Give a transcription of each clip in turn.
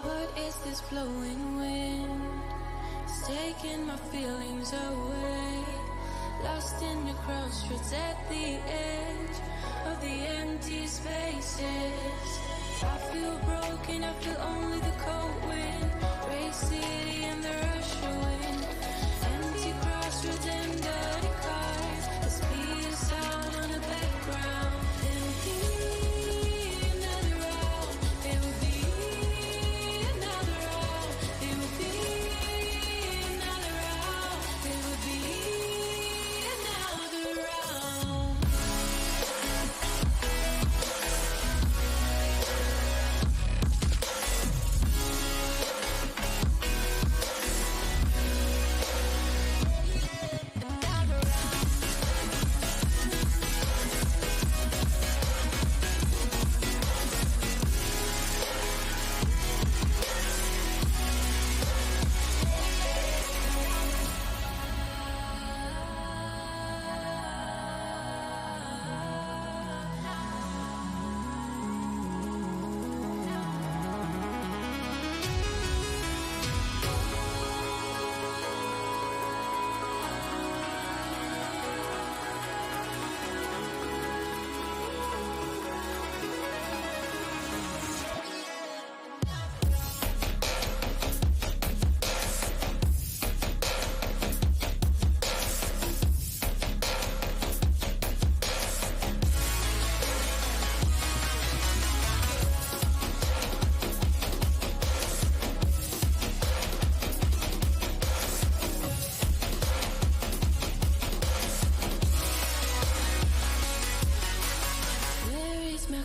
What is this blowing wind? It's taking my feelings away. Lost in the crossroads at the edge of the empty spaces. I feel broken, I feel only the cold wind. Gray city and the rush of wind. Empty crossroads and dirty cars. The speed is sound on the background. There will be another round. There will be another round. There will be another round. There will be another round.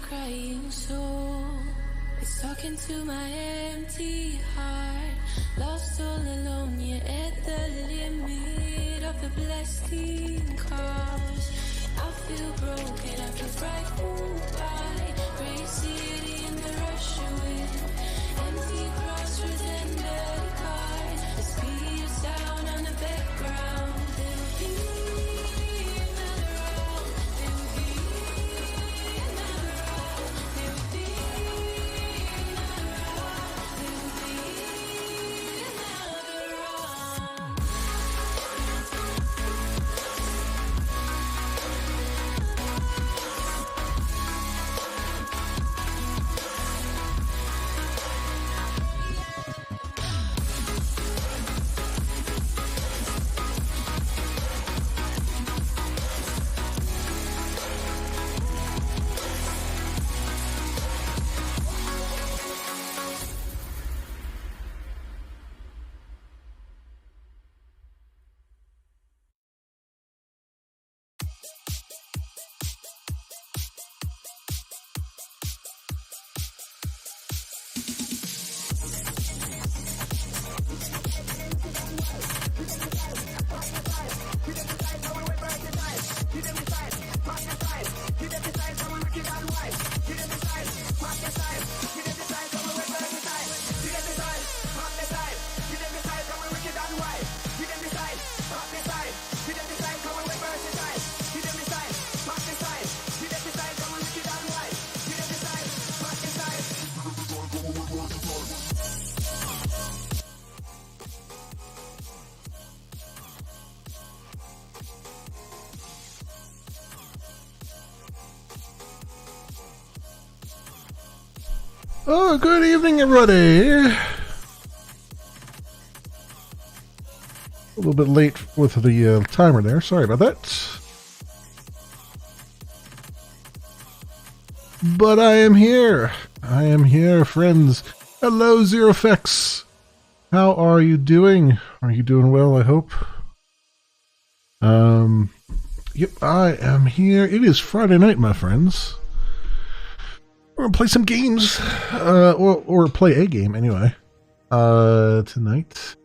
Crying soul is talking to my empty heart. Lost all alone, yeah, at the limit of the blasting cars. I feel broken, I feel frightened by gray city in the rush of wind. Empty crossroads and dirty cars. The speed of sound on the background. There will be another round. There will be another round. There will be another round. There will be another round. Oh, good evening, everybody. A little bit late with the timer there. Sorry about that. But I am here. I am here, friends. Hello, Zero Effects. How are you doing? Are you doing well, I hope? Yep, I am here. It is Friday night, my friends. We're gonna play some games, or play a game anyway, tonight,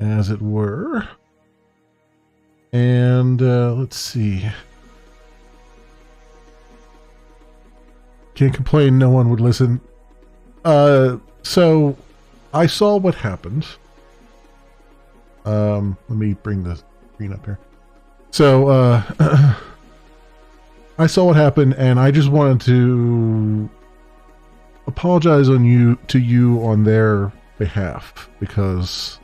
as it were. And let's see. Can't complain. No one would listen. So I saw what happened. Let me bring the screen up here. So I saw what happened, and I just wanted to apologize to you on their behalf, because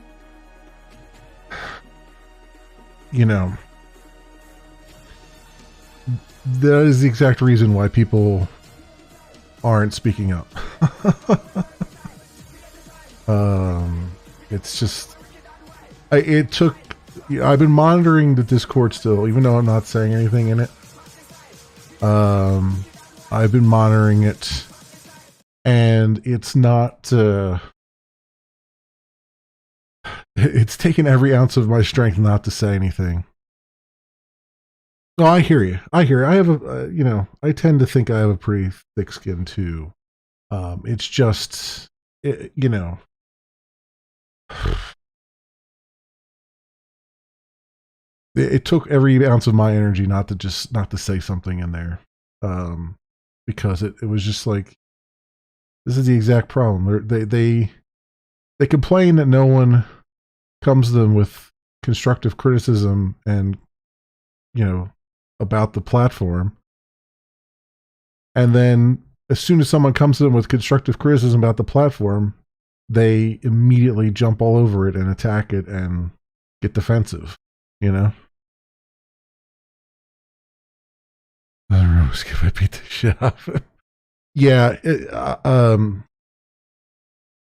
that is the exact reason why people aren't speaking up. It's just I've been monitoring the Discord still, even though I'm not saying anything in it. I've been monitoring it, and it's not it's taken every ounce of my strength not to say anything. No, I hear you. I have I tend to think I have a pretty thick skin too. It's just, it took every ounce of my energy not to say something in there, because it was just like, this is the exact problem. They complain that no one comes to them with constructive criticism and about the platform, and then as soon as someone comes to them with constructive criticism about the platform, they immediately jump all over it and attack it and get defensive. I don't know, if I beat the shit off him. Yeah,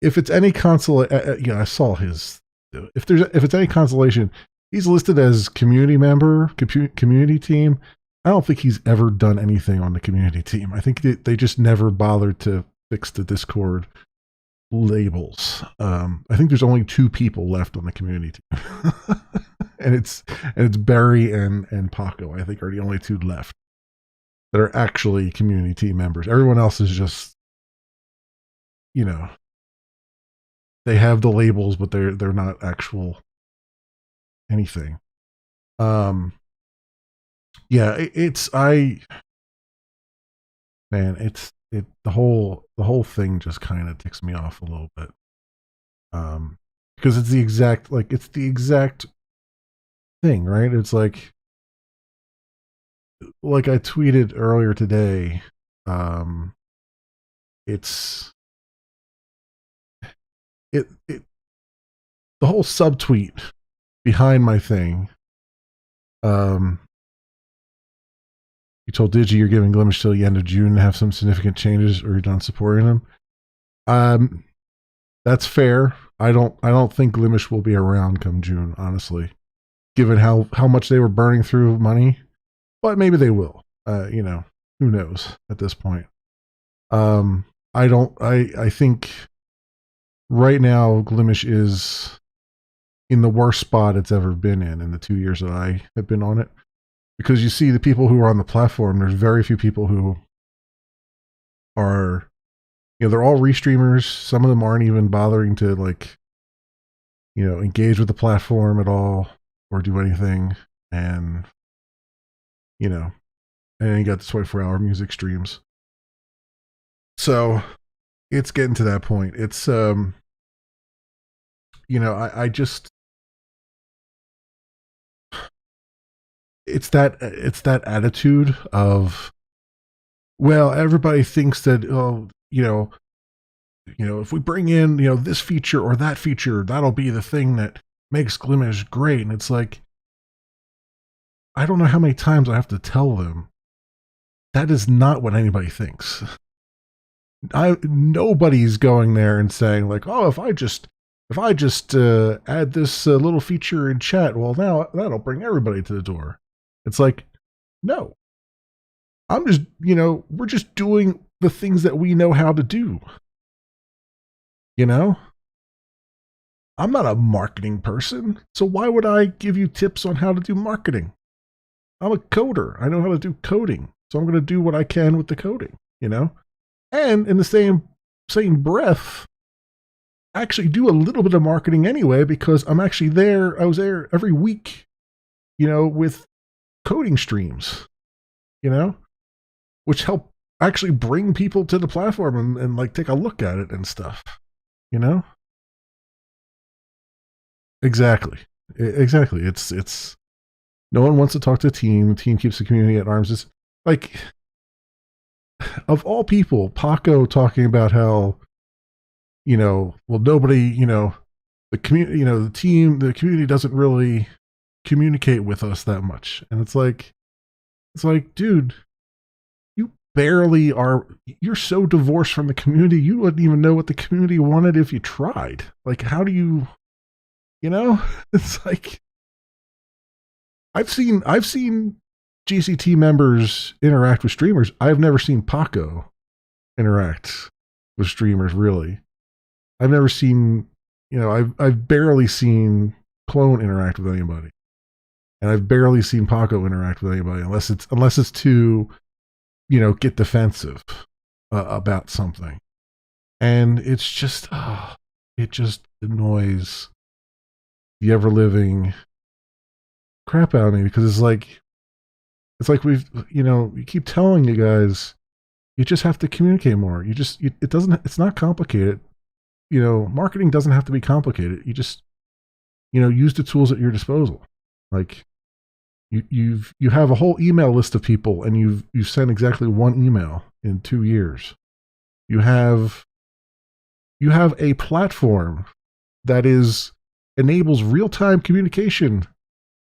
if it's any consolation, I saw his. If it's any consolation, he's listed as community member, community team. I don't think he's ever done anything on the community team. I think they just never bothered to fix the Discord labels. I think there's only 2 people left on the community team, and it's Barry and Paco. I think are the only 2 left that are actually community team members. Everyone else is just, they have the labels, but they're not actual anything. Yeah, the whole thing just kind of ticks me off a little bit. Because it's the exact thing, right? It's like I tweeted earlier today. The whole subtweet behind my thing. You told Digi you're giving Glimmage till the end of June to have some significant changes, or you're done supporting them. That's fair. I don't think Glimmage will be around come June, honestly, given how much they were burning through money. But maybe they will. Who knows at this point. I think right now Glimmage is in the worst spot it's ever been in the 2 years that I have been on it. Because you see the people who are on the platform, there's very few people who are, they're all restreamers. Some of them aren't even bothering to engage with the platform at all or do anything. And, and then you got the 24-hour music streams. So it's getting to that point. It's, I just, it's that attitude of, well, everybody thinks that, if we bring in, this feature or that feature, that'll be the thing that makes Glimmage great. And it's like, I don't know how many times I have to tell them that is not what anybody thinks. Nobody's going there and saying like, oh, if I just add this little feature in chat, well, now that'll bring everybody to the door. It's like, no, I'm just, we're just doing the things that we know how to do. I'm not a marketing person, so why would I give you tips on how to do marketing? I'm a coder. I know how to do coding, so I'm going to do what I can with the coding, And in the same breath, I actually do a little bit of marketing anyway, because I'm actually there. I was there every week, with coding streams, which help actually bring people to the platform and like take a look at it and stuff, Exactly. It's no one wants to talk to the team. The team keeps the community at arms. It's like, of all people, Paco talking about how, well, nobody, the community, the community doesn't really communicate with us that much. And it's like, dude, you barely are, you're so divorced from the community, you wouldn't even know what the community wanted if you tried. Like, how do you, it's like, I've seen GCT members interact with streamers. I've never seen Paco interact with streamers, really. I've never seen, I've barely seen Clone interact with anybody, and I've barely seen Paco interact with anybody unless it's to, get defensive about something, and it's just, it just annoys the ever living crap out of me, because it's like we keep telling you guys, you just have to communicate more. It's not complicated. Marketing doesn't have to be complicated. You just, use the tools at your disposal. Like, you have a whole email list of people, and you've sent exactly one email in 2 years. You have a platform that enables real-time communication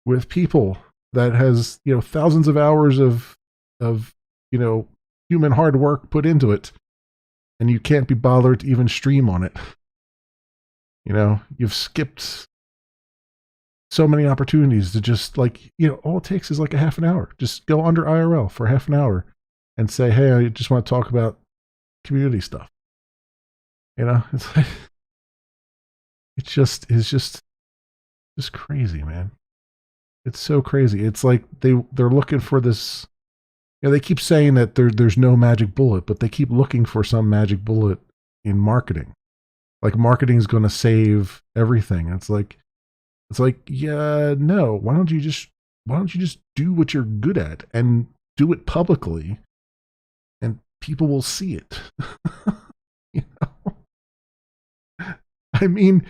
with people, that has, thousands of hours of human hard work put into it, and you can't be bothered to even stream on it. You've skipped so many opportunities to just, all it takes is like a half an hour. Just go under IRL for half an hour and say, hey, I just want to talk about community stuff. It's like, it's just crazy, man. It's so crazy. It's like they're looking for this. They keep saying that there's no magic bullet, but they keep looking for some magic bullet in marketing. Like, marketing is going to save everything. It's like, yeah, no. Why don't you just do what you're good at and do it publicly, and people will see it. I mean,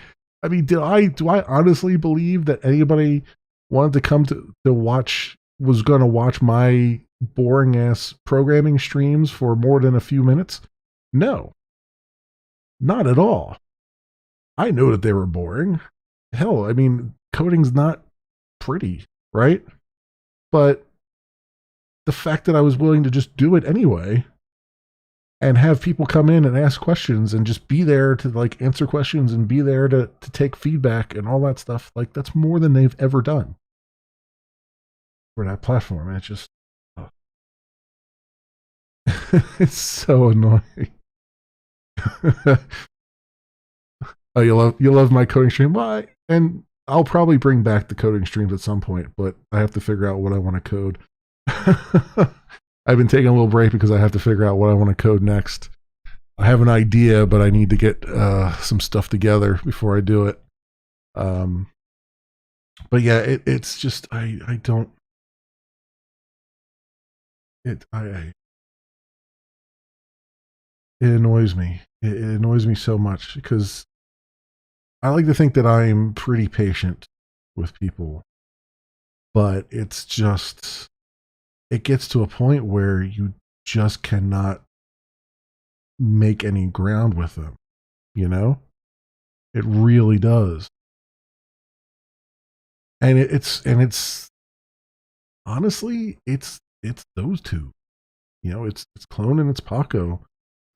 do I honestly believe that anybody wanted to come to watch, was going to watch my boring ass programming streams for more than a few minutes? No, not at all. I know that they were boring. Hell, coding's not pretty, right? But the fact that I was willing to just do it anyway, and have people come in and ask questions, and just be there to answer questions, and be there to take feedback and all that stuff, that's more than they've ever done for that platform. And it's just, it's so annoying. Oh, you love my coding stream? Why? And I'll probably bring back the coding streams at some point, but I have to figure out what I want to code. I've been taking a little break because I have to figure out what I want to code next. I have an idea, but I need to get some stuff together before I do it. But yeah, it's just, I don't. It annoys me. It annoys me so much, because I like to think that I'm pretty patient with people, but it's just, it gets to a point where you just cannot make any ground with them. It really does. And it's honestly, it's those two, it's Clone and it's Paco,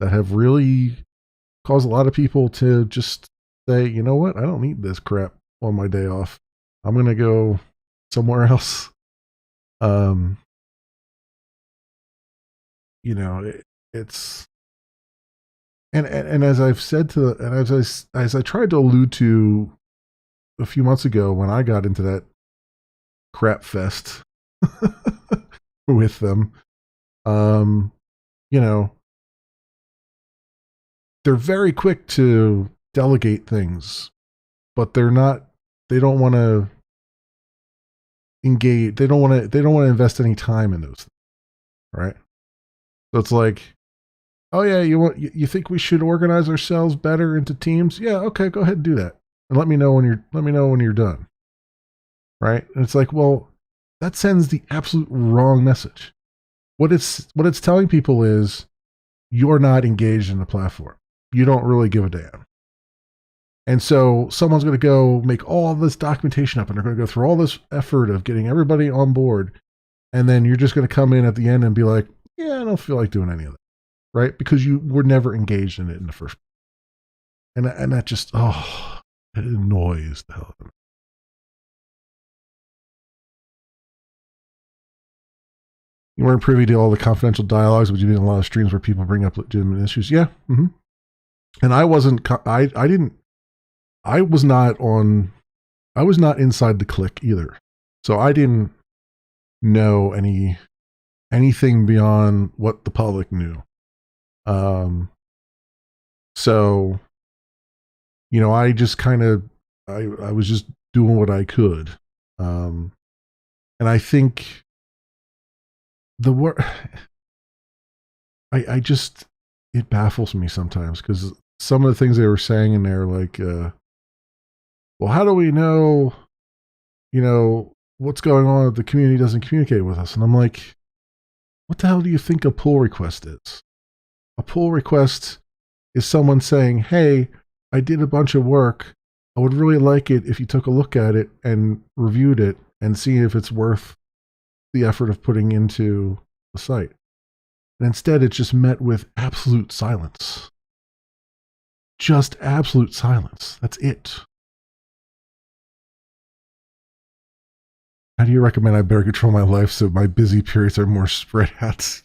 that have really caused a lot of people to just say, you know what, I don't need this crap on my day off. I'm going to go somewhere else. It's, and as I've said and as I tried to allude to a few months ago, when I got into that crap fest with them, they're very quick to delegate things, but they don't want to engage. They don't want to invest any time in those things, right? So it's like, oh yeah, you think we should organize ourselves better into teams? Yeah, okay, go ahead and do that, and let me know when you're done, right? And it's like, well, that sends the absolute wrong message. What it's telling people is, you're not engaged in the platform. You don't really give a damn. And so someone's going to go make all this documentation up, and they're going to go through all this effort of getting everybody on board. And then you're just going to come in at the end and be like, yeah, I don't feel like doing any of that. Right? Because you were never engaged in it in the first place. And that just, it annoys the hell out of me. You weren't privy to all the confidential dialogues, but you did a lot of streams where people bring up legitimate issues. Yeah. Mm-hmm. And I was not inside the clique either. So I didn't know anything beyond what the public knew. So, I just I was just doing what I could. And I think the word, it baffles me sometimes, because some of the things they were saying in there, like, well, how do we know, what's going on if the community doesn't communicate with us? And I'm like, what the hell do you think a pull request is? A pull request is someone saying, hey, I did a bunch of work. I would really like it if you took a look at it and reviewed it and see if it's worth the effort of putting into the site. And instead, it's just met with absolute silence. Just absolute silence. That's it. How do you recommend I better control my life so my busy periods are more spread out?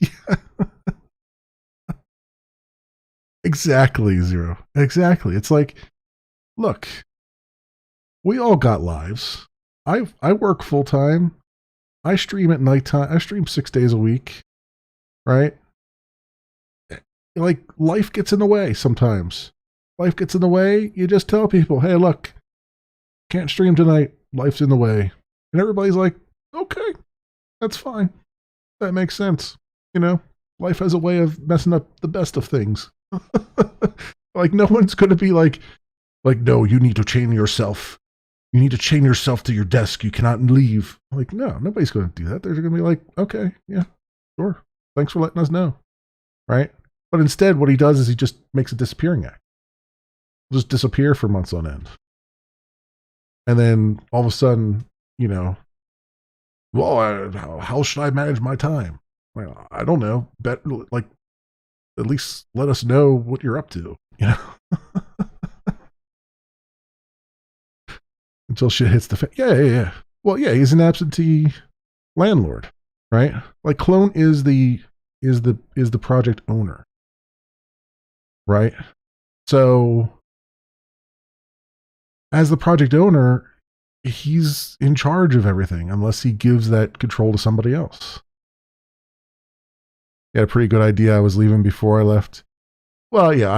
Exactly, Zero. Exactly. It's like, look, we all got lives. I work full time. I stream at nighttime. I stream 6 days a week. Right? Like, life gets in the way sometimes. Life gets in the way. You just tell people, hey, look, can't stream tonight. Life's in the way. And everybody's like, okay, that's fine. That makes sense. Life has a way of messing up the best of things. Like, no one's going to be like, no, you need to chain yourself. You need to chain yourself to your desk. You cannot leave. Like, no, nobody's going to do that. They're going to be like, okay, yeah, sure. Thanks for letting us know. Right? But instead, what he does is he just makes a disappearing act. He'll just disappear for months on end. And then all of a sudden, well, how should I manage my time? Well, I don't know. At least let us know what you're up to, Until shit hits the fan. Yeah. Well, yeah, he's an absentee landlord, right? Like, Clone is the project owner, right? So, as the project owner, he's in charge of everything unless he gives that control to somebody else. He had a pretty good idea I was leaving before I left. Well, yeah,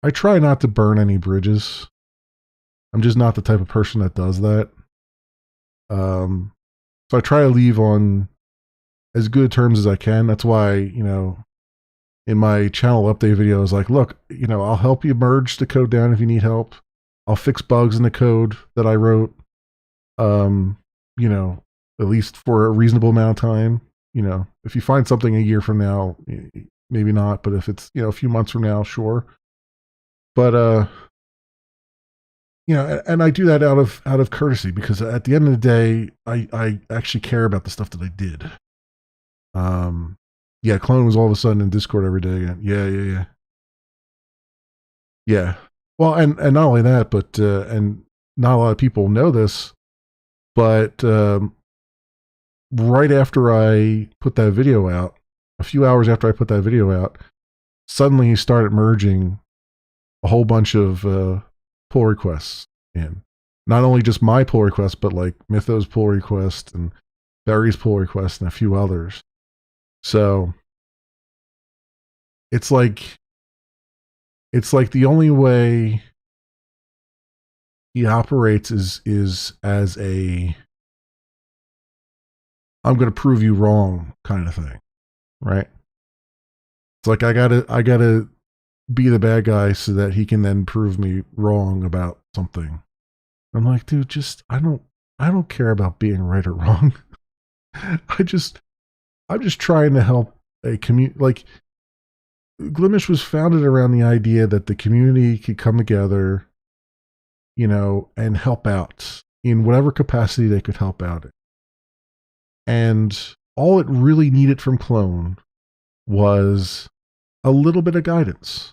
I try not to burn any bridges. I'm just not the type of person that does that. So I try to leave on as good terms as I can. That's why, in my channel update video, I was like, look, I'll help you merge the code down if you need help. I'll fix bugs in the code that I wrote, at least for a reasonable amount of time. If you find something a year from now, maybe not, but if it's, a few months from now, sure. But, and I do that out of courtesy, because at the end of the day, I actually care about the stuff that I did. Yeah, Clone was all of a sudden in Discord every day again. Yeah. Yeah. Well, and not only that, but, and not a lot of people know this, but, right after I put that video out, a few hours after I put that video out, suddenly he started merging a whole bunch of pull requests in. Not only just my pull request, but like Mythos pull request and Barry's pull request and a few others. So it's like the only way he operates is as a I'm going to prove you wrong kind of thing, right? It's like I gotta be the bad guy so that he can then prove me wrong about something. I'm like, dude, I don't care about being right or wrong. I'm just trying to help a community. Like, Glimish was founded around the idea that the community could come together, and help out in whatever capacity they could help out in. And all it really needed from Clone was a little bit of guidance.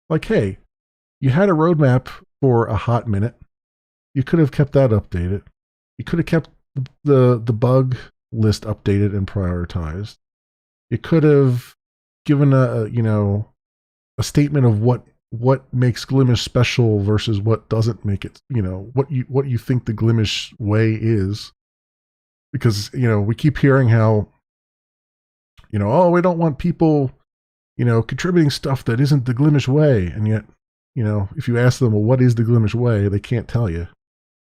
Like, hey, you had a roadmap for a hot minute. You could have kept that updated. You could have kept the bug list updated and prioritized. You could have given a statement of what makes Glimish special versus what doesn't make it, what you think the Glimish way is. Because, we keep hearing how, oh, we don't want people, contributing stuff that isn't the Glimish way. And yet, if you ask them, well, what is the Glimish way? They can't tell you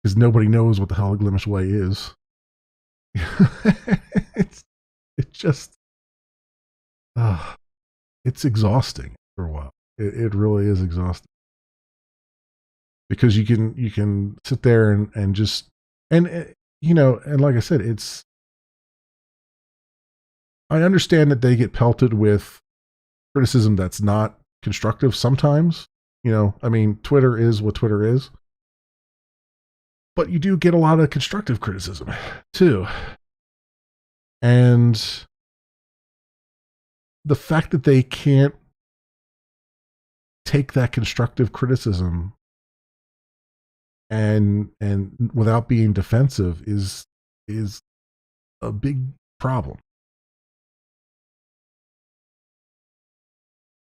because nobody knows what the hell the Glimish way is. it's just, it's exhausting for a while. It really is exhausting because you can sit there and just, and like I said, I understand that they get pelted with criticism that's not constructive sometimes. Twitter is what Twitter is. But you do get a lot of constructive criticism, too. And the fact that they can't take that constructive criticism and without being defensive is a big problem.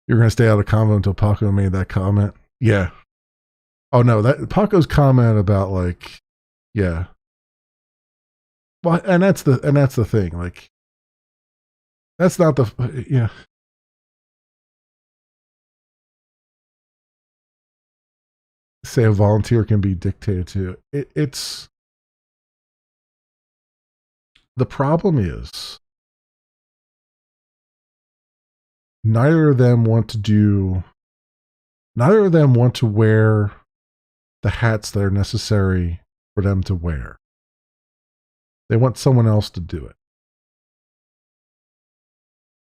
You're going to stay out of comment until Paco made that comment? Yeah. Oh, no, that Paco's comment about, like, yeah. Well, and that's the thing. Like, that's not the, yeah. Say a volunteer can be dictated to. It's, the problem is, neither of them want to wear the hats that are necessary for them to wear. They want someone else to do it.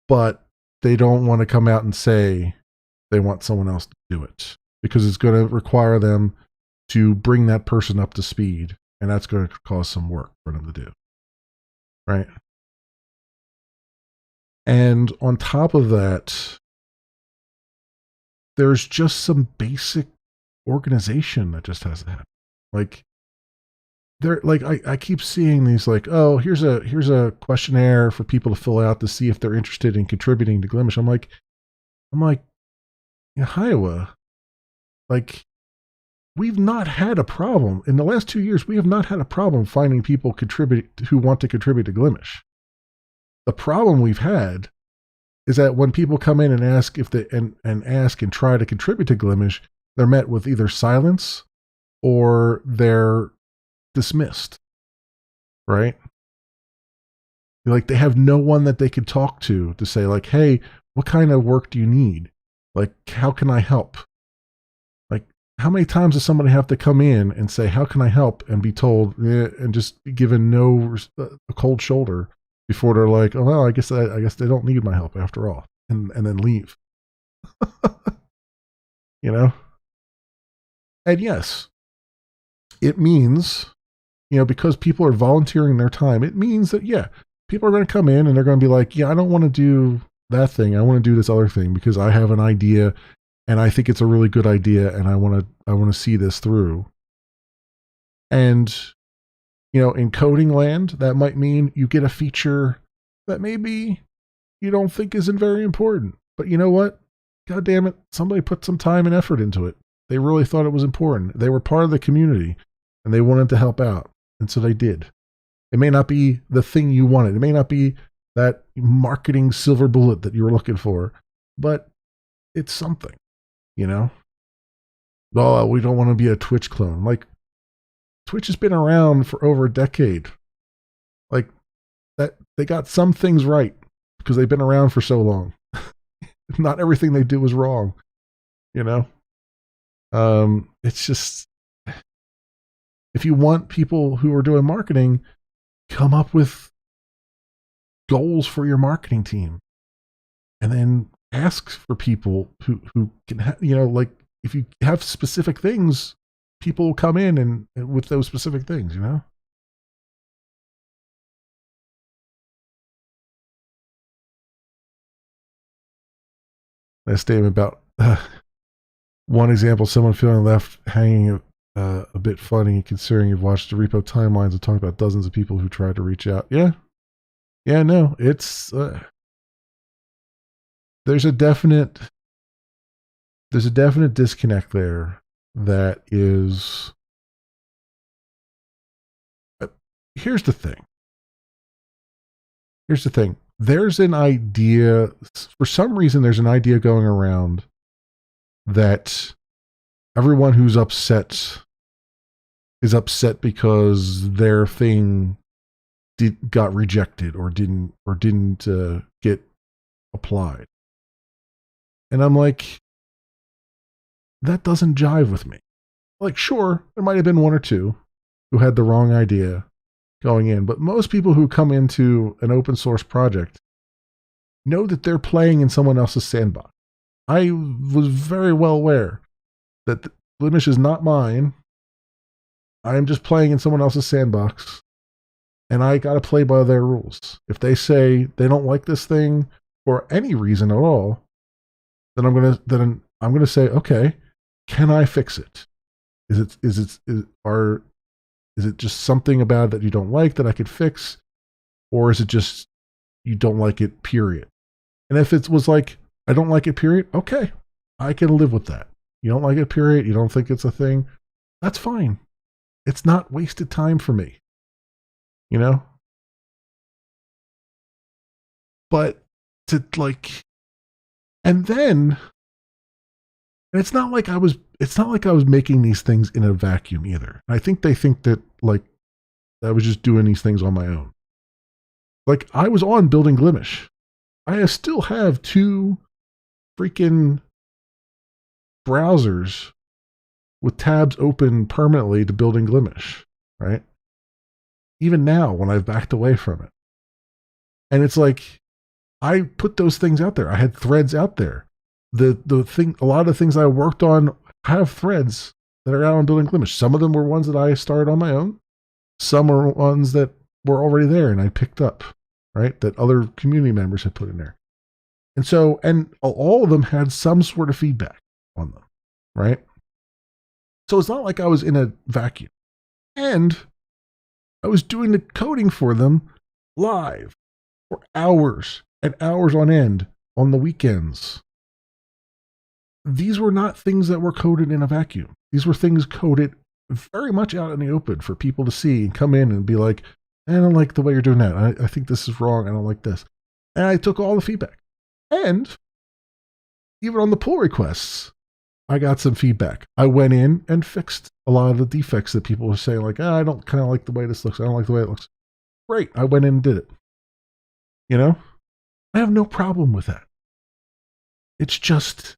But they don't want to come out and say they want someone else to do it because it's going to require them to bring that person up to speed, and that's going to cause some work for them to do. Right? And on top of that, there's just some basic organization that just has to happen. Like, I keep seeing these, like, oh, here's a questionnaire for people to fill out to see if they're interested in contributing to Glimish. I'm like, in Iowa, like, we've not had a problem in the last 2 years. We have not had a problem finding people who want to contribute to Glimish. The problem we've had is that when people come in and ask if they and ask and try to contribute to Glimish, they're met with either silence or they're dismissed. Right? Like, they have no one that they could talk to say, like, hey, what kind of work do you need? Like, how can I help? Like, how many times does somebody have to come in and say, how can I help? And be told, and just given a cold shoulder before they're like, oh, well, I guess they don't need my help after all. And then leave. And yes, it means, because people are volunteering their time, it means that, yeah, people are going to come in and they're going to be like, yeah, I don't want to do that thing. I want to do this other thing because I have an idea and I think it's a really good idea and I want to see this through. And, in coding land, that might mean you get a feature that maybe you don't think isn't very important. But you know what? God damn it. Somebody put some time and effort into it. They really thought it was important. They were part of the community and they wanted to help out. And so they did. It may not be the thing you wanted. It may not be that marketing silver bullet that you were looking for, but it's something, Oh, we don't want to be a Twitch clone. Like, Twitch has been around for over a decade. Like, that they got some things right because they've been around for so long. Not everything they do is wrong, It's just, if you want people who are doing marketing, come up with goals for your marketing team, and then ask for people who can like if you have specific things, people will come in and with those specific things, That statement about one example, someone feeling left hanging a bit funny considering you've watched the repo timelines and talked about dozens of people who tried to reach out. Yeah, no, it's there's a definite disconnect there that is. Here's the thing. There's an idea, for some reason, there's an idea going around that everyone who's upset is upset because their thing got rejected or didn't get applied. And I'm like, that doesn't jive with me. Like, sure, there might have been one or two who had the wrong idea going in, but most people who come into an open source project know that they're playing in someone else's sandbox. I was very well aware that Blemish is not mine. I am just playing in someone else's sandbox, and I got to play by their rules. If they say they don't like this thing for any reason at all, then I'm gonna say, okay, can I fix it? Is it just something about it that you don't like that I could fix? Or is it just you don't like it, period? And if it was like, I don't like it, period, okay, I can live with that. You don't like it, period, you don't think it's a thing, that's fine. It's not wasted time for me. But to and then, and it's not like I was making these things in a vacuum either. I think they think that I was just doing these things on my own. Like, I was on building Glimish. I still have 2 freaking browsers with tabs open permanently to building Glimish, right? Even now, when I've backed away from it. And it's like, I put those things out there. I had threads out there. A lot of the things I worked on have threads that are out on building Glimish. Some of them were ones that I started on my own. Some are ones that were already there and I picked up, right? That other community members had put in there. And so, and all of them had some sort of feedback on them, right? So it's not like I was in a vacuum. And I was doing the coding for them live for hours and hours on end on the weekends. These were not things that were coded in a vacuum. These were things coded very much out in the open for people to see and come in and be like, I don't like the way you're doing that. I think this is wrong. I don't like this. And I took all the feedback. And even on the pull requests, I got some feedback. I went in and fixed a lot of the defects that people were saying, like, I don't kind of like the way this looks. I don't like the way it looks. Great. I went in and did it. I have no problem with that. It's just,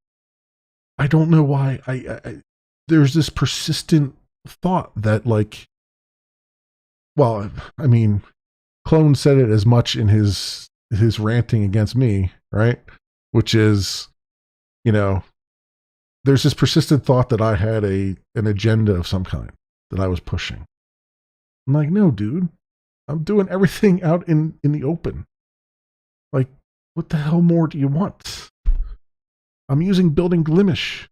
I don't know why there's this persistent thought that Clone said it as much in his ranting against me, right? Which is, there's this persistent thought that I had an agenda of some kind that I was pushing. I'm like, no, dude, I'm doing everything out in the open. Like, what the hell more do you want? I'm using building Glimish.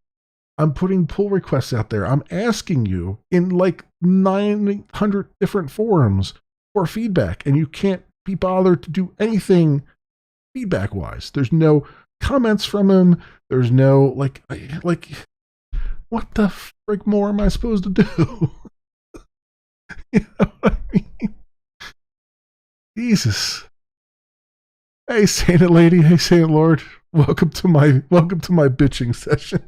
I'm putting pull requests out there. I'm asking you in 900 different forums for feedback, and you can't be bothered to do anything feedback-wise. There's no comments from him. There's no, what the frig more am I supposed to do? You know what I mean? Jesus. Hey, Saint Lady. Hey, Saint Lord. Welcome to my bitching session.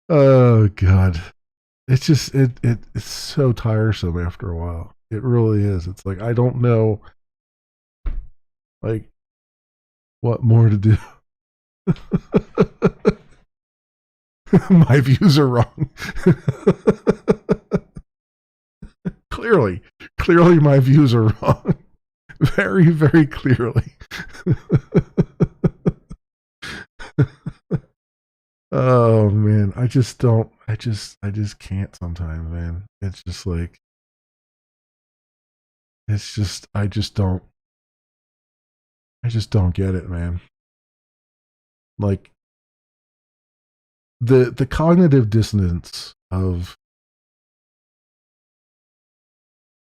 Oh God. It's just it's so tiresome after a while. It really is. It's like I don't know what more to do. My views are wrong. clearly my views are wrong. Very, very clearly. Oh man, I just can't sometimes, man. It's just like, I just don't get it, man. Like the cognitive dissonance of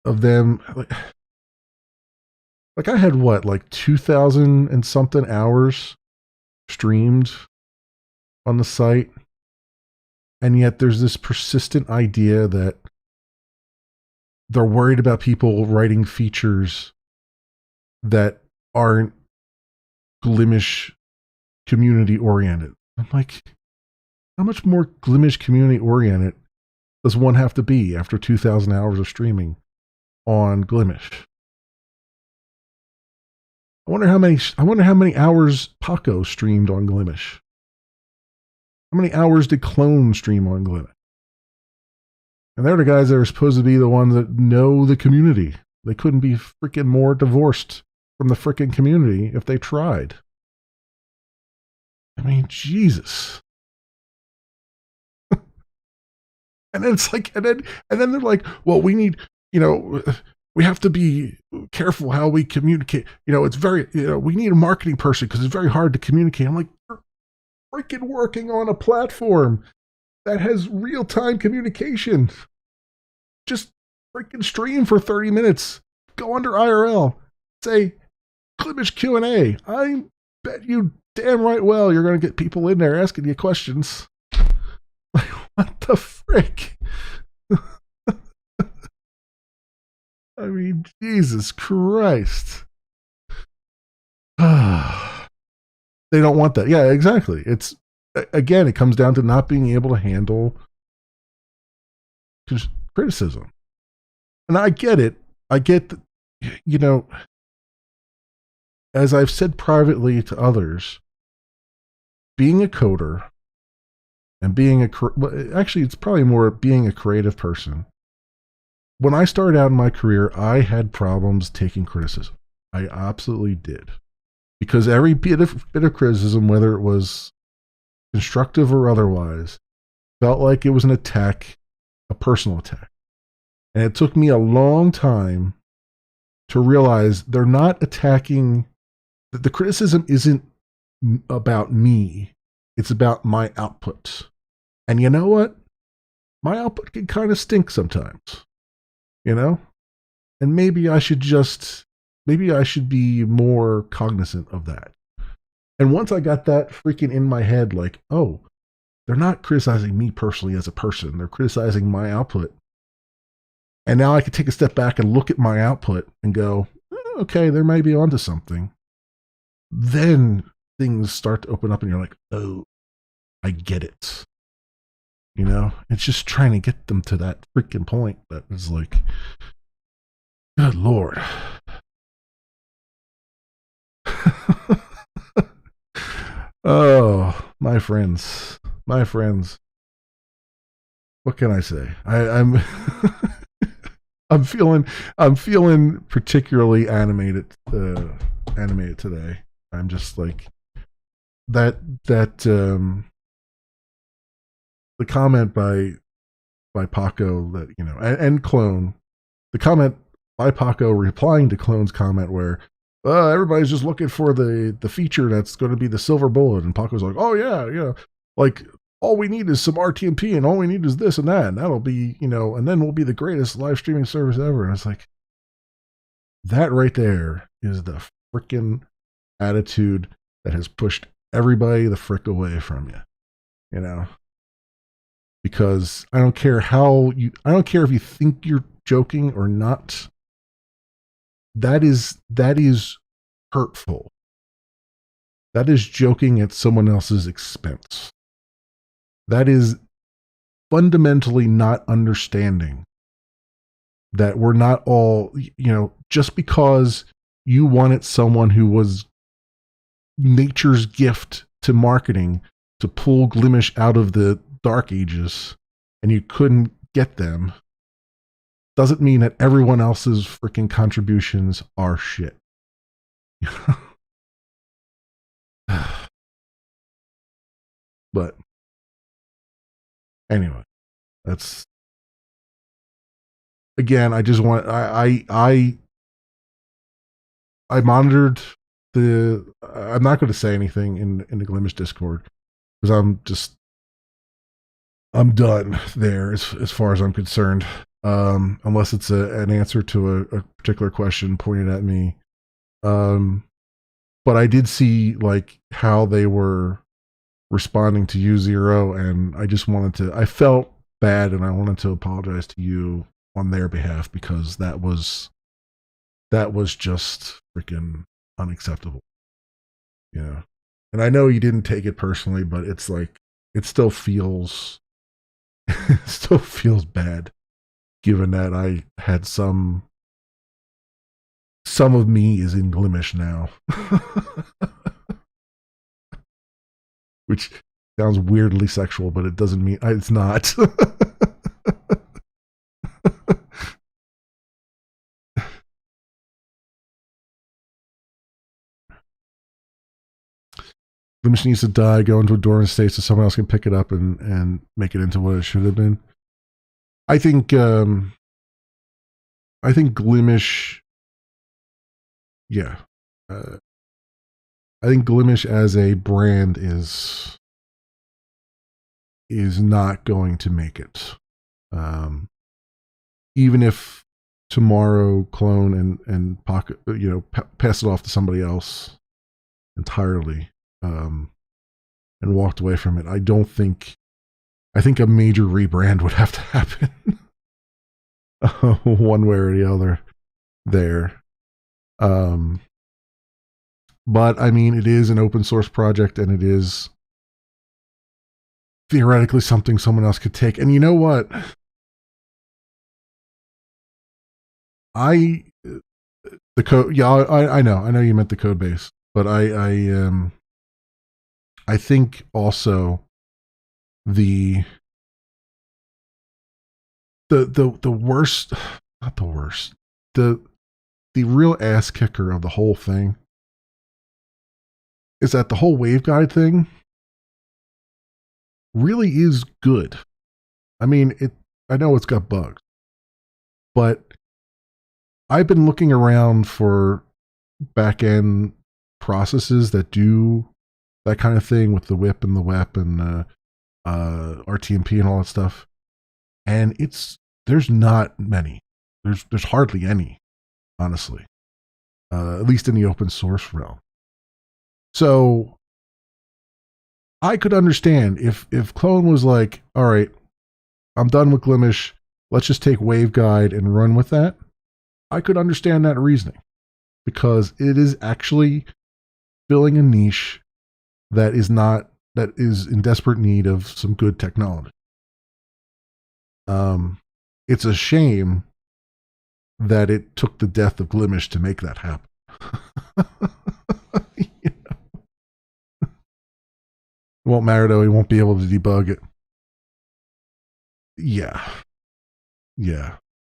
them, like I had what, like 2,000 and something hours streamed on the site, and yet there's this persistent idea that they're worried about people writing features that aren't Glimish community oriented. I'm like, how much more Glimish community oriented does one have to be after 2,000 hours of streaming on Glimish? I wonder how many hours Paco streamed on Glimish. How many hours did Clone stream on Glimish? And they're the guys that are supposed to be the ones that know the community. They couldn't be freaking more divorced from the freaking community if they tried. I mean, Jesus. And then it's like, and then they're like, well, we need, we have to be careful how we communicate. It's very, we need a marketing person because it's very hard to communicate. I'm like, you're freaking working on a platform that has real-time communication. Just freaking stream for 30 minutes. Go under IRL. Say, Glimish Q&A. I bet you damn right well you're going to get people in there asking you questions. Like, what the frick? I mean, Jesus Christ. They don't want that. Yeah, exactly. It's, again, it comes down to not being able to handle criticism. And I get it. I get that, as I've said privately to others, being a coder and actually, it's probably more being a creative person. When I started out in my career, I had problems taking criticism. I absolutely did. Because every bit of criticism, whether it was constructive or otherwise, felt like it was an attack, a personal attack. And it took me a long time to realize they're not attacking, that the criticism isn't about me. It's about my output. And you know what? My output can kind of stink sometimes. And maybe I should be more cognizant of that. And once I got that freaking in my head, like, oh, they're not criticizing me personally as a person. They're criticizing my output. And now I can take a step back and look at my output and go, okay, there might be onto something. Then things start to open up and you're like, oh, I get it. It's just trying to get them to that freaking point that is like, good Lord. Oh, my friends. What can I say? I'm I'm feeling particularly animated today. I'm just like that the comment by Paco that, and Clone, the comment by Paco replying to Clone's comment where everybody's just looking for the feature that's going to be the silver bullet, and Paco's like, oh yeah, like all we need is some RTMP and all we need is this and that, and that'll be, and then we'll be the greatest live streaming service ever. And it's like, that right there is the freaking attitude that has pushed everybody the frick away from you, because I don't care if you think you're joking or not. That is hurtful. That is joking at someone else's expense. That is fundamentally not understanding that we're not all, just because you wanted someone who was nature's gift to marketing to pull Glimish out of the dark ages and you couldn't get them, doesn't mean that everyone else's freaking contributions are shit. But anyway, that's again. I just want I monitored the. I'm not going to say anything in the Glimish Discord because I'm done there as far as I'm concerned. Unless it's an answer to a particular question pointed at me. But I did see like how they were responding to U0, and I just wanted to. I felt bad, and I wanted to apologize to you on their behalf because that was just freaking unacceptable. Yeah, and I know you didn't take it personally, but it's like it still feels it still feels bad, given that I had some of me is in Glimish now. Which sounds weirdly sexual, but it doesn't mean it's not. Glimish needs to die, go into a dormant state so someone else can pick it up and make it into what it should have been. I think Glimish, yeah. I think Glimish as a brand is not going to make it. Even if tomorrow Clone and Pocket, pass it off to somebody else entirely, and walked away from it, I think a major rebrand would have to happen. One way or the other there. But I mean, it is an open source project, and it is theoretically something someone else could take. And you know what? The code. Yeah, I know you meant the code base, but I think also the worst, not the worst, the real ass kicker of the whole thing is that the whole waveguide thing really is good. I mean, I know it's got bugs, but I've been looking around for back-end processes that do that kind of thing with the whip and the WEP and RTMP and all that stuff. And there's not many. There's hardly any, honestly. At least in the open source realm. So I could understand if Clone was like, all right, I'm done with Glimish, let's just take waveguide and run with that. I could understand that reasoning because it is actually filling a niche that is in desperate need of some good technology. It's a shame that it took the death of Glimish to make that happen. It won't matter though, he won't be able to debug it. Yeah.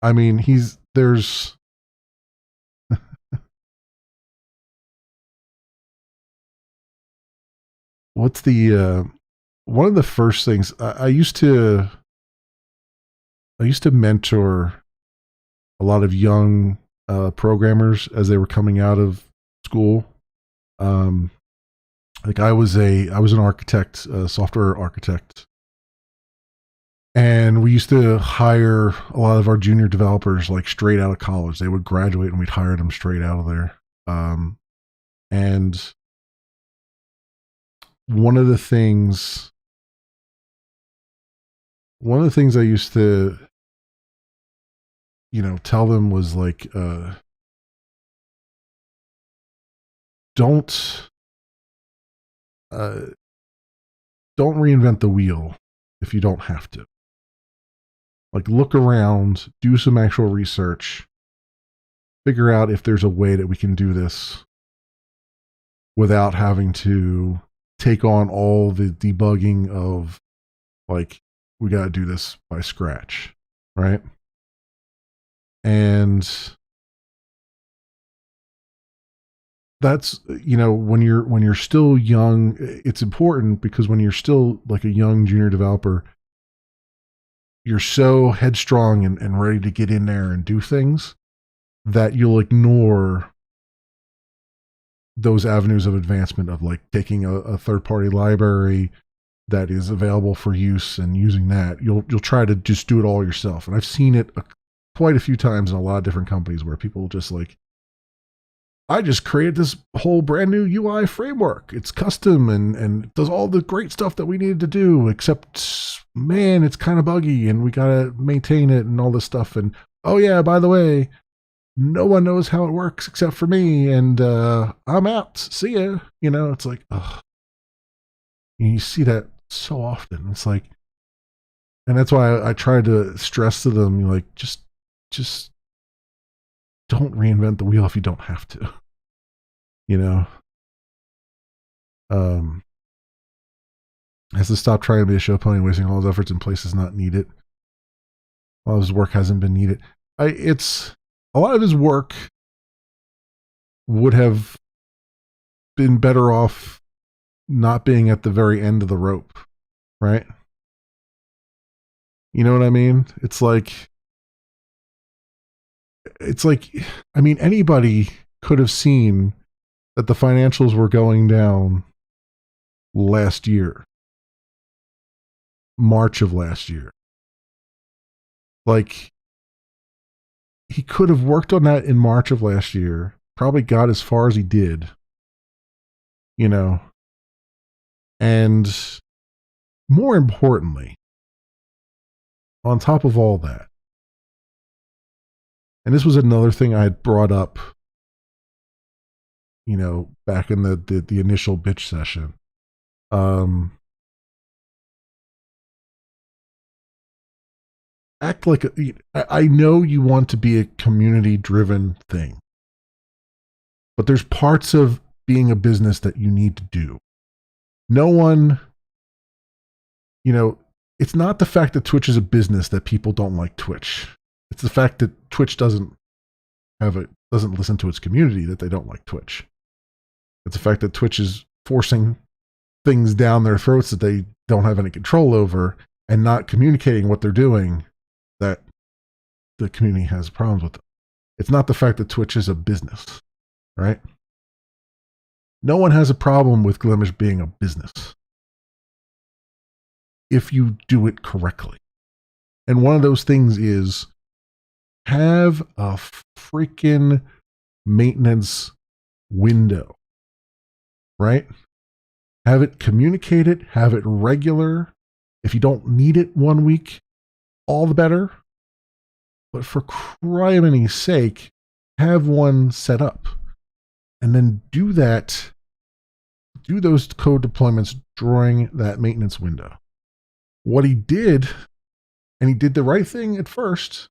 I mean, there's what's the one of the first things I used to mentor a lot of young programmers as they were coming out of school. Like I was an architect, a software architect, and we used to hire a lot of our junior developers like straight out of college. They would graduate and we'd hire them straight out of there. And one of the things I used to, tell them was like, don't reinvent the wheel if you don't have to. Like, look around, do some actual research, figure out if there's a way that we can do this without having to take on all the debugging of, like, we got to do this by scratch, right? And that's, when you're still young, it's important because when you're still like a young junior developer, you're so headstrong and ready to get in there and do things that you'll ignore those avenues of advancement of like taking a third-party library that is available for use and using that. You'll try to just do it all yourself. And I've seen it quite a few times in a lot of different companies where people just like, I just created this whole brand new UI framework. It's custom and does all the great stuff that we needed to do, except, man, it's kind of buggy and we got to maintain it and all this stuff. And, oh yeah, by the way, no one knows how it works except for me. And I'm out. See ya. It's like, ugh. You see that so often. It's like, and that's why I try to stress to them, like, just don't reinvent the wheel if you don't have to. Has to stop trying to be a show pony, wasting all his efforts in places not needed. All his work hasn't been needed. It's a lot of his work would have been better off not being at the very end of the rope, right? You know what I mean? It's like, anybody could have seen that the financials were going down last year, March of last year. Like, he could have worked on that in March of last year, probably got as far as he did, and more importantly, on top of all that, and this was another thing I had brought up, back in the initial bitch session. Act like I know you want to be a community-driven thing, but there's parts of being a business that you need to do. No one, it's not the fact that Twitch is a business that people don't like Twitch. It's the fact that Twitch doesn't listen to its community that they don't like Twitch. It's the fact that Twitch is forcing things down their throats that they don't have any control over and not communicating what they're doing that the community has problems with them. It's not the fact that Twitch is a business, right? No one has a problem with Glimish being a business if you do it correctly. And one of those things is have a freaking maintenance window, right? Have it communicated, have it regular. If you don't need it 1 week, all the better. But for criminy sake, have one set up. And then do those code deployments during that maintenance window. What he did, and he did the right thing at first,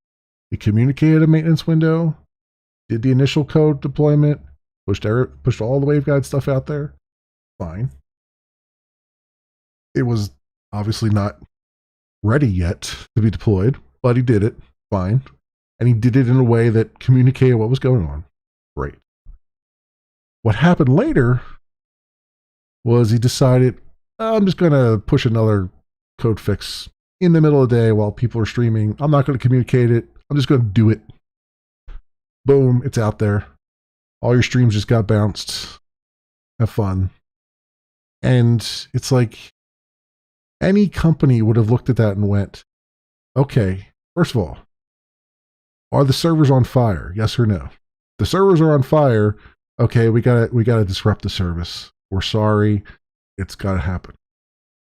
he communicated a maintenance window, did the initial code deployment, pushed all the waveguide stuff out there. Fine. It was obviously not ready yet to be deployed, but he did it. Fine. And he did it in a way that communicated what was going on. Great. What happened later was he decided, I'm just going to push another code fix in the middle of the day while people are streaming. I'm not going to communicate it. I'm just going to do it. Boom, it's out there. All your streams just got bounced. Have fun. And it's like any company would have looked at that and went, okay, first of all, are the servers on fire? Yes or no? The servers are on fire. Okay, we gotta disrupt the service. We're sorry. It's gotta happen.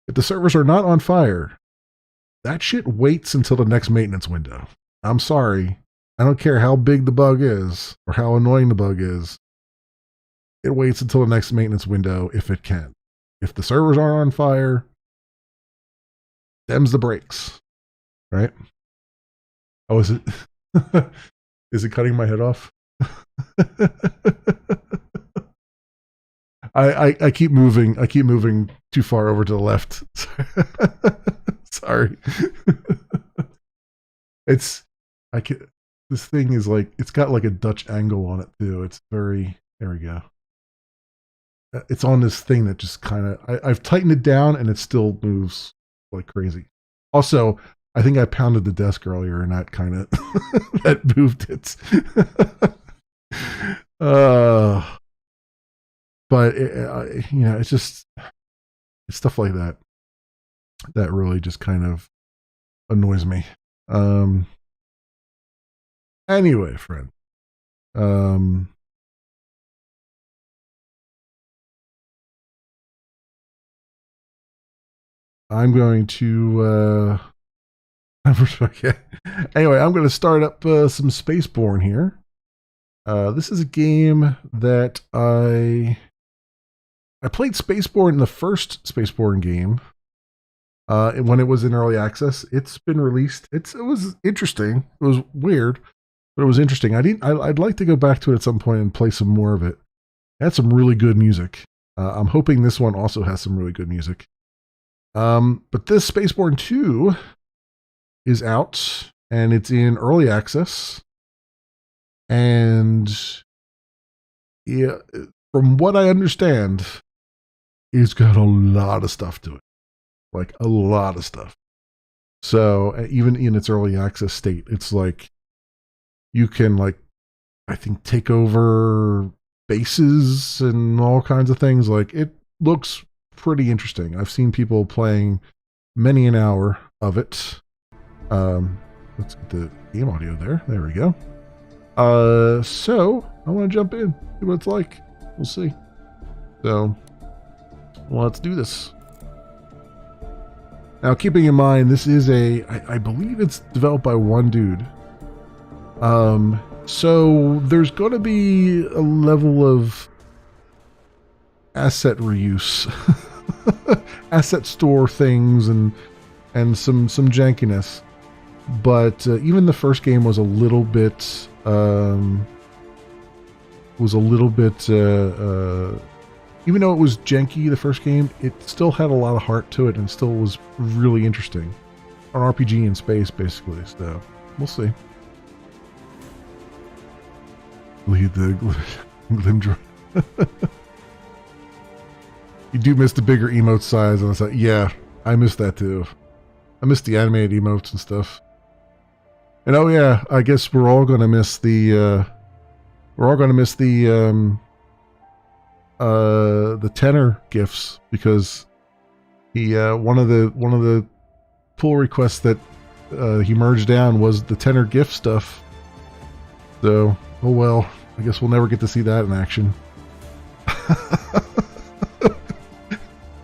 If the servers are not on fire, that shit waits until the next maintenance window. I'm sorry. I don't care how big the bug is or how annoying the bug is. It waits until the next maintenance window if it can. If the servers aren't on fire, them's the brakes. Right? Oh, is it? Is it cutting my head off? I keep moving. I keep moving too far over to the left. Sorry. This thing is like, it's got like a Dutch angle on it too. It's very, there we go. It's on this thing that just kind of, I've tightened it down and it still moves like crazy. Also, I think I pounded the desk earlier and that kind of, that moved it. But, it's just, it's stuff like that that really just kind of annoys me. Anyway, friend. I'm going to anyway, I'm going to start up some SpaceBourne here. This is a game that I played SpaceBourne in the first SpaceBourne game when it was in early access. It's been released. It was interesting. It was weird, but it was interesting. I'd like to go back to it at some point and play some more of it. It had some really good music. I'm hoping this one also has some really good music. But this SpaceBourne 2 is out and it's in early access. And yeah, from what I understand, it's got a lot of stuff to it. Like a lot of stuff. So even in its early access state, it's like you can like, I think, take over bases and all kinds of things. Like it looks pretty interesting. I've seen people playing many an hour of it. Let's get the game audio there. There we go. So I want to jump in, see what it's like. We'll see. So let's do this. Now, keeping in mind, this is I believe it's developed by one dude. So there's going to be a level of asset reuse, asset store things, and some jankiness. But even the first game was a little bit even though it was janky, the first game, it still had a lot of heart to it and still was really interesting. An RPG in space, basically. So we'll see. Lead the Glimdroid. You do miss the bigger emote size, and I was like, yeah, I missed that too. I missed the animated emotes and stuff. And oh yeah, I guess we're all gonna miss the tenor gifts, because he one of the pull requests that he merged down was the tenor gift stuff. So, oh well, I guess we'll never get to see that in action.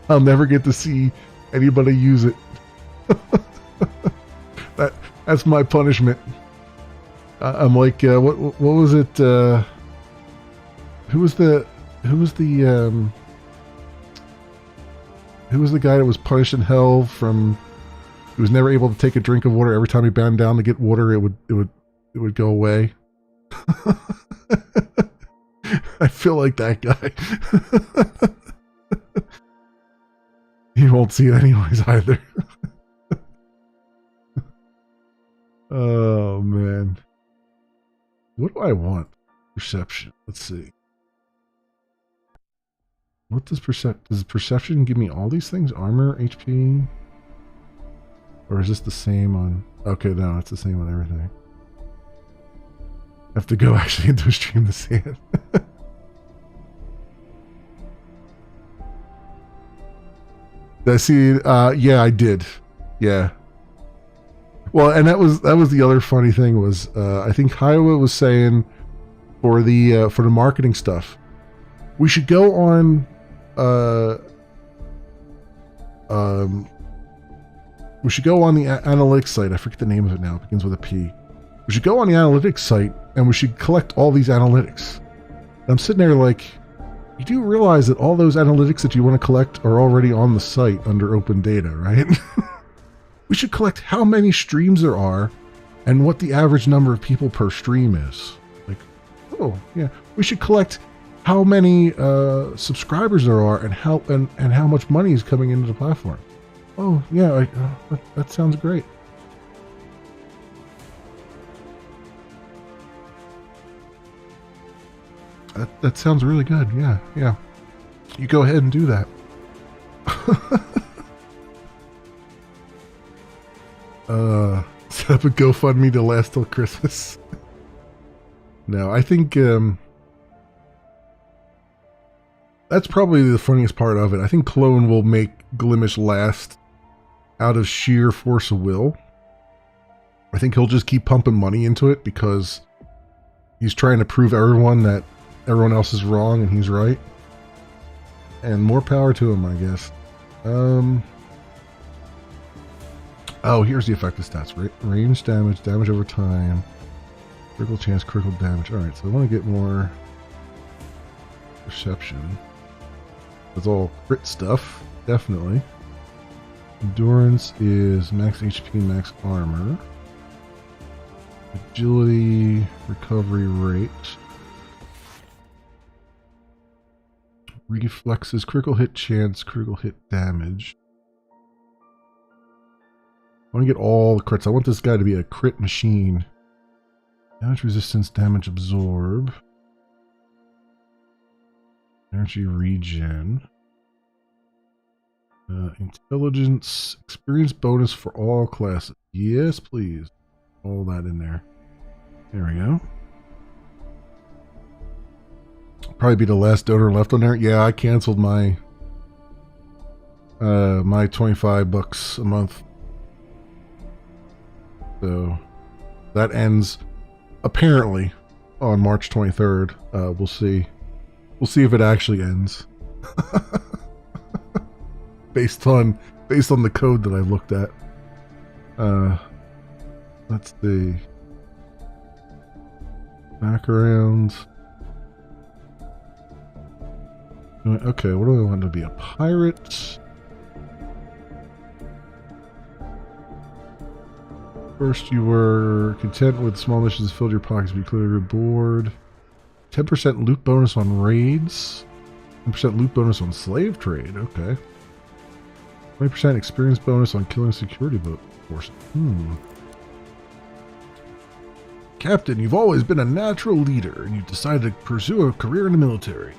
I'll never get to see anybody use it. That's my punishment. I'm like, what was it? Who was the guy that was punished in hell from? He was never able to take a drink of water. Every time he bent down to get water, it would go away. I feel like that guy. He won't see it anyways either. Oh man, what do I want? Perception. Let's see. What does perception give me? All these things? Armor, HP, or is this the same on? Okay, no, it's the same on everything. I have to go actually into a stream to see it. Did I see? Yeah, I did. Yeah. Well, and that was the other funny thing was I think Kiowa was saying for the marketing stuff, we should go on the analytics site. I forget the name of it now. It begins with a P. We should go on the analytics site and we should collect all these analytics. And I'm sitting there like, you do realize that all those analytics that you want to collect are already on the site under open data, right? We should collect how many streams there are and what the average number of people per stream is. Like, oh, yeah. We should collect how many subscribers there are and how much money is coming into the platform. Oh, yeah, that sounds great. That sounds really good. Yeah, yeah. You go ahead and do that. Set up a GoFundMe to last till Christmas. No, I think that's probably the funniest part of it. I think Clone will make Glimish last out of sheer force of will. I think he'll just keep pumping money into it because he's trying to prove everyone that everyone else is wrong and he's right. And more power to him, I guess. Oh, here's the effective stats. Range damage, damage over time, critical chance, critical damage. Alright, so I want to get more perception. It's all crit stuff, definitely. Endurance is max HP, max armor. Agility, recovery rate. Reflexes, critical hit chance, critical hit damage. I want to get all the crits. I want this guy to be a crit machine. Damage resistance, damage absorb. Energy regen. Intelligence, experience bonus for all classes. Yes, please. All that in there. There we go. Probably be the last donor left on there. Yeah, I canceled my my $25 a month. So that ends apparently on March 23rd. We'll see. We'll see if it actually ends. based on the code that I looked at. Let's see. Background. Okay, what do I want to be? A pirate? First, you were content with small missions that filled your pockets, but you clearly were bored. 10% loot bonus on raids. 10% loot bonus on slave trade. Okay. 20% experience bonus on killing security forces. Captain, you've always been a natural leader, and you've decided to pursue a career in the military.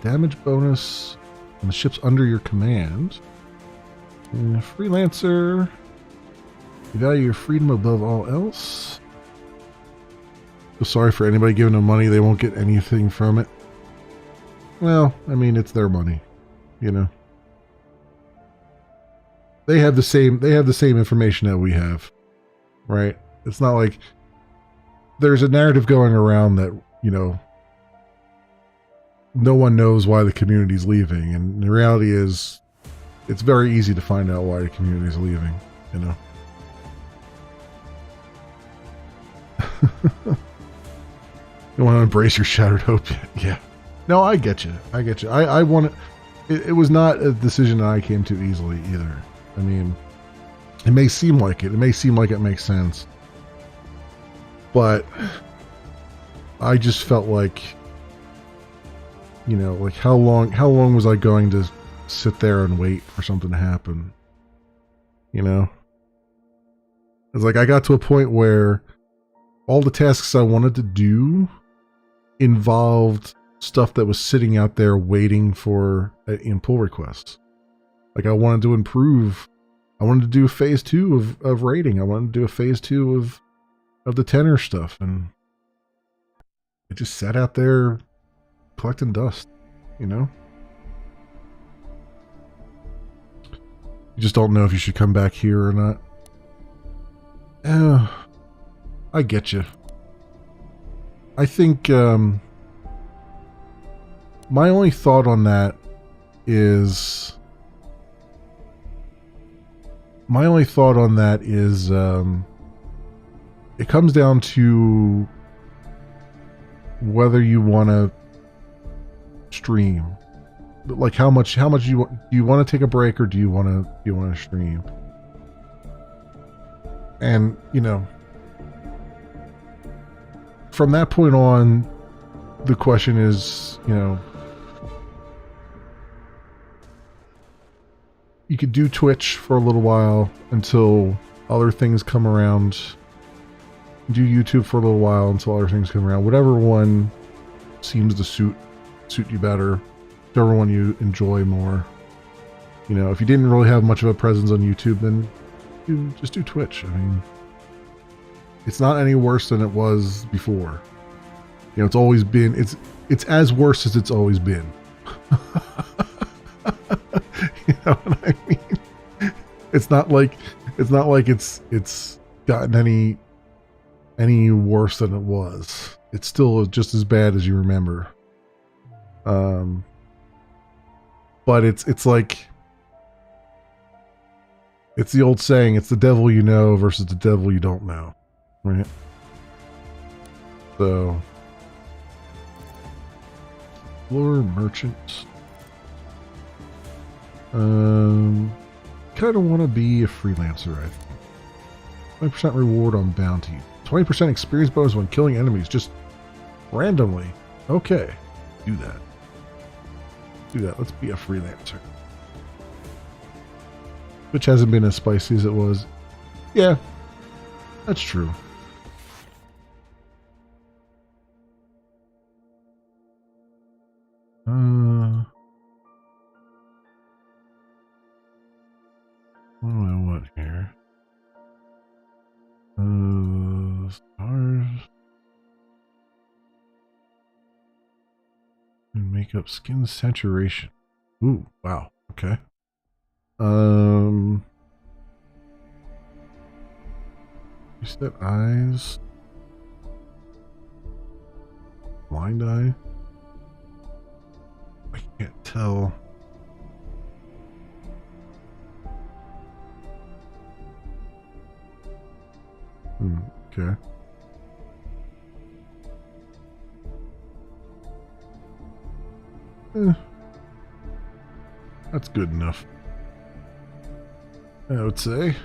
Damage bonus on the ships under your command. Freelancer. You value your freedom above all else. Feel sorry for anybody giving them money. They won't get anything from it. Well, I mean, it's their money, you know. They have the same information that we have, right? It's not like there's a narrative going around that, you know, no one knows why the community's leaving, and the reality is it's very easy to find out why the community's leaving, you know. You want to embrace your shattered hope? Yeah. No, I get you. I want it. It was not a decision that I came to easily either. I mean, it may seem like it. It may seem like it makes sense. But I just felt like, you know, like how long was I going to sit there and wait for something to happen? You know? It's like I got to a point where all the tasks I wanted to do involved stuff that was sitting out there waiting for in pull requests. Like I wanted to improve. I wanted to do phase 2 of raiding. I wanted to do a phase 2 of the tenor stuff, and it just sat out there collecting dust, you know? You just don't know if you should come back here or not. I get you. I think my only thought on that is it comes down to whether you want to stream. Like how much do you want to take a break, or do you want to stream? And, you know, from that point on, the question is, you know, you could do Twitch for a little while until other things come around. Do YouTube for a little while until other things come around. Whatever one seems to suit you better, whichever one you enjoy more. You know, if you didn't really have much of a presence on YouTube, then you just do Twitch. I mean, it's not any worse than it was before. You know, it's always been, it's as worse as it's always been. You know what I mean? It's not like it's gotten any worse than it was. It's still just as bad as you remember. But it's like, it's the old saying, it's the devil you know versus the devil you don't know, right? So, Lure Merchant. Kind of want to be a freelancer, I think. 20% reward on bounty. 20% experience bonus when killing enemies, just randomly. Okay, do that. Do that. Let's be a freelancer. Which hasn't been as spicy as it was. Yeah, that's true. What do I want here? Stars. And make up skin saturation. Ooh, wow. Okay. Reset eyes. Blind eye. I can't tell. Okay. That's good enough, I would say.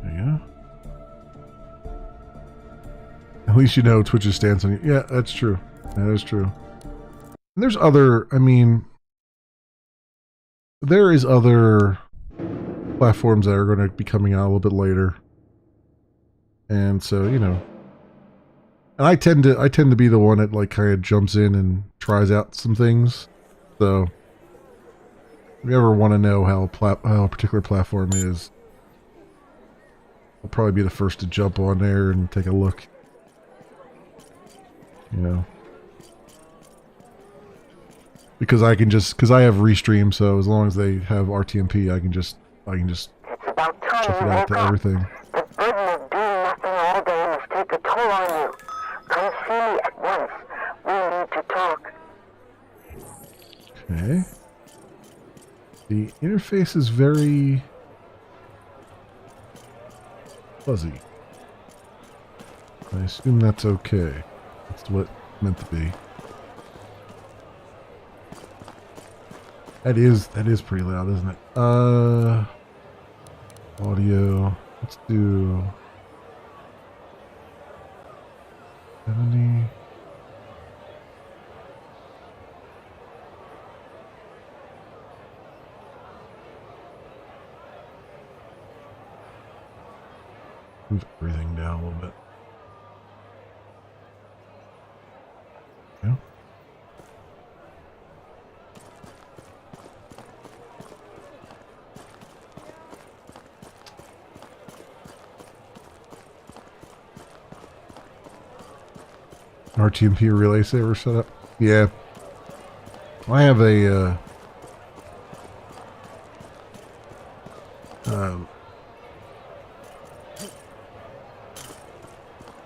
Yeah. At least you know Twitch's stance on you. Yeah, that's true. That is true. And there's other, I mean, there is other platforms that are going to be coming out a little bit later. And so, you know, and I tend to be the one that like kind of jumps in and tries out some things. So if you ever want to know how a particular platform is, I'll probably be the first to jump on there and take a look. You know, because I have Restream, so as long as they have RTMP, I can just check it out to everything. The burden of doing nothing all day must take a toll on you. Come see me at once. We need to talk. Okay. The interface is very fuzzy. I assume that's okay. That's what it's meant to be. That is pretty loud, isn't it? Audio. Let's do 70. Move everything down a little bit. Yeah. RTMP relay saver set up. Yeah. I have a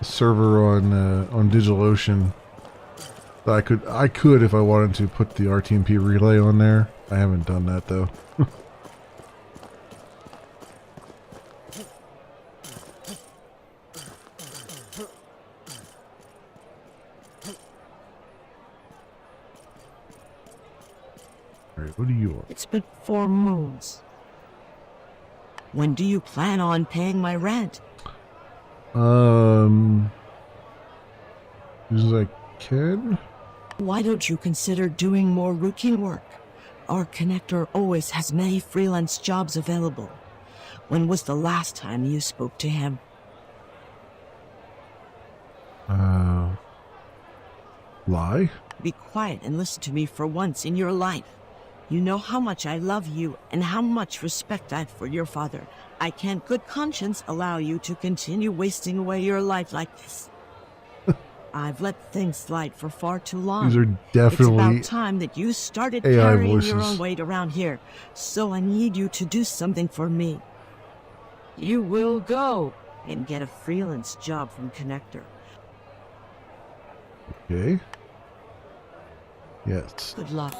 server on DigitalOcean that I could if I wanted to put the RTMP relay on there. I haven't done that though. Alright, what do you want? It's been 4 moons. When do you plan on paying my rent? As I can. Why don't you consider doing more routine work? Our connector always has many freelance jobs available. When was the last time you spoke to him? Lie? Be quiet and listen to me for once in your life. You know how much I love you and how much respect I have for your father. I can't good conscience allow you to continue wasting away your life like this. I've let things slide for far too long. These are definitely It's about time that you started AI carrying voices. your own weight around here. So I need you to do something for me. You will go and get a freelance job from Connector. Okay. Yes. Good luck.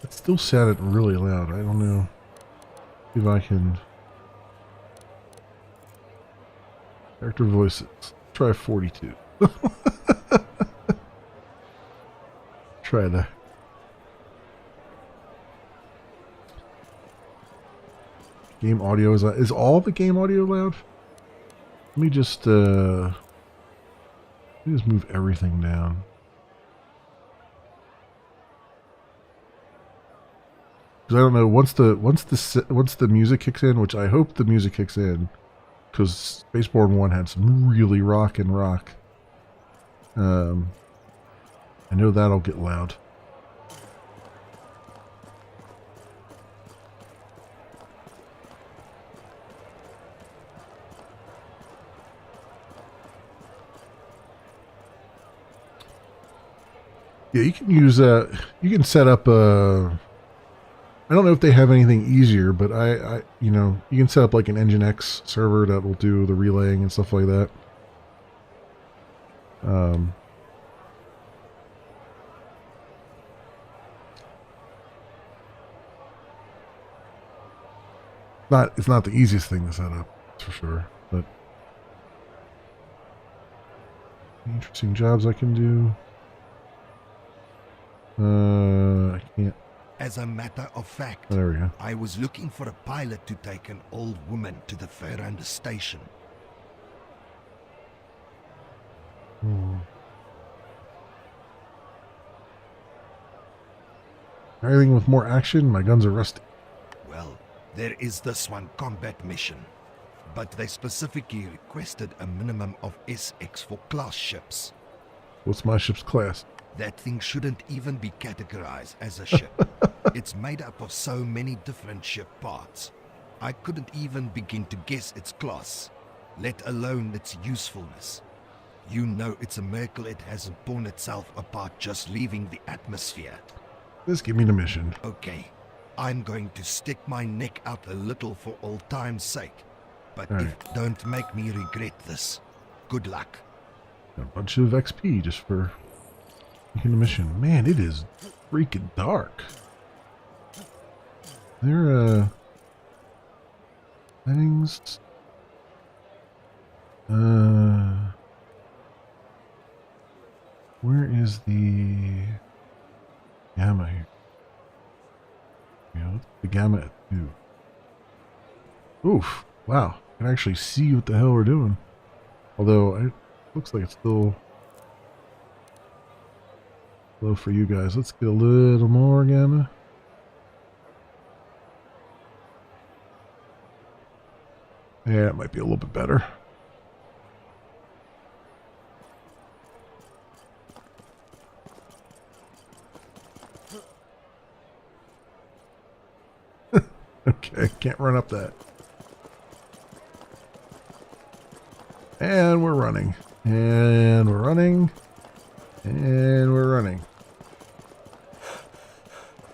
It still sounded really loud. I don't know if I can. Character voices. Try 42. Try that. Game audio is all the game audio loud? Let me just move everything down. Because I don't know, once the music kicks in, which I hope the music kicks in, because SpaceBourne 1 had some really rockin' rock. I know that'll get loud. Yeah, you can use you can set up I don't know if they have anything easier, but you know, you can set up like an Nginx server that will do the relaying and stuff like that. It's not the easiest thing to set up, that's for sure, but interesting jobs I can do. I can't. As a matter of fact, There we go. I was looking for a pilot to take an old woman to the Ferranda station. Anything with more action? My guns are rusty. Well, there is this one combat mission, but they specifically requested a minimum of SX for class ships. What's my ship's class? That thing shouldn't even be categorized as a ship. It's made up of so many different ship parts. I couldn't even begin to guess its class, let alone its usefulness. You know it's a miracle it hasn't torn itself apart just leaving the atmosphere. Just give me the mission. Okay, I'm going to stick my neck out a little for old time's sake. But All if right. don't make me regret this. Good luck. A bunch of XP just for making the mission. Man, it is freaking dark. There, settings. Where is the gamma here? Yeah, what's the gamma at 2? Oof. Wow. I can actually see what the hell we're doing. Although, it looks like it's still low for you guys. Let's get a little more gamma. Yeah, it might be a little bit better. Okay, can't run up that. And we're running. And we're running. And we're running.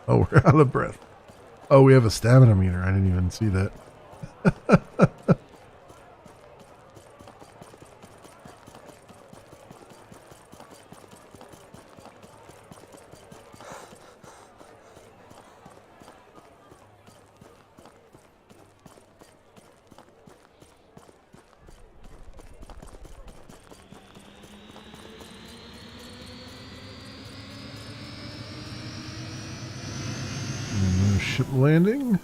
Oh, we're out of breath. Oh, we have a stamina meter. I didn't even see that. Ship landing.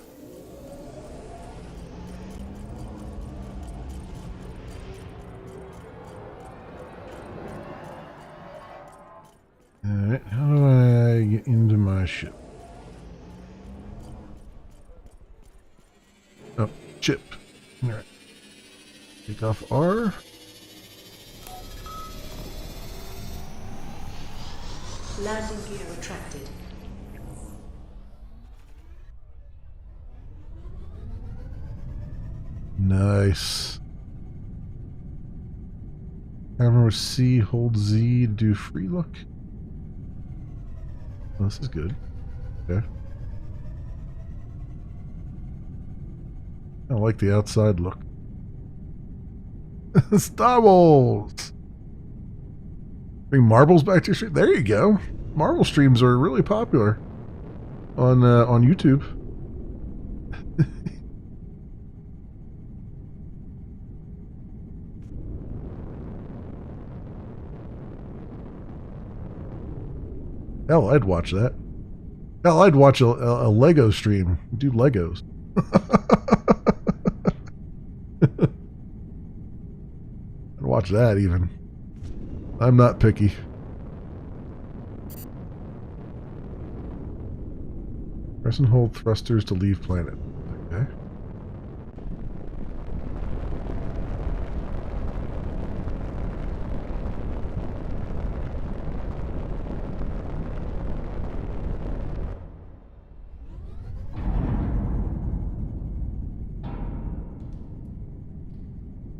Alright, how do I get into my ship? Oh, ship. Alright. Take off R. Landing gear retracted. Nice. Camera C, hold Z to do free look. Oh, this is good. Okay. I like the outside look. Star Wars! Bring marbles back to your stream. There you go. Marble streams are really popular on YouTube. Hell, I'd watch that. Hell, I'd watch a Lego stream. Do Legos. I'd watch that even. I'm not picky. Press and hold thrusters to leave planet. Okay.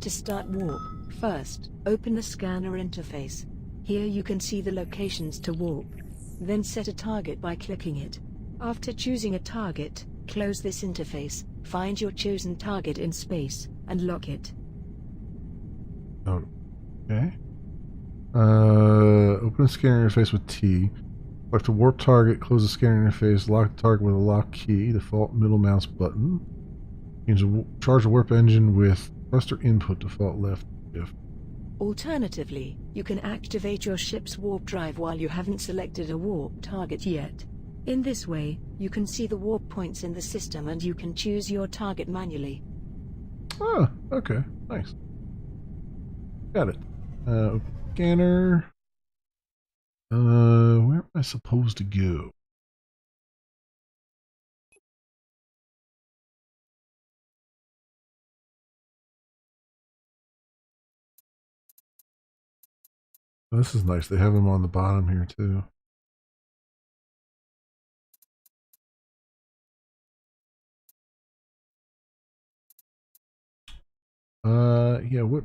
To start warp, first, open the scanner interface. Here you can see the locations to warp. Then set a target by clicking it. After choosing a target, close this interface, find your chosen target in space, and lock it. Okay. Open the scanner interface with T. Select the warp target, close the scanner interface, lock the target with a lock key, default middle mouse button. Charge the warp engine with thruster input, default left shift. Alternatively, you can activate your ship's warp drive while you haven't selected a warp target yet. In this way, you can see the warp points in the system and you can choose your target manually. Ah, okay. Nice. Got it. Scanner. Where am I supposed to go? Oh, this is nice. They have them on the bottom here too. Yeah, what,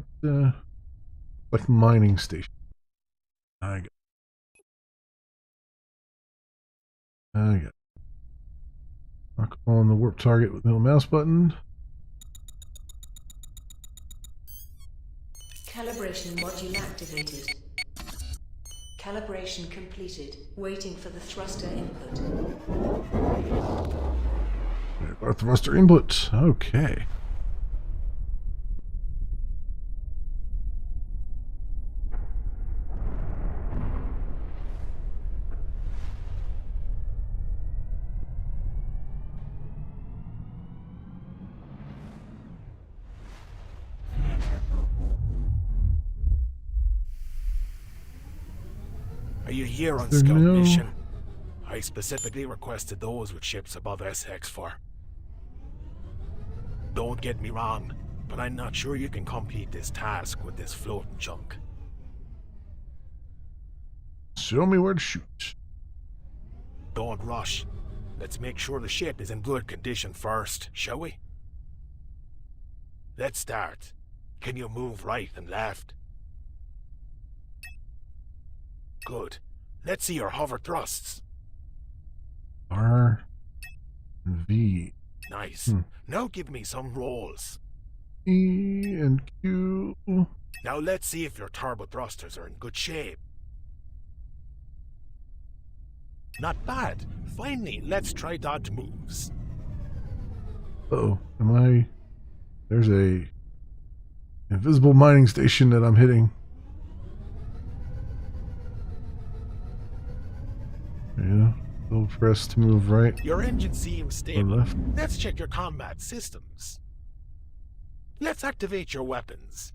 like mining station. I got it. Lock on the warp target with middle mouse button. Calibration module activated. Calibration completed. Waiting for the thruster input. Our thruster input. Okay. Are you here on There scout no- mission? I specifically requested those with ships above SX4. Don't get me wrong, but I'm not sure you can complete this task with this floating junk. Show me where to shoot. Don't rush. Let's make sure the ship is in good condition first, shall we? Let's start. Can you move right and left? Good. Let's see your hover thrusts. R and V. Nice. Now give me some rolls. E and Q. Now let's see if your turbo thrusters are in good shape. Not bad. Finally, let's try dodge moves. Uh-oh. Am I... There's a invisible mining station that I'm hitting. Yeah. Hold press to move right. Your engine seems stable. left. Let's check your combat systems. Let's activate your weapons.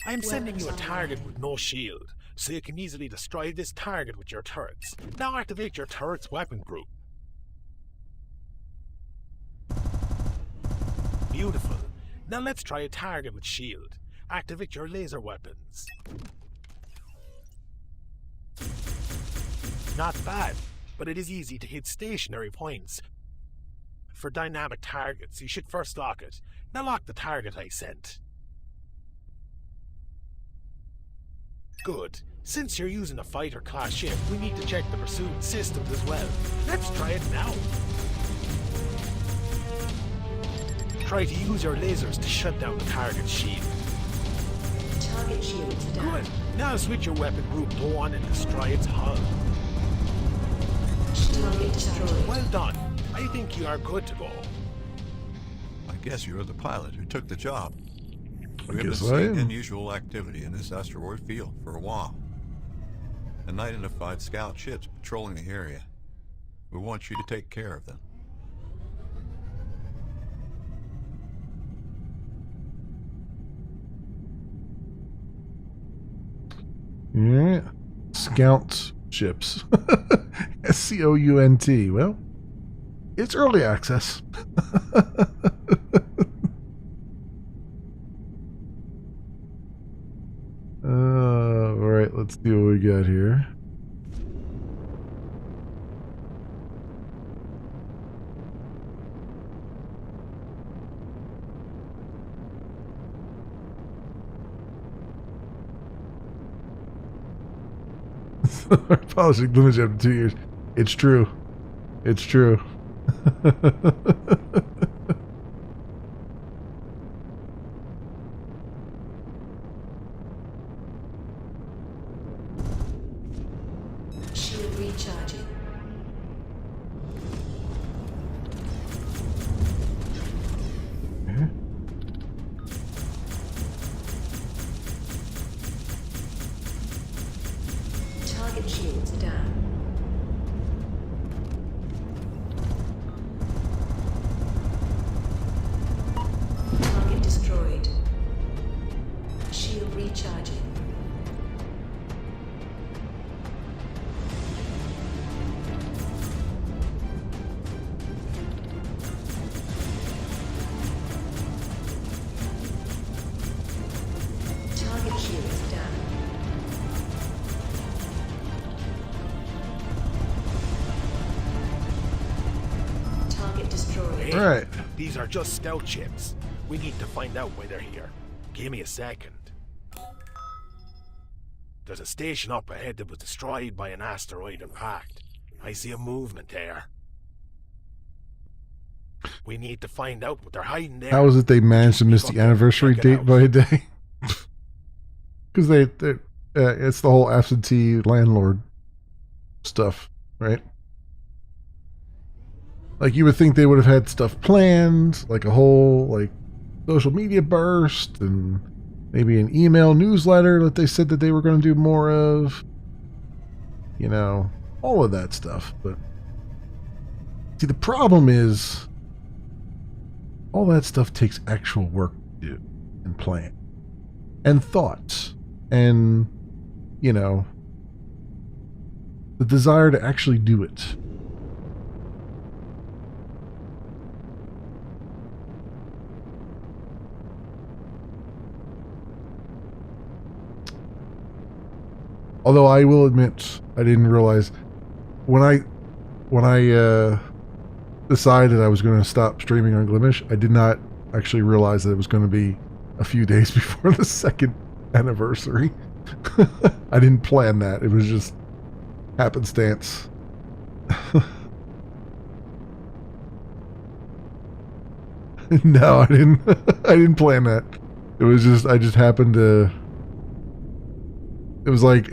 I'm sending you a target with no shield, so you can easily destroy this target with your turrets. Now activate your turret's weapon group. Beautiful. Now let's try a target with shield. Activate your laser weapons. Not bad, but it is easy to hit stationary points. For dynamic targets, you should first lock it. Now lock the target I sent. Good. Since you're using a fighter class ship, we need to check the pursuit systems as well. Let's try it now. Try to use your lasers to shut down the target's shield. Target shields down. Good. Now switch your weapon group to one and destroy its hull. Target destroyed. Well done. I think you are good to go. I guess you're the pilot who took the job. We have been guess I seeing am. unusual activity in this asteroid field for a while. Unidentified scout ships patrolling the area. We want you to take care of them. Yeah. Scout ships. SCOUNT. Well, it's early access. Alright, let's see what we got here. Polishing plumage after 2 years. It's true. It's true. Shield recharging. Okay. Target shields down. Target destroyed. Shield recharging. Target shields down. Target destroyed. Hey, Alright. These are just scout ships. We need to find out why they're here. Give me a second. There's a station up ahead that was destroyed by an asteroid impact. I see a movement there. We need to find out what they're hiding there. How is it they managed to miss Just the anniversary check it date out. by a day? Because it's the whole absentee landlord stuff, right? Like you would think they would have had stuff planned, like a whole like social media burst and maybe an email newsletter that they said that they were going to do more of. You know, all of that stuff. But see, the problem is all that stuff takes actual work to do and plan and thoughts and, you know, the desire to actually do it. Although I will admit, I didn't realize when I decided I was going to stop streaming on Glimish, I did not actually realize that it was going to be a few days before the second anniversary. I didn't plan that. It was just happenstance. No, I didn't. I didn't plan that. It was just I just happened to. It was like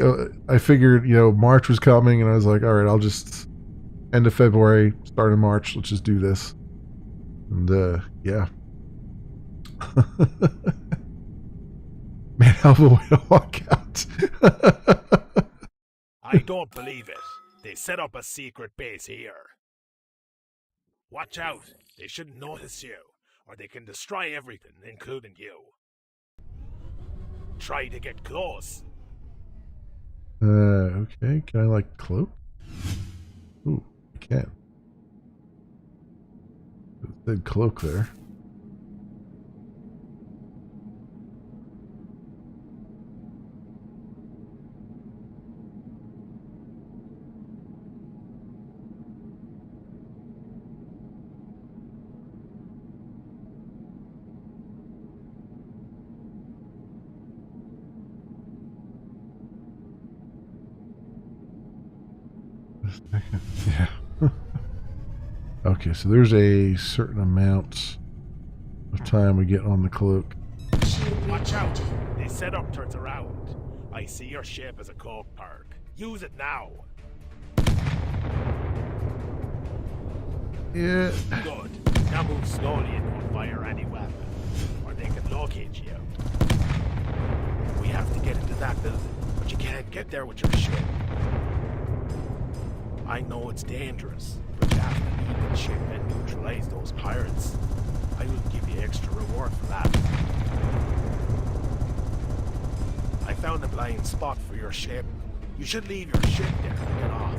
I figured, you know, March was coming, and I was like, all right, I'll just end of February, start of March. Let's just do this. And yeah. Man, hell of a way to walk out. I don't believe it. They set up a secret base here. Watch out. They shouldn't notice you, or they can destroy everything, including you. Try to get close. Okay. Can I like cloak? Ooh, I can. It said cloak there. Yeah. Okay, so there's a certain amount of time we get on the cloak. Watch out! The setup turns around. I see your ship as a coke perk. Use it now. Yeah. Good. Now move slowly and don't fire any weapon, or they can locate you. We have to get into that building, but you can't get there with your ship. I know it's dangerous, but you have to leave the ship and neutralize those pirates. I will give you extra reward for that. I found a blind spot for your ship. You should leave your ship there and get off.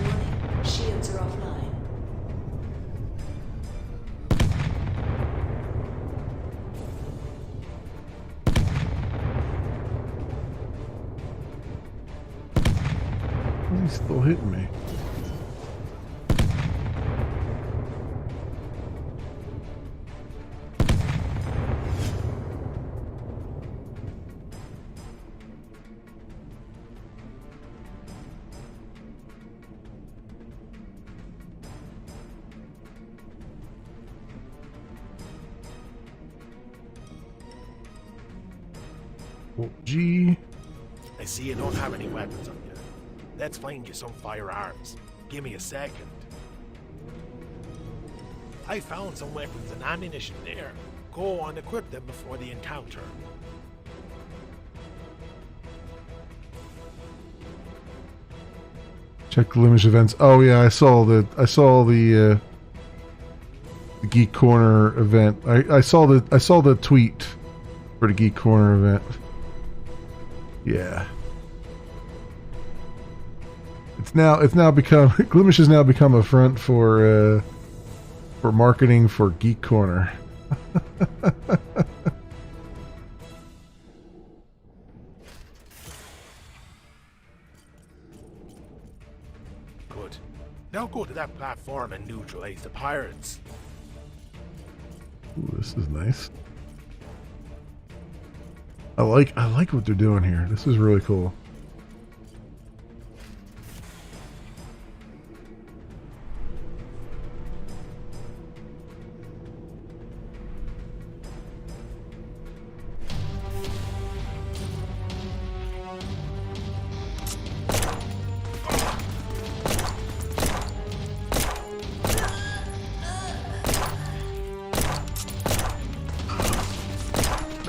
Warning, shields are offline. He's still hitting me. Oh, G. I see you don't have any weapons on you. Let's find you some firearms. Give me a second. I found some weapons and ammunition there. Go and equip them before the encounter. Check the Limage events. Oh yeah, I saw the Geek Corner event. I saw the tweet for the Geek Corner event. Yeah. It's now become Glimish has now become a front for marketing for Geek Corner. Good. Now go to that platform and neutralize the pirates. Ooh, this is nice. I like what they're doing here. This is really cool.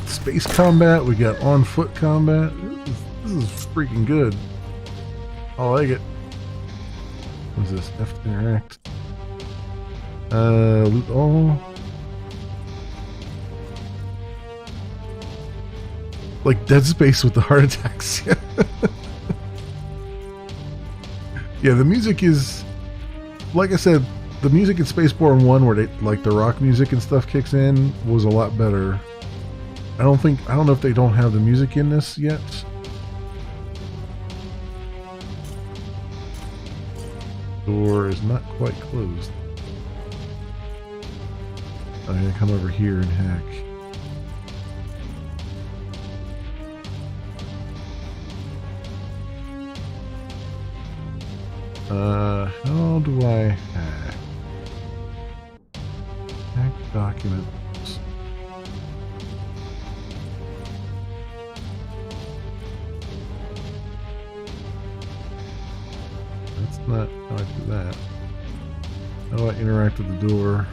Space combat, we got on foot combat. This is freaking good. I like it. What is this? F to interact. Loot all. Like Dead Space with the heart attacks. Yeah, the music is, like I said, the music in SpaceBourne 1 where they, like the rock music and stuff kicks in was a lot better. I don't know if they don't have the music in this yet. Door is not quite closed. I'm gonna come over here and hack. How do I hack? Hack documents. Not how I do that. How do I interact with the door?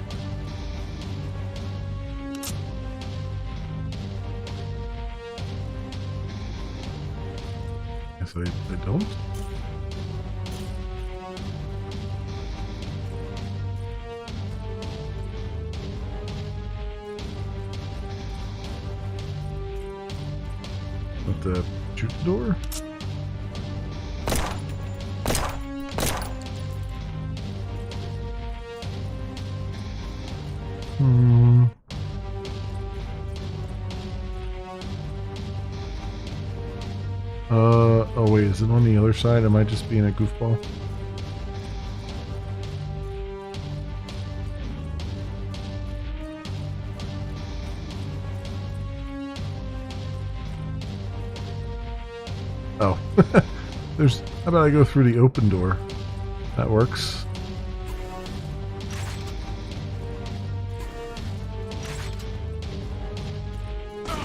Guess I don't. What the shoot the door? Oh wait, is it on the other side? Am I just being a goofball? Oh. There's. How about I go through the open door? That works.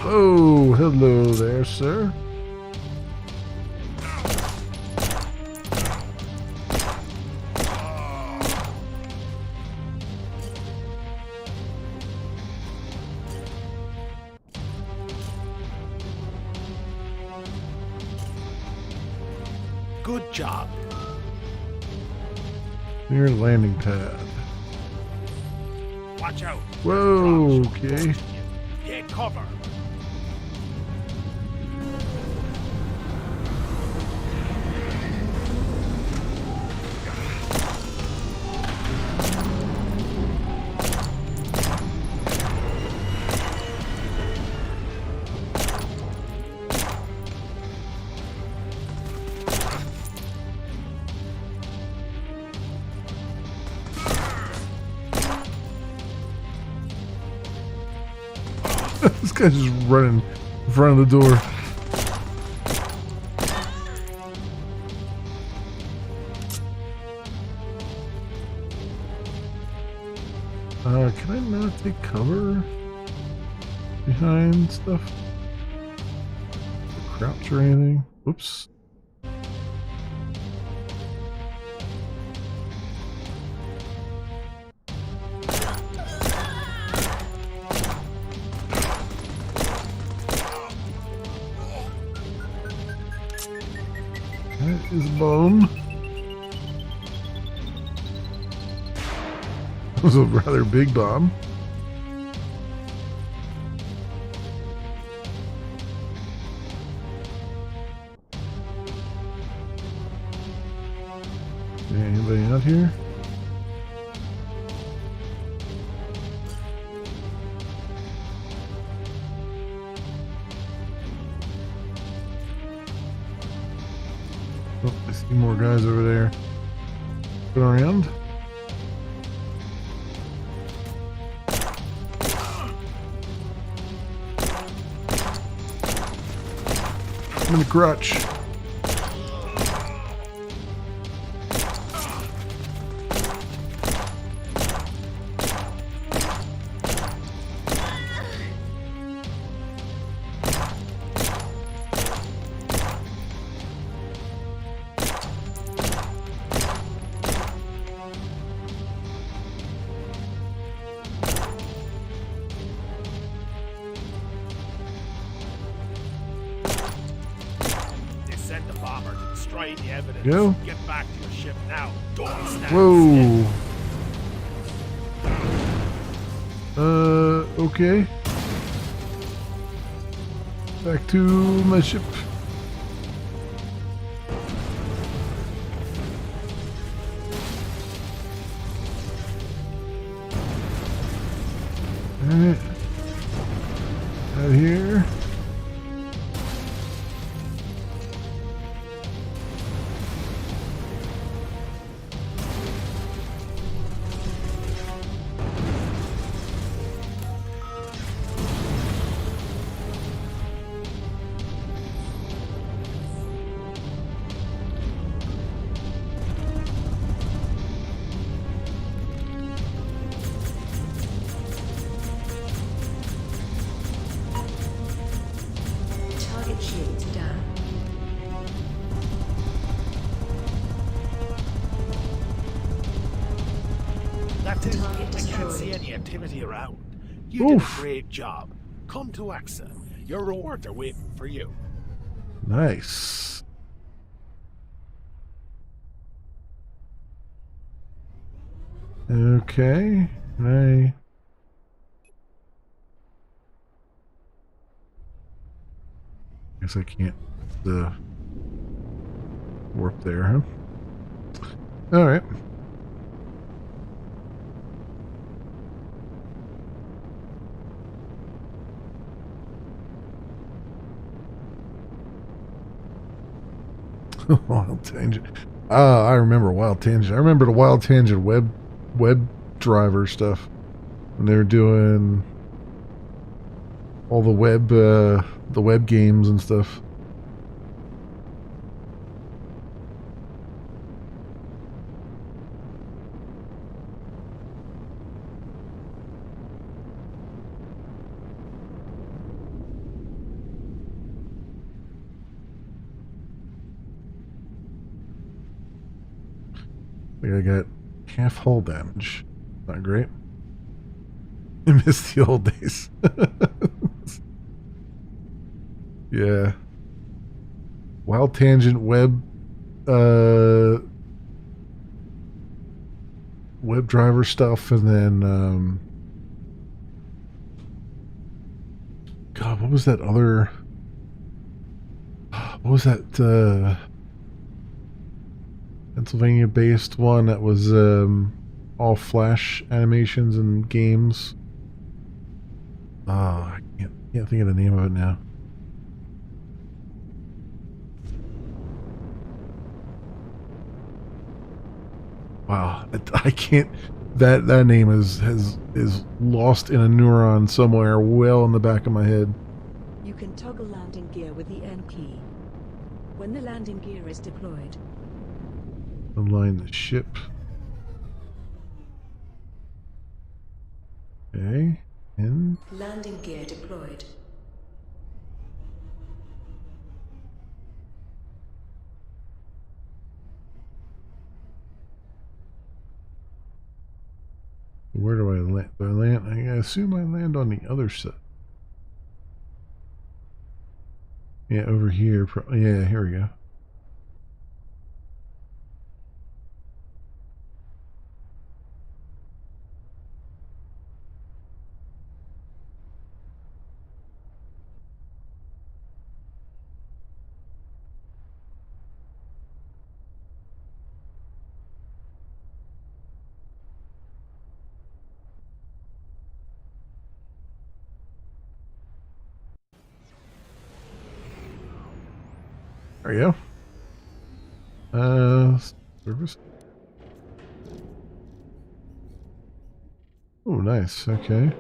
Oh, hello there, sir. Good job. Near landing pad. Watch out. Whoa, okay. Get cover. This guy's just running in front of the door. Can I not take cover behind stuff? Crouch or anything? Whoops. That is a bone. That was a rather big bomb. Anybody out here? Oh, I see more guys over there. Go around. I'm in the crutch. Send the bomber to destroy the evidence. Go. Get back to your ship now. Don't stand Whoa. still. Okay. Back to my ship. Alright. Out here. Target shields down. That's it. Target I can't destroyed. see any activity around. You did a great job. Come to AXA. Your rewards are waiting for you. Nice. Okay. Guess I can't warp there, huh? All right. Wild Tangent. Ah, I remember Wild Tangent. I remember the Wild Tangent web driver stuff when they were doing all the web games and stuff. think I got half hull damage. Not great. I miss the old days. Yeah. Wild tangent web driver stuff, and then God, what was that other? What was that Pennsylvania-based one that was all Flash animations and games? Oh, I can't think of the name of it now. Wow, I can't. That name is lost in a neuron somewhere, well in the back of my head. You can toggle landing gear with the N key. When the landing gear is deployed, Align the ship. Okay, and landing gear deployed. where do I land? Do I land? I assume I land on the other side. Yeah, over here. Yeah, here we go. There we go. Service. Oh, nice. Okay.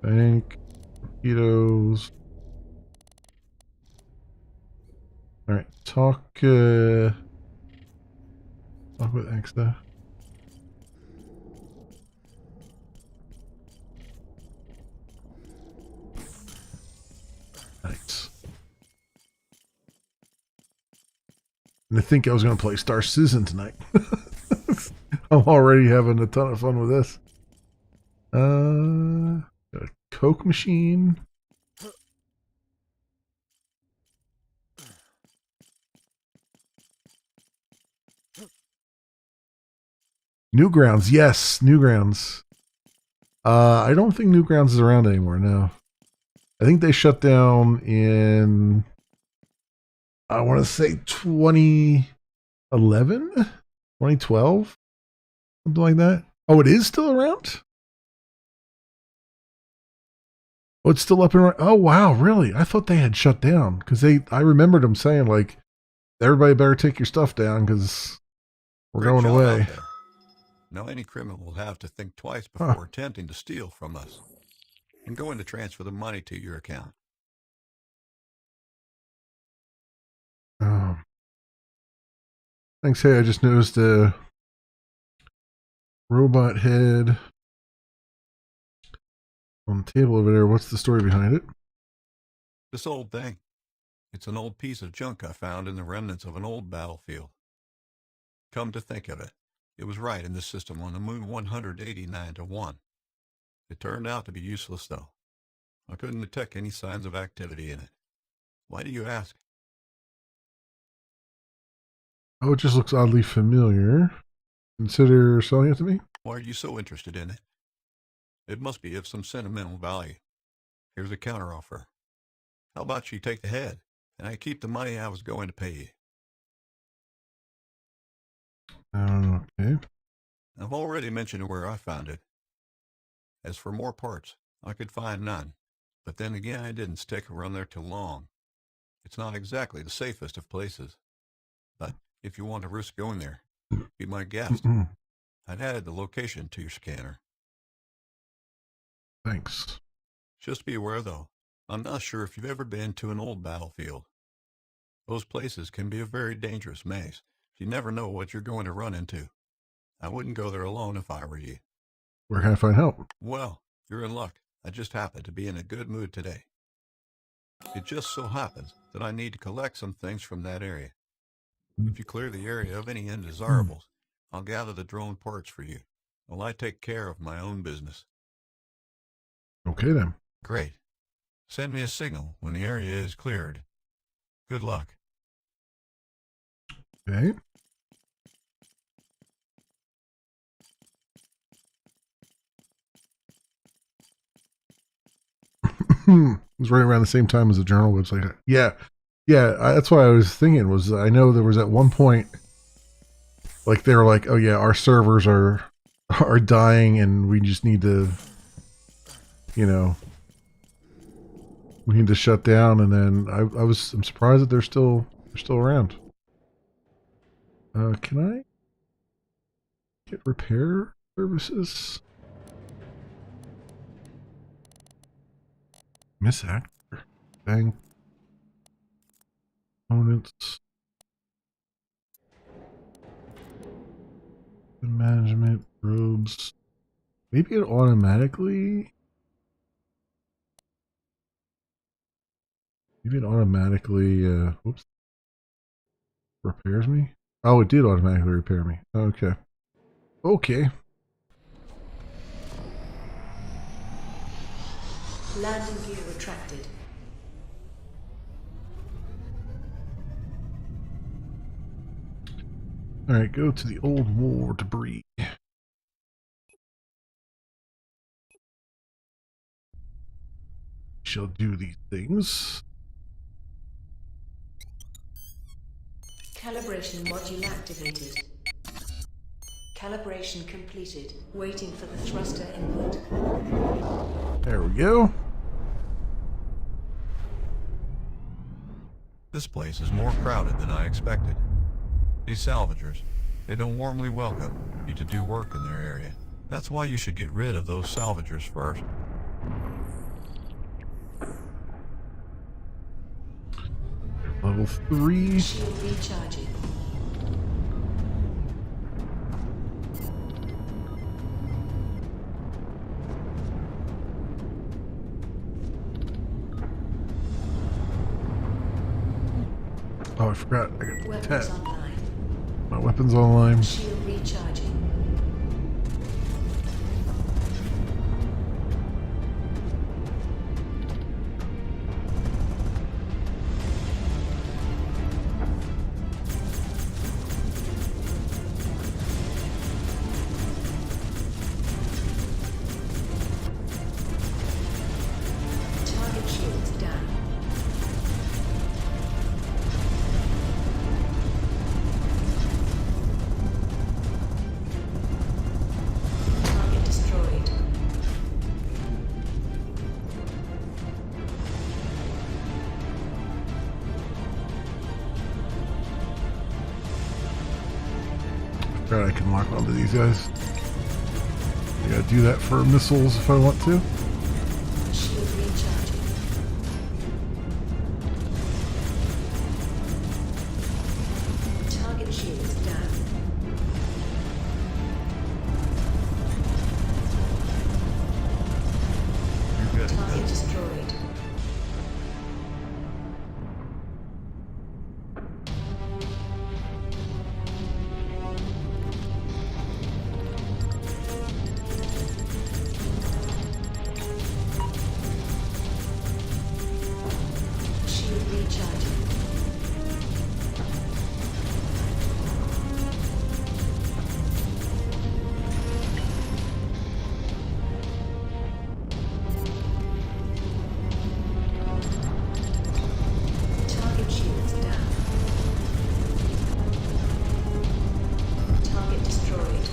Bank. Torpedoes. Alright. Talk with Exa. Nice. And I think I was going to play Star Citizen tonight. I'm already having a ton of fun with this. Got a Coke machine. Newgrounds, yes, Newgrounds. I don't think Newgrounds is around anymore. No, I think they shut down in, I want to say 2011, 2012, something like that. Oh, it is still around? Oh, it's still up and running. Oh, wow, really? I thought they had shut down because I remembered them saying, like, everybody better take your stuff down because we're Great going job away. out there. Now any criminal will have to think twice before attempting to steal from us. I'm going to transfer the money to your account. Thanks. Hey, I just noticed a robot head on the table over there. What's the story behind it? This old thing. It's an old piece of junk I found in the remnants of an old battlefield. Come to think of it, it was right in this system on the moon 189-1. It turned out to be useless, though. I couldn't detect any signs of activity in it. Why do you ask? Oh, it just looks oddly familiar. Consider selling it to me? Why are you so interested in it? It must be of some sentimental value. Here's a counteroffer. How about you take the head, and I keep the money I was going to pay you? Okay. I've already mentioned where I found it. As for more parts, I could find none. But then again, I didn't stick around there too long. It's not exactly the safest of places. But if you want to risk going there, be my guest. I've added the location to your scanner. Thanks. Just be aware, though, I'm not sure if you've ever been to an old battlefield. Those places can be a very dangerous maze. You never know what you're going to run into. I wouldn't go there alone if I were you. Where can I find help? Well, you're in luck. I just happen to be in a good mood today. It just so happens that I need to collect some things from that area. If you clear the area of any undesirables, I'll gather the drone parts for you. While I take care of my own business. Okay then. Great. Send me a signal when the area is cleared. Good luck. Okay. It was right around the same time as the journal website. Yeah. Yeah, that's what I was thinking was I know there was at one point like they were like, "Oh yeah, our servers are dying and we just need to we need to shut down." And then I'm surprised that they're still around. Can I get repair services? Miss actor. Bank. Components. Management. Robes. Maybe it automatically. Whoops. Repairs me? Oh, it did automatically repair me. Okay. Okay. Landing gear retracted. Alright, go to the old war debris. Shall do these things. Calibration module activated. Calibration completed. Waiting for the thruster input. There we go. This place is more crowded than I expected. These salvagers, they don't warmly welcome you to do work in their area. That's why you should get rid of those salvagers first. Level 3. Shield recharging. Oh, I forgot. I got Weapons tab. online. My weapons online. Shield recharging. Target shields down. Target destroyed. I forgot I can lock onto these guys. I gotta do that for missiles if I want to. Shield recharging. Target shields down. You're good. Target destroyed. Shield recharging. Target shields down. Target destroyed.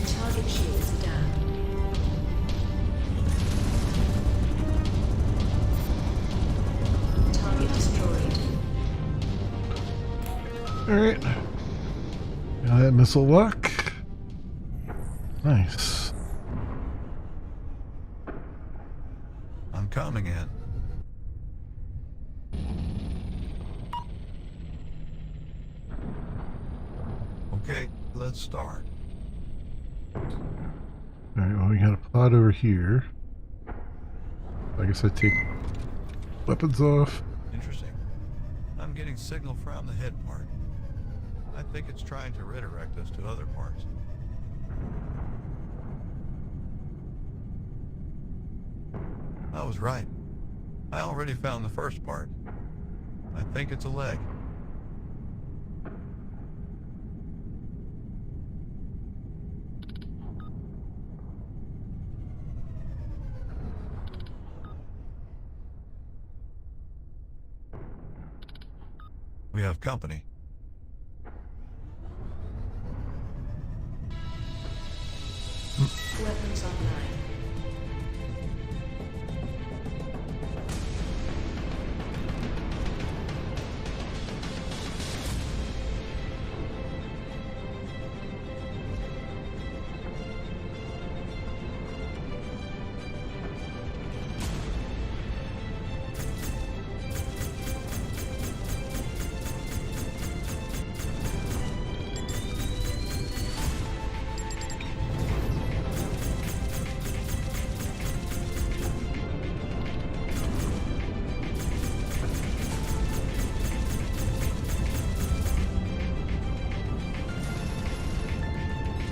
Target shields down. Target destroyed. Alright. Got that missile lock. Nice. I'm coming in. Okay, let's start. Alright, well, we got a pod over here. I guess I take weapons off. Interesting. I'm getting signal from the head part. I think it's trying to redirect us to other parts. I was right. I already found the first part. I think it's a leg. We have company. Weapons online.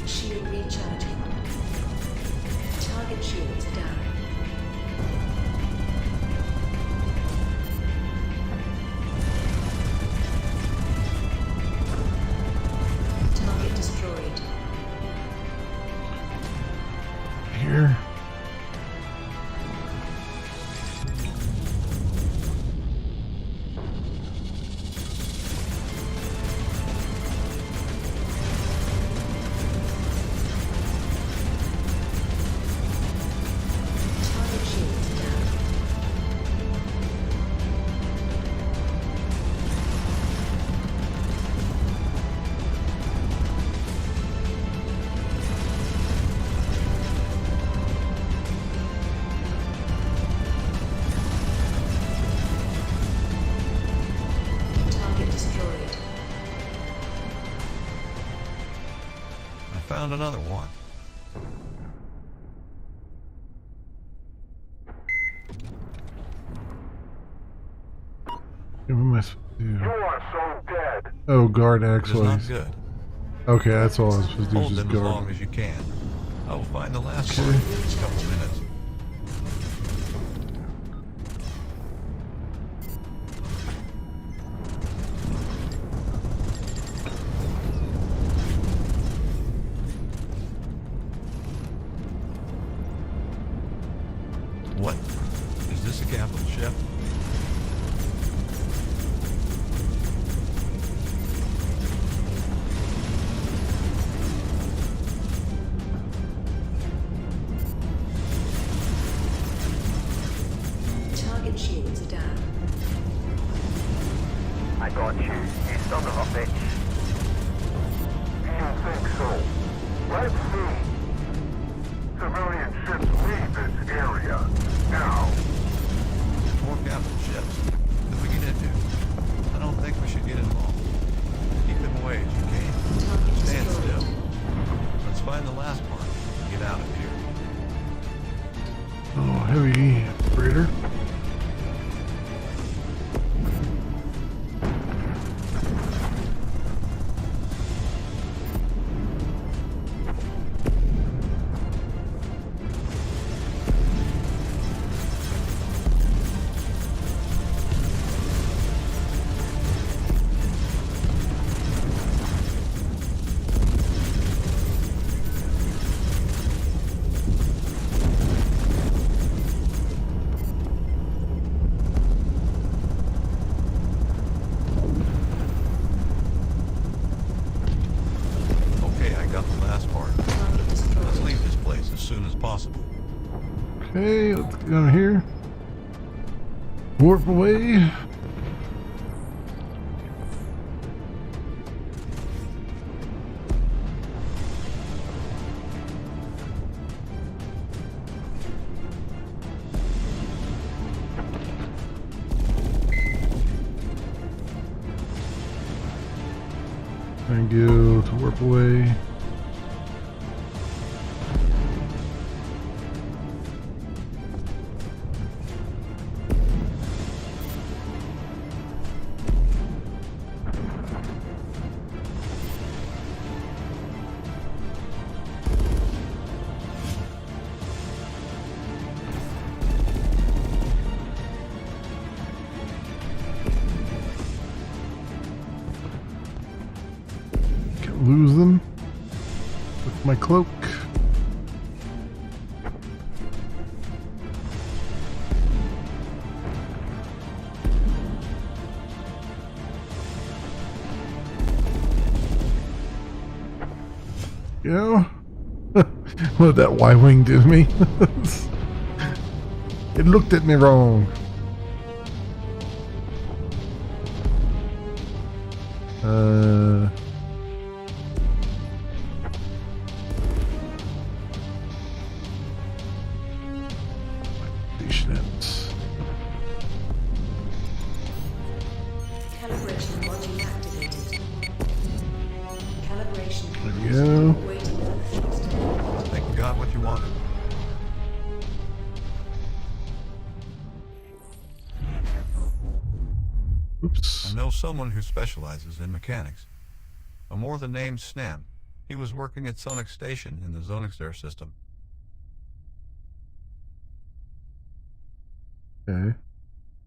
Shield recharging. Target shields down. Target destroyed. Here. Target shields down. Target destroyed. I found another one. What am I supposed to do? You are so dead. Oh, guard It's not X-Ways. good. Okay, that's all I'm supposed to do is Hold just them as long guard. as you can. I will find the last Okay. one in a couple minutes. What? Is this a capital ship? Target shields are down. I got you, you son of a bitch. You think so? Let's see. Civilian ships leave this area. Now. More capital ships that we get into. I don't think we should get involved. Keep them away as you can. Target Stand destroyed. still. Let's find the last part and get out of here. Oh, heavy freighter. Okay, I got the last part. Target destroyed. Let's leave this place as soon as possible. Okay, let's get down here. Warp away. And go to warp away. Lose them with my cloak. Yeah. What did that Y-wing do to me? It looked at me wrong. Calibration module activated. Calibration. There we go. Waiting for the thruster. I think you got what you wanted. Oops. I know someone who specializes in mechanics. A more than named Snam. He was working at Sonic Station in the Zonixter system. Okay.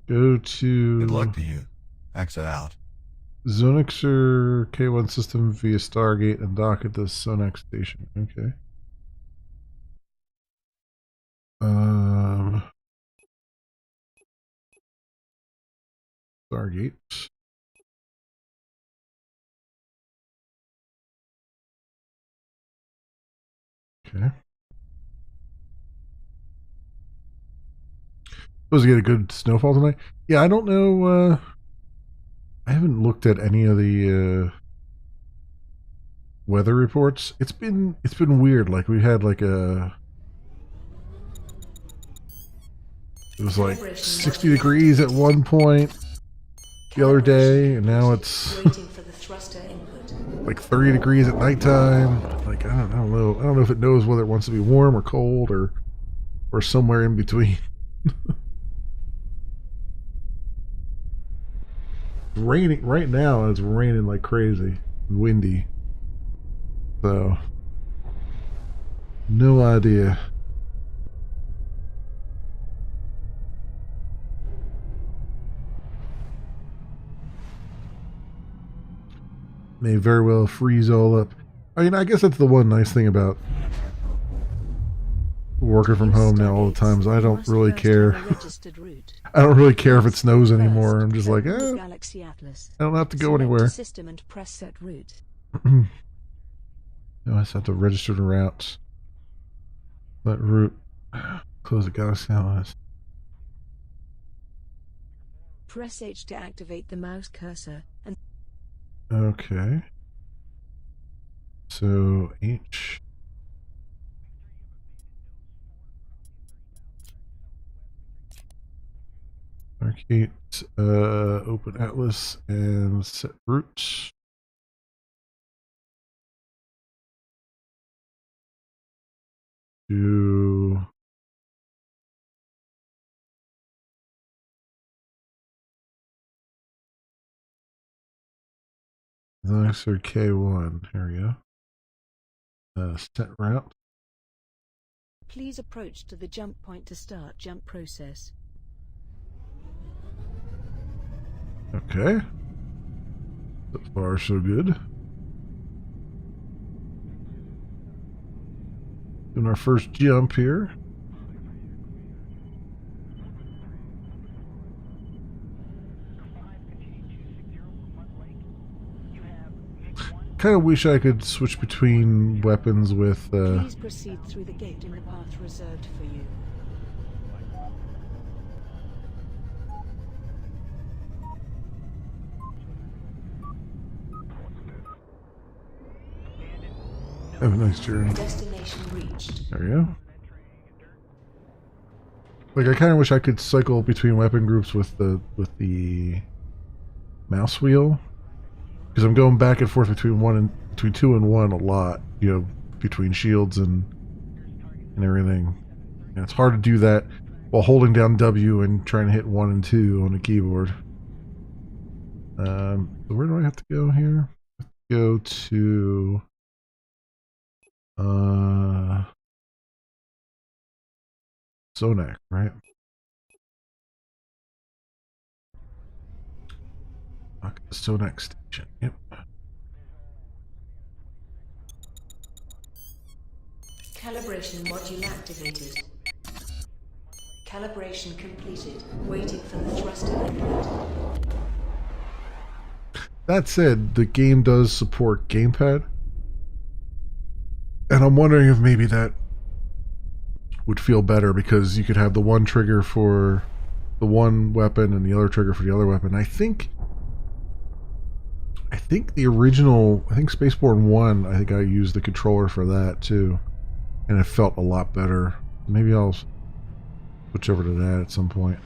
Go to Good luck to you. Exit out. Zonixer K1 system via Stargate and dock at the Sonax station. Okay. Stargate. Okay. Supposed to get a good snowfall tonight. Yeah, I don't know. I haven't looked at any of the weather reports. It's been weird. Like we had like it was like 60 degrees at one point the other day, and now it's Waiting for the thruster input. like 30 degrees at nighttime. Like I don't know. I don't know if it knows whether it wants to be warm or cold or somewhere in between. Raining right now. It's raining like crazy, windy. So no idea. May very well freeze all up. I mean, I guess that's the one nice thing about working from home now all the time is I don't really care. I don't really care if it snows anymore. I'm just like, I don't have to go anywhere. System and press set route. No, I just have to register the routes. That route. Close the galaxy atlas. Press H to activate the mouse cursor and Okay. So H. Arcade, open atlas and set route. To Zonixer K1. Here we go. Set route. please approach to the jump point to start jump process. Okay. So far, so good. Doing our first jump here. Kind of wish I could switch between weapons with. Please proceed through the gate in the path reserved for you. Have a nice journey. Destination reached. There we go. Like I kind of wish I could cycle between weapon groups with the mouse wheel. Because I'm going back and forth between 2 and 1 a lot, you know, between shields and everything. And it's hard to do that while holding down W and trying to hit 1 and 2 on the keyboard. So where do I have to go here? Go to Zonac, right? Okay, Zonac station. Yep. Calibration module activated. Calibration completed. Waiting for the thruster input. That said, the game does support gamepad. And I'm wondering if maybe that would feel better, because you could have the one trigger for the one weapon and the other trigger for the other weapon. I think the original, SpaceBourne 1, I think I used the controller for that too. And it felt a lot better. Maybe I'll switch over to that at some point.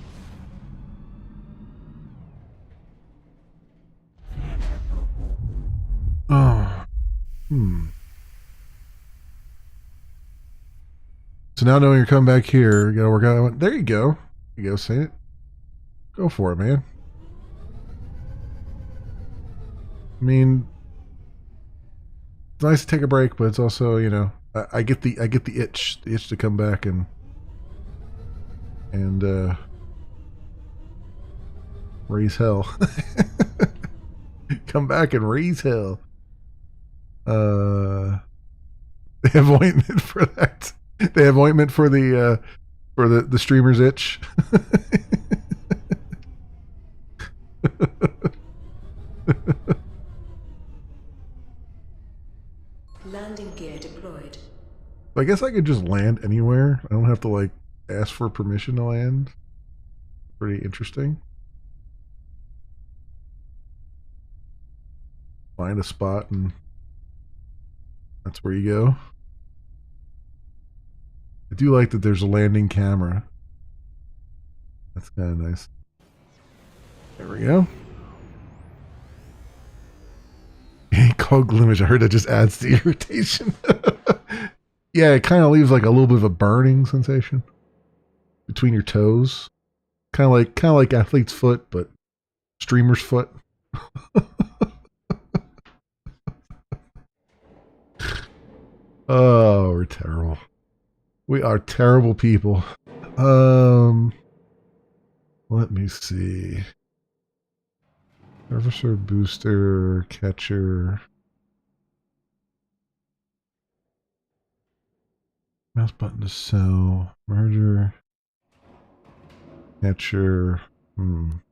Oh. So now knowing you're coming back here, you gotta work out. There you go. There you go, say it. Go for it, man. I mean, it's nice to take a break, but it's also, you know, I get the itch to come back and raise hell. Come back and raise hell. They have ointment for that. They have ointment for the streamer's itch. Landing gear deployed. I guess I could just land anywhere. I don't have to like ask for permission to land. Pretty interesting. Find a spot and that's where you go. I do like that there's a landing camera. That's kind of nice. There we go. Cog limage. I heard that just adds to irritation. Yeah, it kind of leaves like a little bit of a burning sensation between your toes. Kind of like athlete's foot, but streamer's foot. Oh, we're terrible. We are terrible people. Let me see. Servicer, booster, catcher. Mouse button to sell. Merger. Catcher. Weapon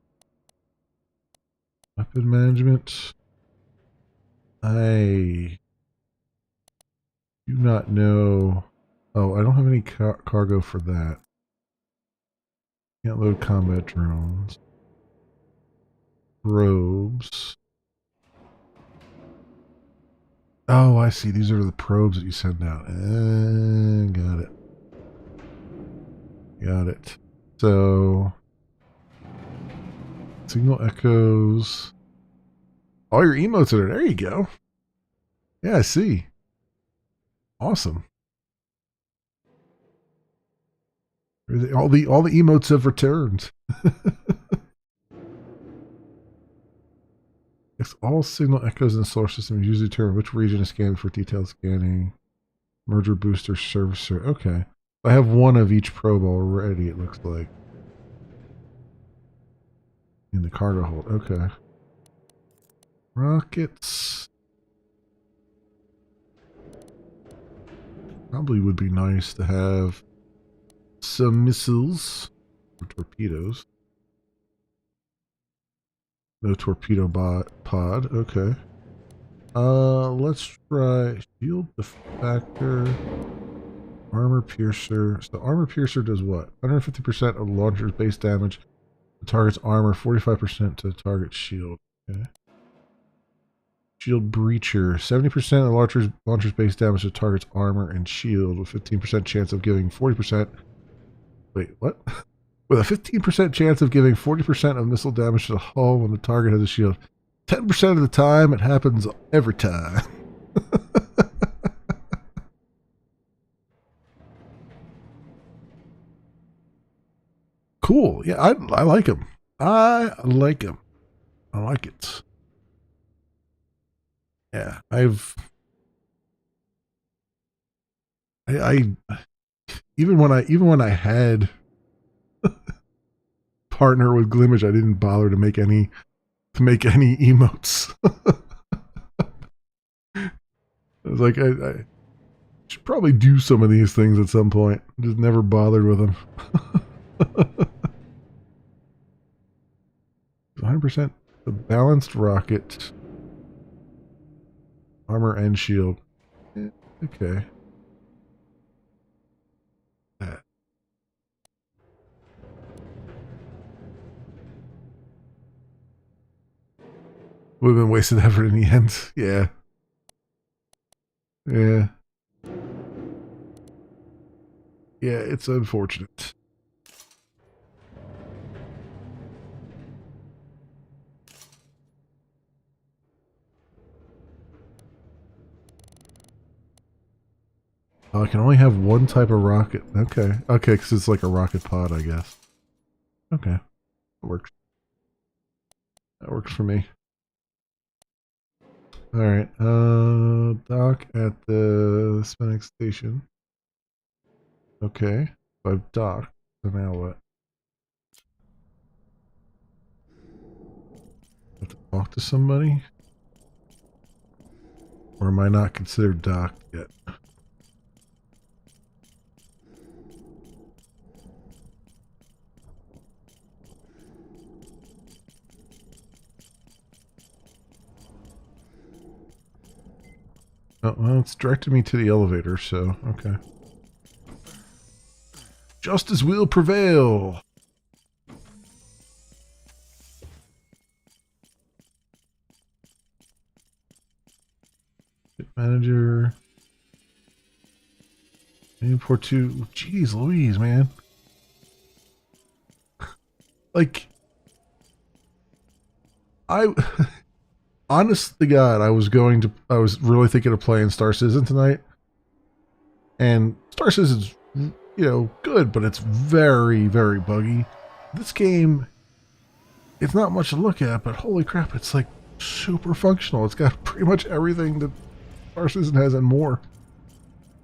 management. I do not know. Oh, I don't have any cargo for that. Can't load combat drones. Probes. Oh, I see. These are the probes that you send out. Got it. Got it. So, signal echoes. All your emotes are there. There you go. Yeah, I see. Awesome. All the emotes have returned. It's all signal echoes in the solar system usually determine which region is scanned for detailed scanning. Merger booster servicer. Okay. I have one of each probe already, it looks like. In the cargo hold. Okay. Rockets. Probably would be nice to have some missiles or torpedoes. No torpedo pod. Okay. Let's try shield deflector, armor piercer. So armor piercer does what? 150% of launcher's base damage to target's armor, 45% to target shield. Okay. Shield breacher, 70% of launcher's base damage to target's armor and shield, with 15% chance of giving 40%. Wait, what? With a 15% chance of giving 40% of missile damage to the hull when the target has a shield. 10% of the time, it happens every time. Cool. Yeah, I like him. I like him. I like it. Yeah, I even when I had partner with Glimmage, I didn't bother to make any emotes. I was like, I should probably do some of these things at some point. Just never bothered with them. 100% the balanced rocket, armor and shield. Okay. That. Would have been wasted effort in the end. Yeah. Yeah. Yeah, it's unfortunate. Oh, I can only have one type of rocket. Okay. Okay, because it's like a rocket pod, I guess. Okay. That works. That works for me. Alright. Dock at the Spinning Station. Okay. So I've docked. So now what? Have to talk to somebody? Or am I not considered docked yet? Oh, well, it's directed me to the elevator, so, okay. Justice will prevail! Manager. Import 2. Jeez Louise, man. Like, honest to God, I was really thinking of playing Star Citizen tonight. And Star Citizen's, good, but it's very, very buggy. This game, it's not much to look at, but holy crap, it's like super functional. It's got pretty much everything that Star Citizen has and more.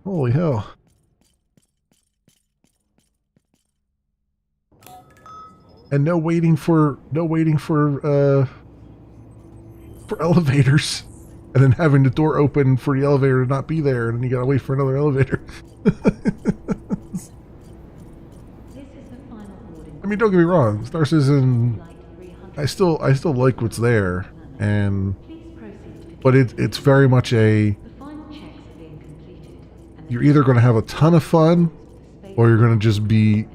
Holy hell. And no waiting for elevators, and then having the door open for the elevator to not be there, and then you gotta wait for another elevator. I mean, don't get me wrong, Star Citizen, I still like what's there, but it's very much you're either going to have a ton of fun, or you're going to just be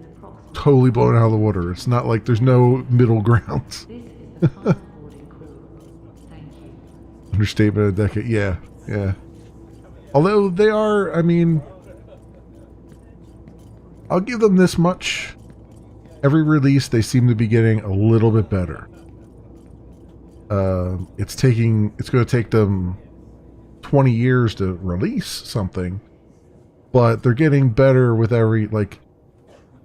totally blown out of the water. It's not like there's no middle ground. Understatement of the decade. Yeah. Although they are, I mean, I'll give them this much. Every release, they seem to be getting a little bit better. It's going to take them 20 years to release something, but they're getting better with every, like,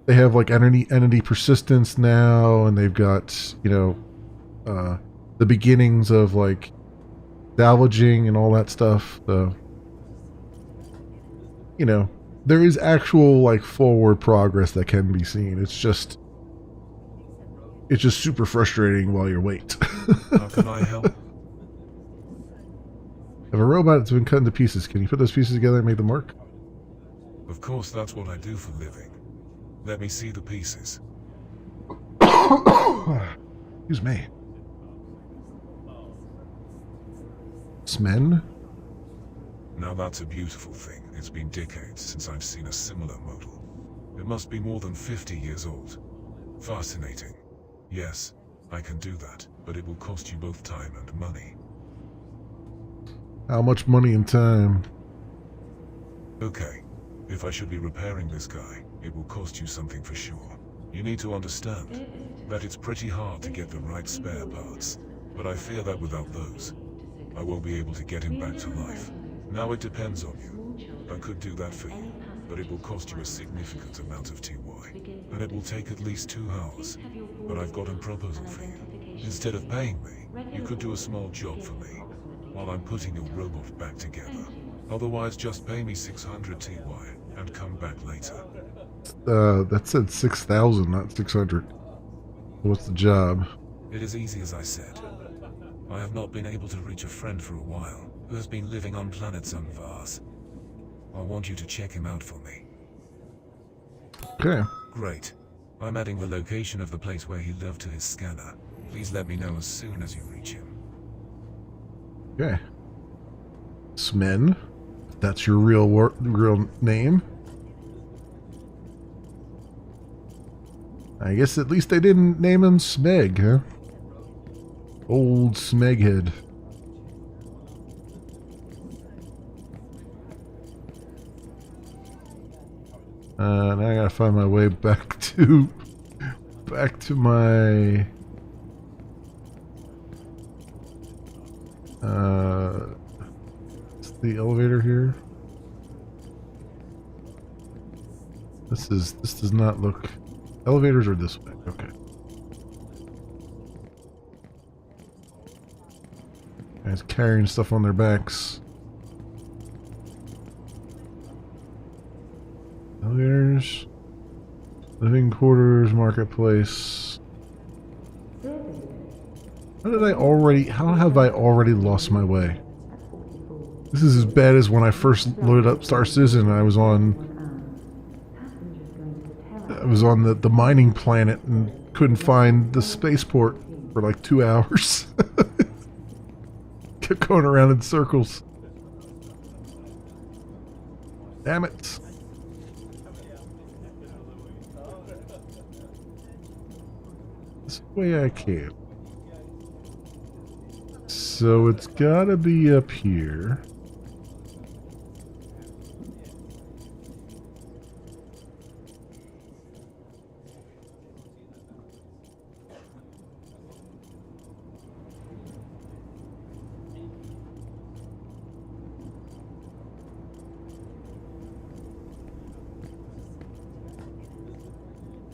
they have like entity persistence now, and they've got, the beginnings of like salvaging and all that stuff. So, there is actual like forward progress that can be seen. It's just super frustrating while you wait. How can I help? If a robot has been cut into pieces, can you put those pieces together and make them work? Of course, that's what I do for a living. Let me see the pieces. Excuse me. Smen? Now that's a beautiful thing. It's been decades since I've seen a similar model. It must be more than 50 years old. Fascinating. Yes, I can do that, but it will cost you both time and money. How much money and time? Okay, if I should be repairing this guy, it will cost you something for sure. You need to understand that it's pretty hard to get the right spare parts. but I fear that without those, I won't be able to get him back to life. Now it depends on you. I could do that for you, but it will cost you a significant amount of TY, and it will take at least 2 hours. But I've got a proposal for you. Instead of paying me, you could do a small job for me, while I'm putting your robot back together. Otherwise, just pay me 600 TY, and come back later. That said 6,000, not 600. What's the job? It is easy as I said. I have not been able to reach a friend for a while, who has been living on planet Sunvars. I want you to check him out for me. Okay. Great. I'm adding the location of the place where he lived to his scanner. Please let me know as soon as you reach him. Okay. Smen. That's your real name. I guess at least they didn't name him Smeg, huh? Old Smeghead. Now I gotta find my way back to my it's the elevator here. This does not look. Elevators are this way. Okay. Guys carrying stuff on their backs. Elevators. Living quarters, marketplace. How have I already lost my way? This is as bad as when I first loaded up Star Citizen and I was on the mining planet and couldn't find the spaceport for like 2 hours. Kept going around in circles. Damn it. This way I can. So it's gotta be up here.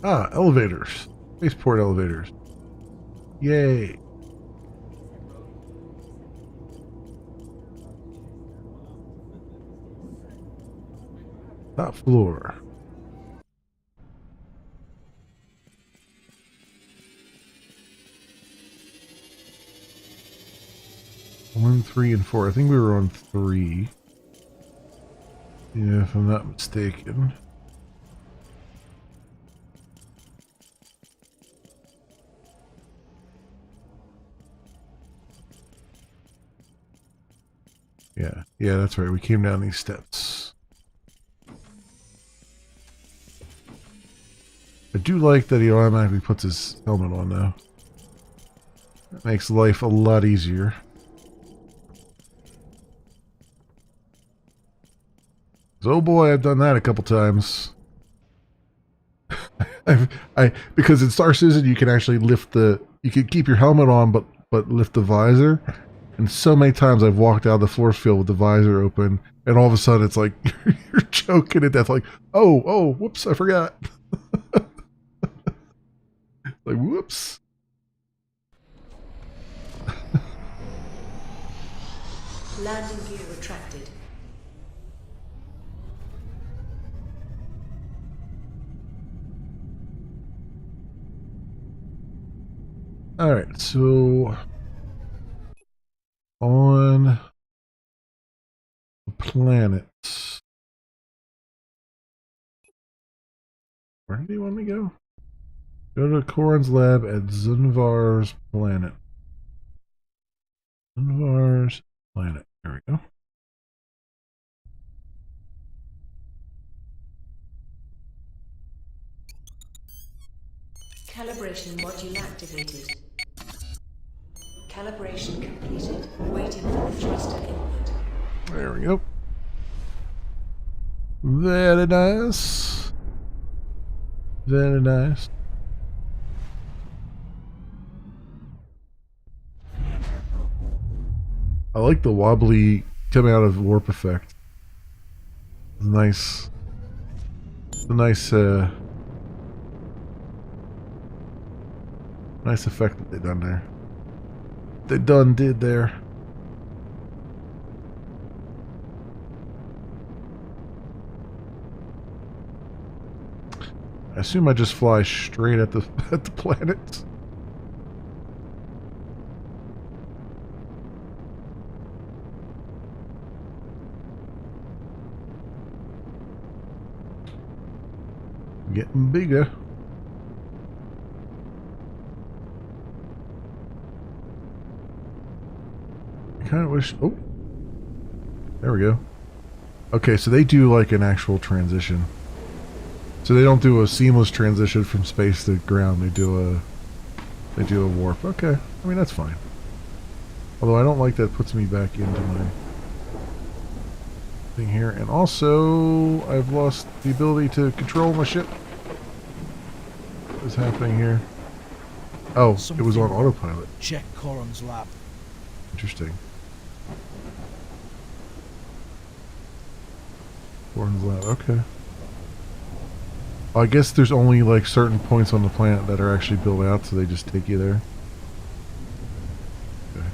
Ah, elevators. Spaceport elevators. Yay. Top floor. One, 3, and 4. I think we were on 3. Yeah, if I'm not mistaken. Yeah, that's right. We came down these steps. I do like that he automatically puts his helmet on now. That makes life a lot easier. Oh boy, I've done that a couple times. Because in Star Citizen you can actually you can keep your helmet on but lift the visor. And so many times I've walked out of the force field with the visor open, and all of a sudden it's like you're choking to death. Like, oh, whoops, I forgot. Like, whoops. Landing gear retracted. All right, so on the planet, where do you want me to go? Go to Koran's lab at Zunvar's planet. Zunvar's planet. There we go. Calibration module activated. Calibration completed. Waiting for the thruster input. There we go. Very nice. Very nice. I like the wobbly coming out of warp effect. It's nice. It's a nice, nice effect that they done there. They did there. I assume I just fly straight at the at the planet. Getting bigger. I kind of wish. Oh, there we go. Okay, so they do like an actual transition. So they don't do a seamless transition from space to ground. They do a warp. Okay, I mean that's fine. Although I don't like that it puts me back into my thing here, and also I've lost the ability to control my ship. What is happening here? Oh, it was on autopilot. Check Coron's lab. Interesting. Coron's lab. Okay. I guess there's only like certain points on the planet that are actually built out, so they just take you there. Okay.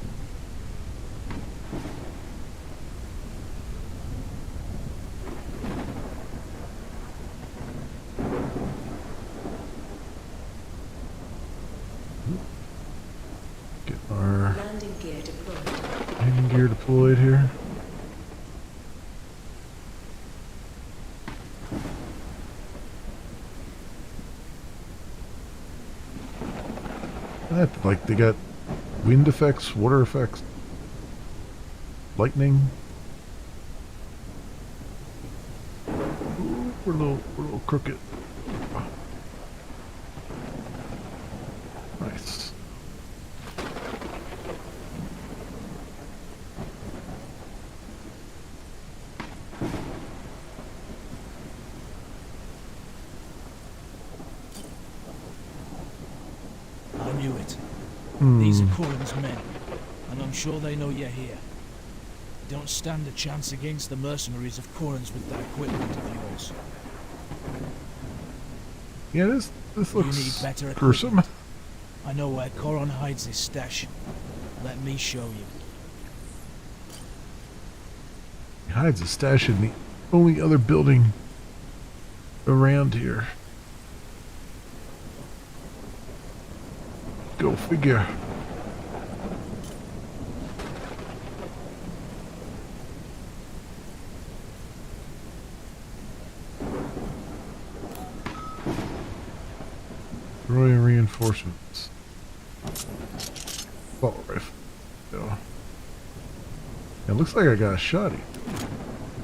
Get our landing gear deployed here. Like they got wind effects, water effects, lightning. Ooh, we're a little crooked. Nice. I knew it. These are Coron's men, and I'm sure they know you're here. Don't stand a chance against the mercenaries of Coron's with that equipment of yours. Yeah, this looks you need better gruesome. I know where Coron hides his stash. Let me show you. He hides his stash in the only other building around here. Go figure. Destroy reinforcements. Assault rifle. Yeah. It looks like I got a shotty.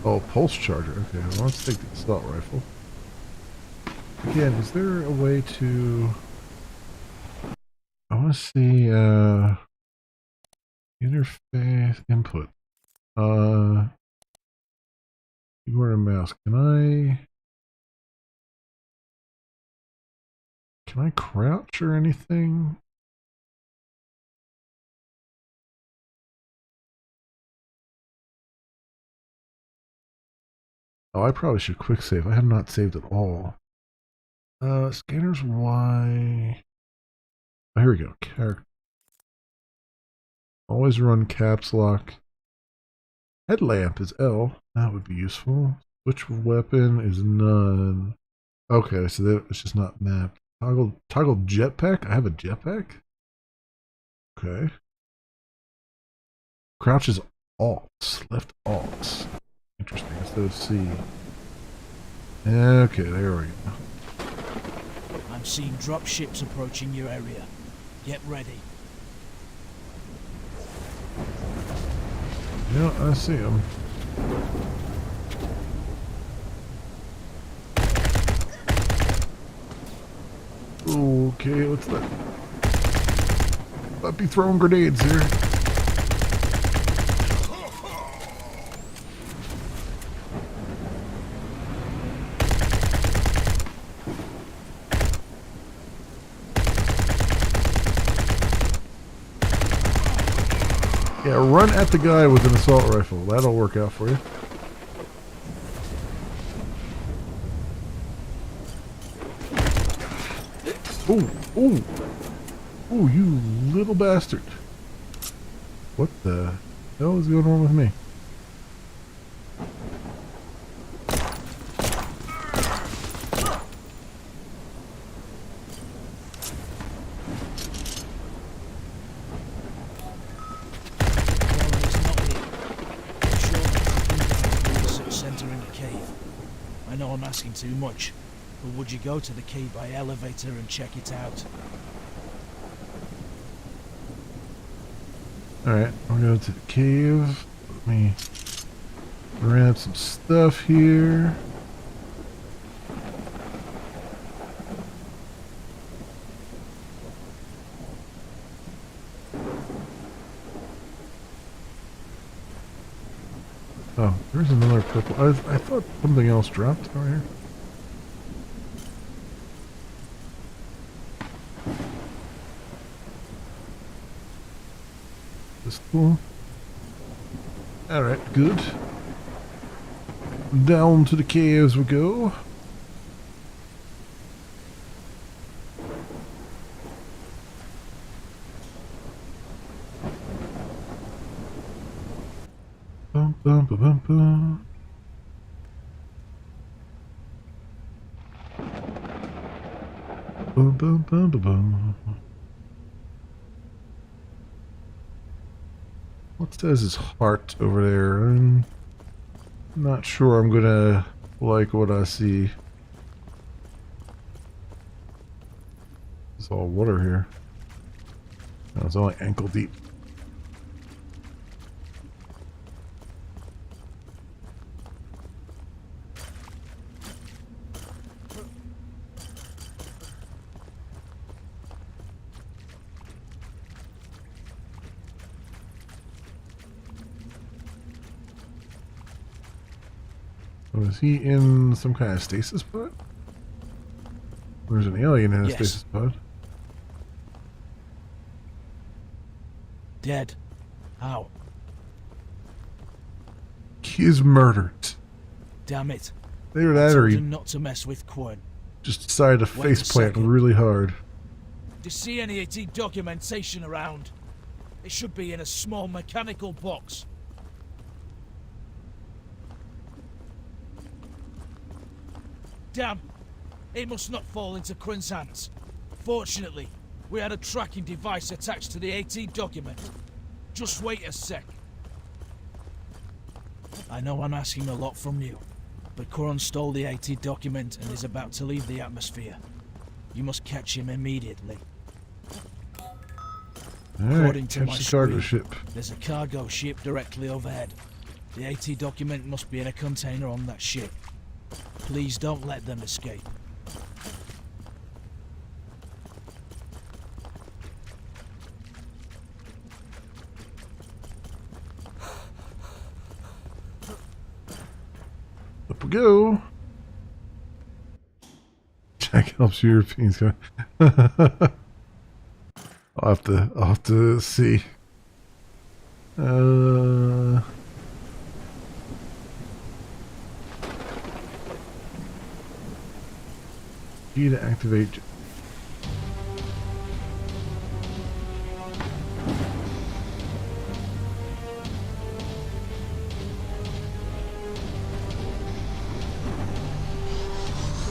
Oh, pulse charger. Okay, well, let's take the assault rifle. Again, is there a way to... I want to see, interface input. Keyboard and mouse. Can I crouch or anything? Oh, I probably should quick save. I have not saved at all. Scanners Y. Oh, here we go. Character. Always run caps lock. Headlamp is L. That would be useful. Switch weapon is none. Okay, so that it's just not mapped. Toggle jetpack? I have a jetpack? Okay. Crouch is alts. Left alts. Interesting. Instead of C. Okay, there we go. I'm seeing drop ships approaching your area. Get ready. Yeah, I see them. Okay, what's that? Might be throwing grenades here. Yeah, run at the guy with an assault rifle. That'll work out for you. Oh, oh, oh, you little bastard. What the hell is going on with me? I know I'm asking too much, but would you go to the cave by elevator and check it out? Alright, I'll go to the cave. Let me grab some stuff here. Oh, there's another purple. I thought something else dropped over here. This cool. Alright, good. Down to the caves we go. Bum, bum, bum, bum, bum. Bum, bum, bum, bum, bum. What says his heart over there? I'm not sure I'm gonna like what I see. It's all water here. No, it's only ankle deep. Was he in some kind of stasis pod? There's an alien in a stasis pod. Dead. How? He's murdered. Damn it. Either that or he not to mess with Quinn. just decided to faceplant really hard. Do you see any AT documentation around? It should be in a small mechanical box. Damn! It must not fall into Quinn's hands. Fortunately, we had a tracking device attached to the AT document. Just wait a sec. I know I'm asking a lot from you, but Quinn stole the AT document and is about to leave the atmosphere. You must catch him immediately. According to my cargo screen, ship. there's a cargo ship directly overhead. The AT document must be in a container on that ship. Please don't let them escape. Up we go. Jack helps Europeans go. I'll have to see. G to activate.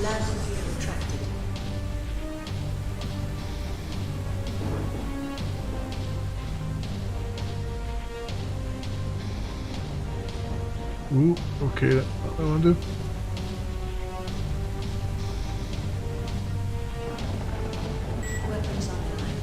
Landing gear retracted. Ooh, okay, that's what I want to do. Weapons online.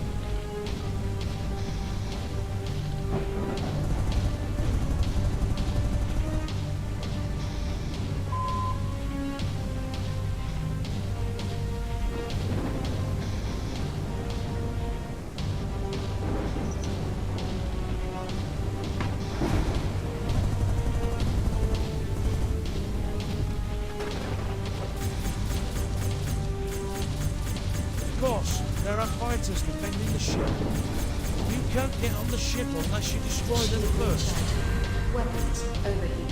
Of course, there are fighters defending the ship. You can't get on the ship unless you destroy them first. Weapons overheat.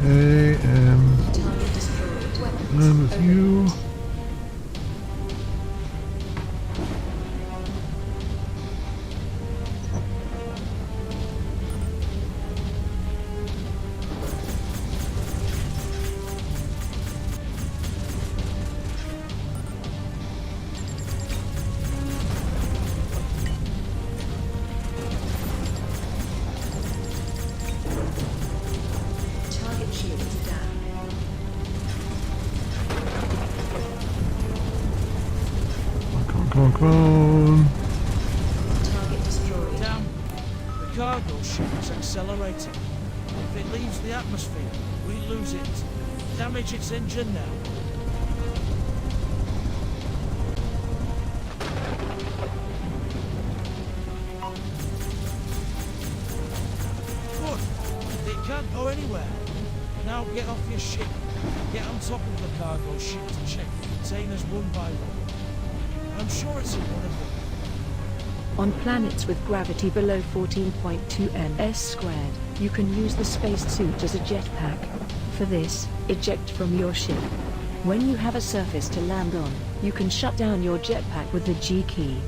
Okay, and none with you. Come on. Target destroyed. Damn. The cargo ship is accelerating. If it leaves the atmosphere, we lose it. Damage its engine now. Good. It can't go anywhere. Now get off your ship. Get on top of the cargo ship to check the containers one by one. I'm sure it's in one of them. On planets with gravity below 14.2 ms², you can use the spacesuit as a jetpack. For this, eject from your ship. When you have a surface to land on, you can shut down your jetpack with the G key.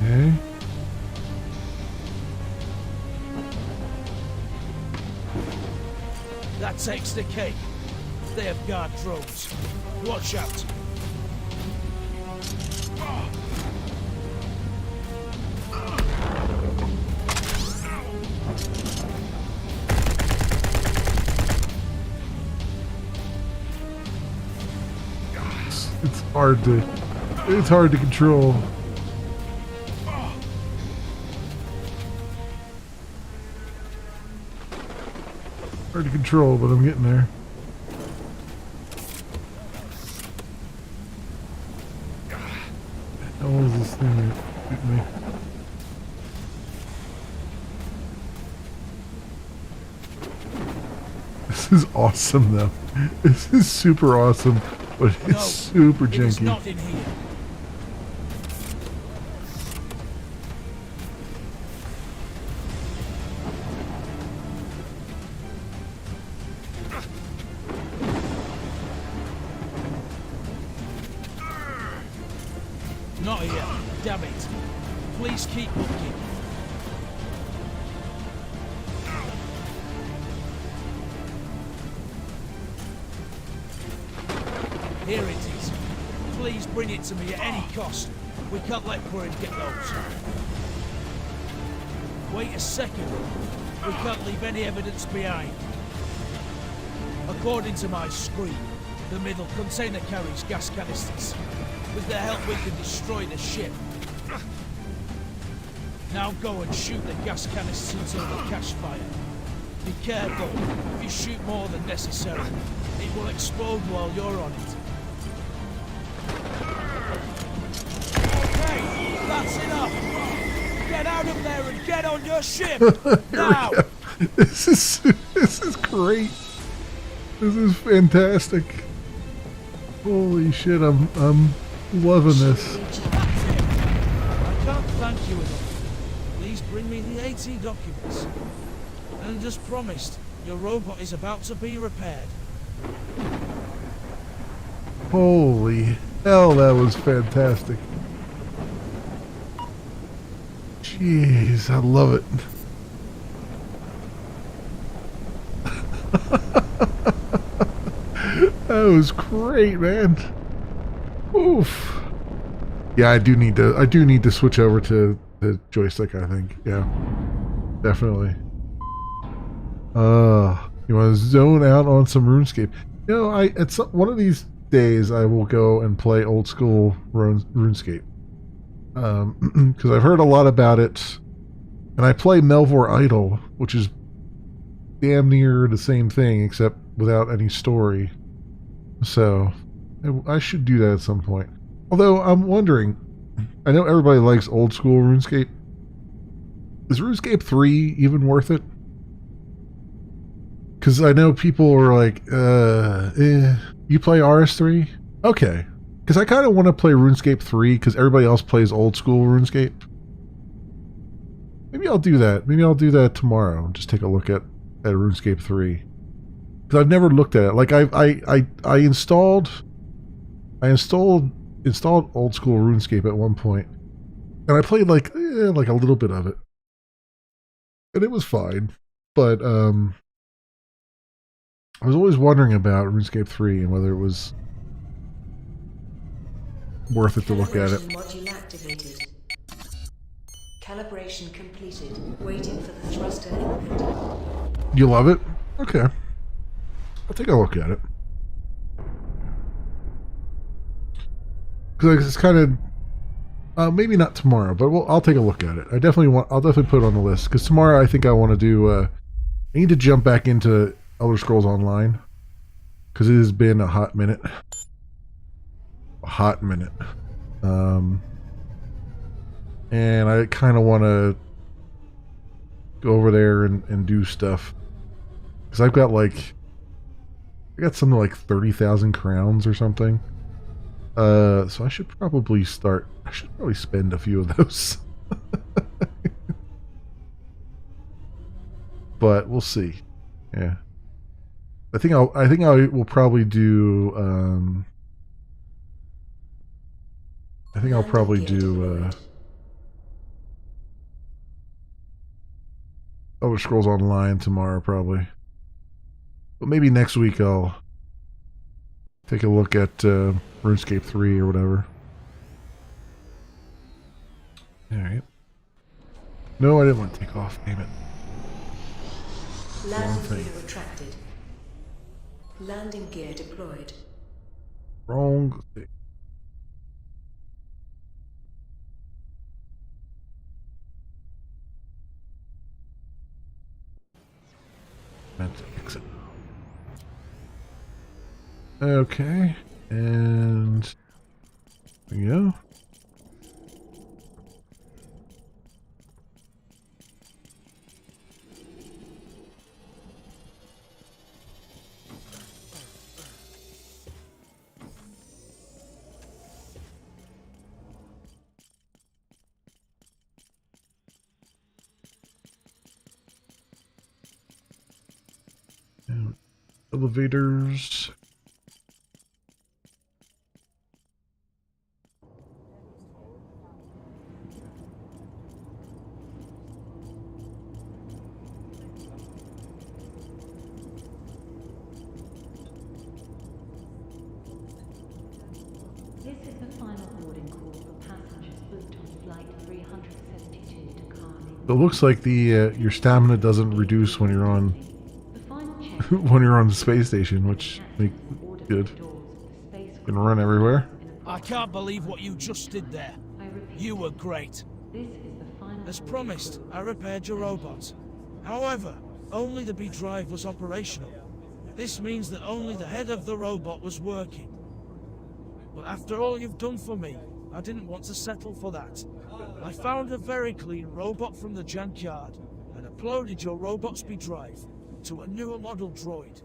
Okay. That takes the cake. They have guard drones. Watch out. It's hard to control. Hard to control, but I'm getting there. How is this thing shooting me? This is awesome, though. This is super awesome, but it's super janky. It's not in here. Not here. Damn it. Please keep looking. Here it is. Please bring it to me at any cost. We can't let Corin get those. Wait a second. We can't leave any evidence behind. According to my screen, the middle container carries gas canisters. With their help we can destroy the ship. Now go and shoot the gas canisters until they catch fire. Be careful. If you shoot more than necessary, it will explode while you're on it. Okay, that's enough. Get out of there and get on your ship now. This is great. This is fantastic. Holy shit! I'm loving this. I can't thank you enough. Please bring me the AT documents. And as promised, your robot is about to be repaired. Holy hell, that was fantastic. Jeez, I love it. That was great, man. Oof. Yeah, I do need to switch over to the joystick, I think. Yeah. Definitely. You want to zone out on some RuneScape. You know, one of these days I will go and play old school RuneScape. Because I've heard a lot about it. And I play Melvor Idol, which is damn near the same thing, except without any story. So, I should do that at some point. Although, I'm wondering, I know everybody likes old school RuneScape. Is RuneScape 3 even worth it? Because I know people are like, you play RS3? Okay. Because I kind of want to play RuneScape 3 because everybody else plays old school RuneScape. Maybe I'll do that. Maybe I'll do that tomorrow. Just take a look at RuneScape 3. Because I've never looked at it. Like I installed old school RuneScape at one point, and I played like a little bit of it, and it was fine. But I was always wondering about RuneScape 3 and whether it was worth it to look at it. Module activated. Calibration completed. Waiting for the thruster input. You love it? Okay. I'll take a look at it. Because it's kind of maybe not tomorrow, but I'll take a look at it. I'll definitely put it on the list because tomorrow I think I want to do. I need to jump back into Elder Scrolls Online because it has been a hot minute. And I kind of want to go over there and do stuff because I got something like 30,000 crowns or something. So I should probably spend a few of those. But we'll see. Yeah. I think I will probably do Elder Scrolls Online tomorrow probably. But maybe next week I'll take a look at RuneScape 3 or whatever. Alright. No, I didn't want to take off. Damn it. Landing gear retracted. Landing gear deployed. Wrong thing. Meant to exit. Okay, and there we go. And elevators. This is the final boarding call for passengers booked on flight 372 to Carney. It looks like your stamina doesn't reduce when you're on when you're on the space station, which makes it good. You can run everywhere. I can't believe what you just did there. You were great. As promised, I repaired your robot. However, only the B drive was operational. This means that only the head of the robot was working. But after all you've done for me, I didn't want to settle for that. I found a very clean robot from the junkyard and uploaded your robot's B drive to a newer model droid.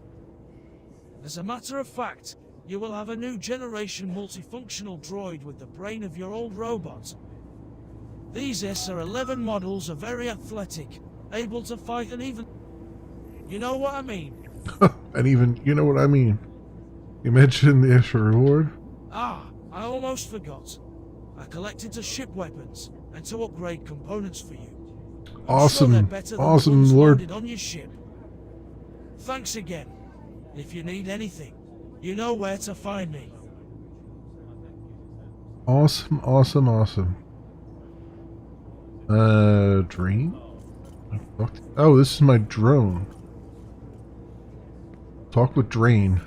As a matter of fact, you will have a new generation multifunctional droid with the brain of your old robot. These SR-11 models are very athletic, able to fight and even... You know what I mean? And even, you know what I mean. You mentioned the extra reward? Ah, I almost forgot. I collected to ship weapons and to upgrade components for you. Awesome, awesome, Lord. On your ship. Thanks again. If you need anything, you know where to find me. Awesome, awesome, awesome. Drain? Oh, this is my drone. Talk with Drain.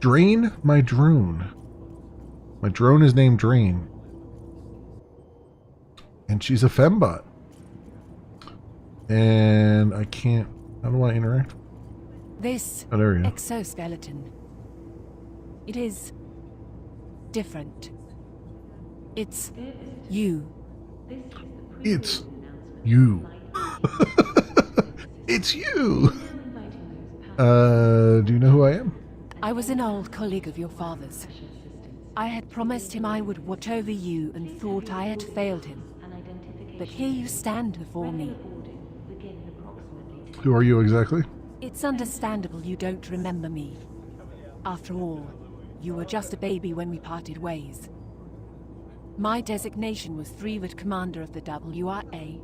Drain my drone. My drone is named Drain. And she's a fembot. And I can't... How do I interact? This Oh, there we go. exoskeleton. It is different. It's you. It's you. It's you. Do you know who I am? I was an old colleague of your father's. I had promised him I would watch over you and thought I had failed him. But here you stand before me. Who are you exactly? It's understandable you don't remember me. After all, you were just a baby when we parted ways. My designation was Threeved Commander of the WRA.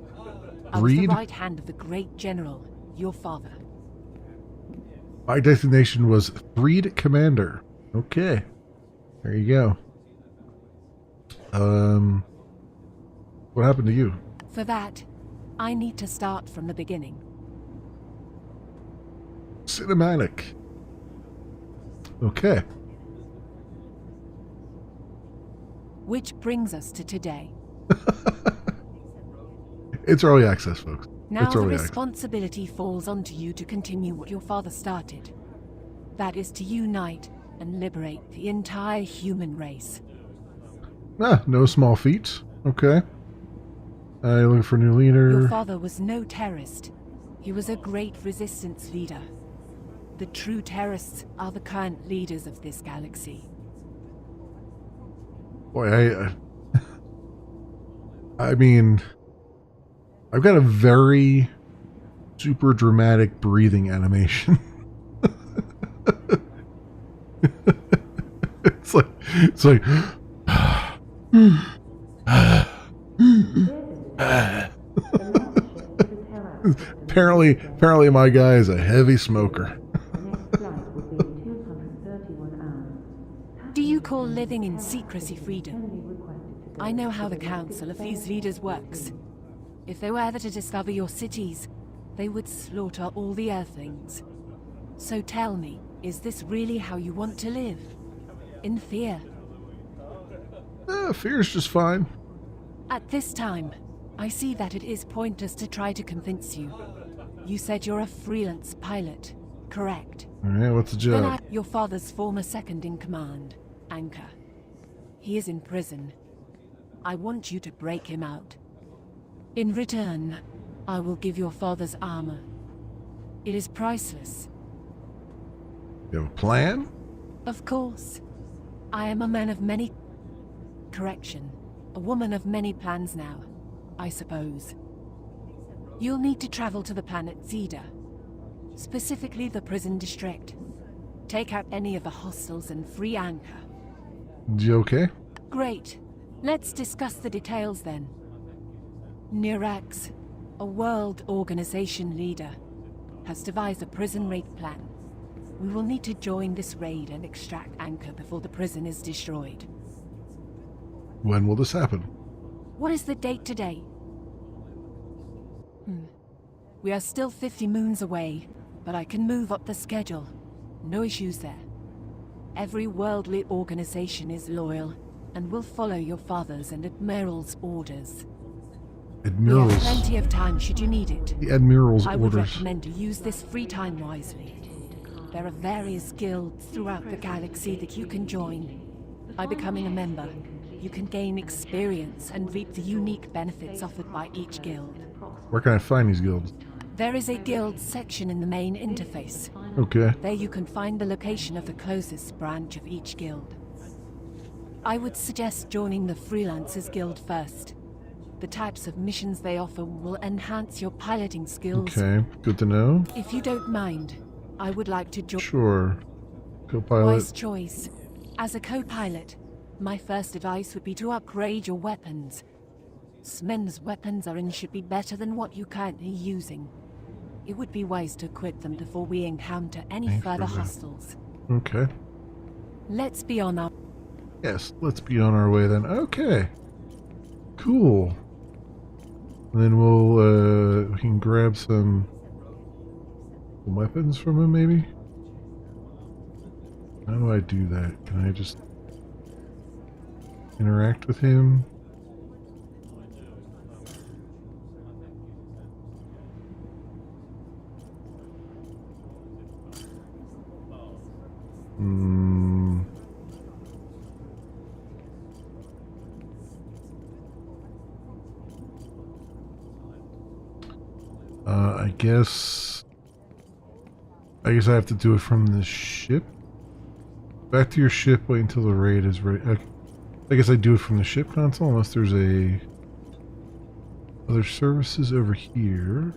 I was the right hand of the great general, your father. My designation was Threed Commander. Okay. There you go. What happened to you? For that, I need to start from the beginning. Cinematic. Okay. Which brings us to today. It's early access, folks. Now it's the early access. responsibility falls onto you to continue what your father started. That is to unite and liberate the entire human race. Ah, no small feats. Okay. Looking for a new leader. Your father was no terrorist. He was a great resistance leader. The true terrorists are the current leaders of this galaxy. Boy, I mean, I've got a very super dramatic breathing animation. it's like apparently my guy is a heavy smoker. Do you call living in secrecy freedom? I know how the council of these leaders works. If they were ever to discover your cities, they would slaughter all the Earthlings. So tell me, is this really how you want to live? In fear? Fear's just fine. At this time, I see that it is pointless to try to convince you. You said you're a freelance pilot, correct? Alright, what's the job? Your father's former second-in-command, Anchor. He is in prison. I want you to break him out. In return, I will give your father's armor. It is priceless. You have a plan? Of course. I am a man of many... Correction. A woman of many plans now, I suppose. You'll need to travel to the planet Zeta. Specifically the prison district. Take out any of the hostiles and free Anchor. You okay? Great. Let's discuss the details then. Nirax, a world organization leader, has devised a prison raid plan. We will need to join this raid and extract Anchor before the prison is destroyed. When will this happen? What is the date today? We are still 50 moons away, but I can move up the schedule. No issues there. Every worldly organization is loyal and will follow your father's and Admiral's orders. Admiral's? We have plenty of time should you need it. The Admiral's I would orders. recommend you use this free time wisely. There are various guilds throughout the galaxy that you can join. By becoming a member, you can gain experience and reap the unique benefits offered by each guild. Where can I find these guilds? There is a guild section in the main interface. Okay. There you can find the location of the closest branch of each guild. I would suggest joining the Freelancers Guild first. The types of missions they offer will enhance your piloting skills. Okay, good to know. If you don't mind, I would like to join. Sure. Co-pilot. Wise choice. As a co-pilot, my first advice would be to upgrade your weapons. Smen's weapons are and should be better than what you're currently using. It would be wise to quit them before we encounter any further hostiles. Okay. Let's be on our... Yes, let's be on our way then. Okay. Cool. And then we can grab some weapons from him, maybe? How do I do that? Can I just interact with him? I guess I have to do it from the ship. Back to your ship, wait until the raid is ready. I guess I do it from the ship console, unless there's other services over here.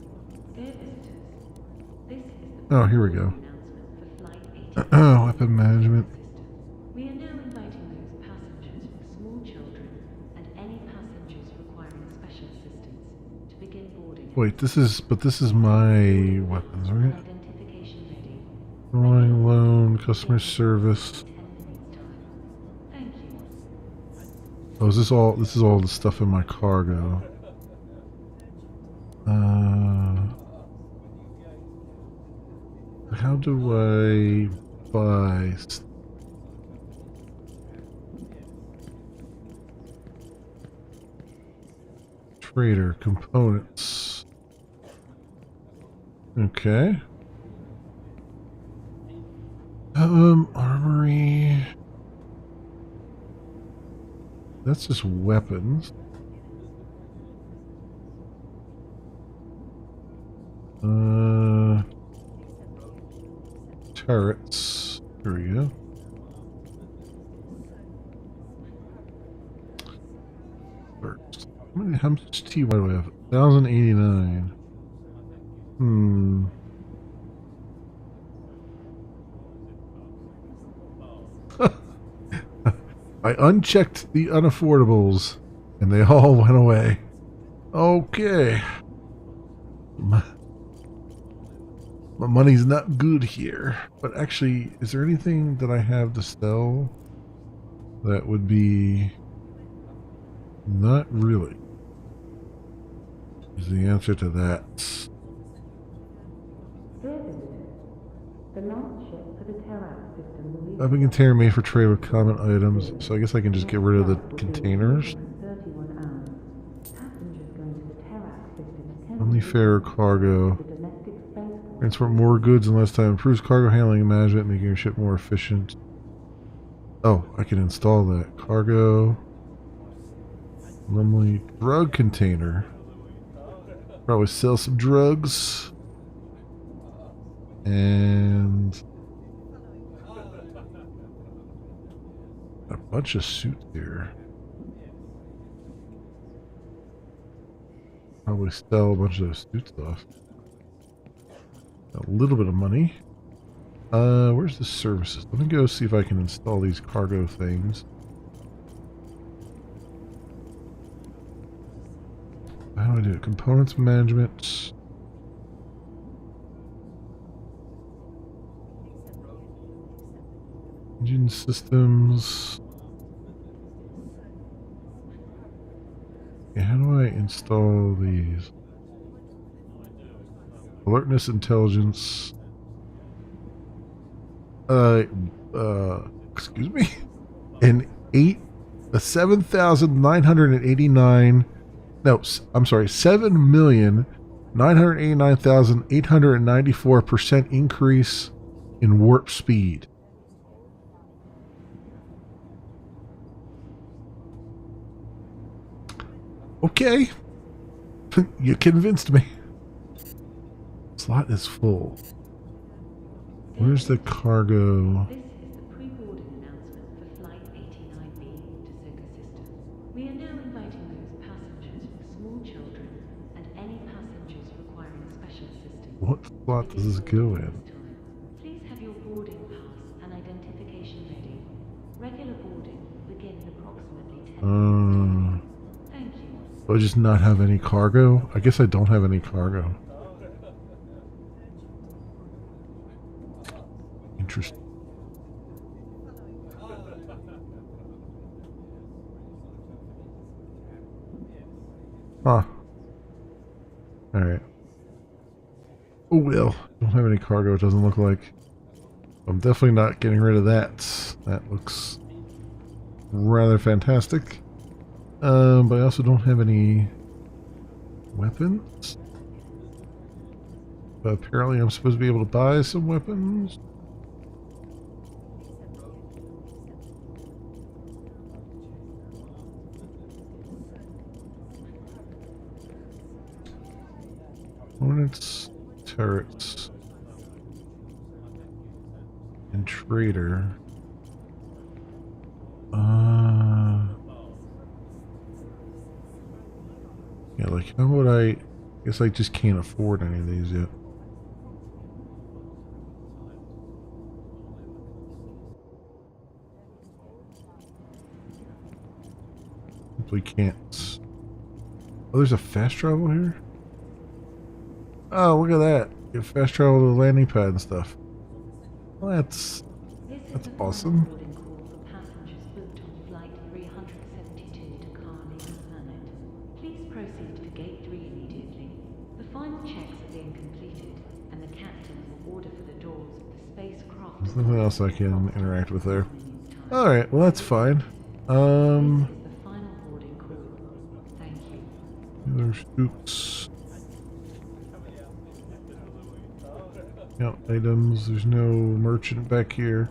Oh, here we go. Weapon management. We are now inviting those passengers with small children and any passengers requiring special assistance to begin boarding. Wait, this is my weapons, right? Flying loan, customer service. Oh, this is all the stuff in my cargo. How do I buy trader components? Okay. Armory. That's just weapons. Turrets. Here we go. First. How much TY do I have? 1,089. I unchecked the unaffordables, and they all went away. Okay. My money's not good here. But actually, is there anything that I have to sell that would be... Not really. Is the answer to that. The launch ship for the Terrax system will Weapon container made for trade with common items, so I guess I can just get rid of the containers. Only fair cargo. Transport more goods in less time. Improves cargo handling and management, making your ship more efficient. Oh, I can install that. Cargo. Normally drug container. Probably sell some drugs. And a bunch of suits here. Probably sell a bunch of those suits off. A little bit of money. Where's the services? Let me go see if I can install these cargo things. How do I do it? Components management. Engine systems. Okay, how do I install these? Alertness, intelligence. Excuse me? A 7,989. No, I'm sorry, 7,989,894% increase in warp speed. Okay. You convinced me. Slot is full. Where's the cargo? This is the pre-boarding announcement for Flight 89B to Circus System. We are now inviting those passengers with small children and any passengers requiring special assistance. What slot does this go in? Please have your boarding pass and identification ready. Regular boarding will begin in approximately 10 minutes. Thank you. Do I just not have any cargo? I guess I don't have any cargo. Interesting. Huh. Alright. Oh well. Don't have any cargo, it doesn't look like. I'm definitely not getting rid of that. That looks rather fantastic. But I also don't have any weapons. But apparently I'm supposed to be able to buy some weapons. Hornets, turrets, and trader. Yeah, like how would I guess I just can't afford any of these yet. Simply can't. Oh, there's a fast travel here? Oh, look at that. You have fast travel to the landing pad and stuff. Well, that's awesome. Please proceed to gate 3 immediately. The final checks are being completed, and the captain will order for the doors of the spacecraft. There's nothing else I can interact with there. Alright, well that's fine. There's oops. Count items. There's no merchant back here.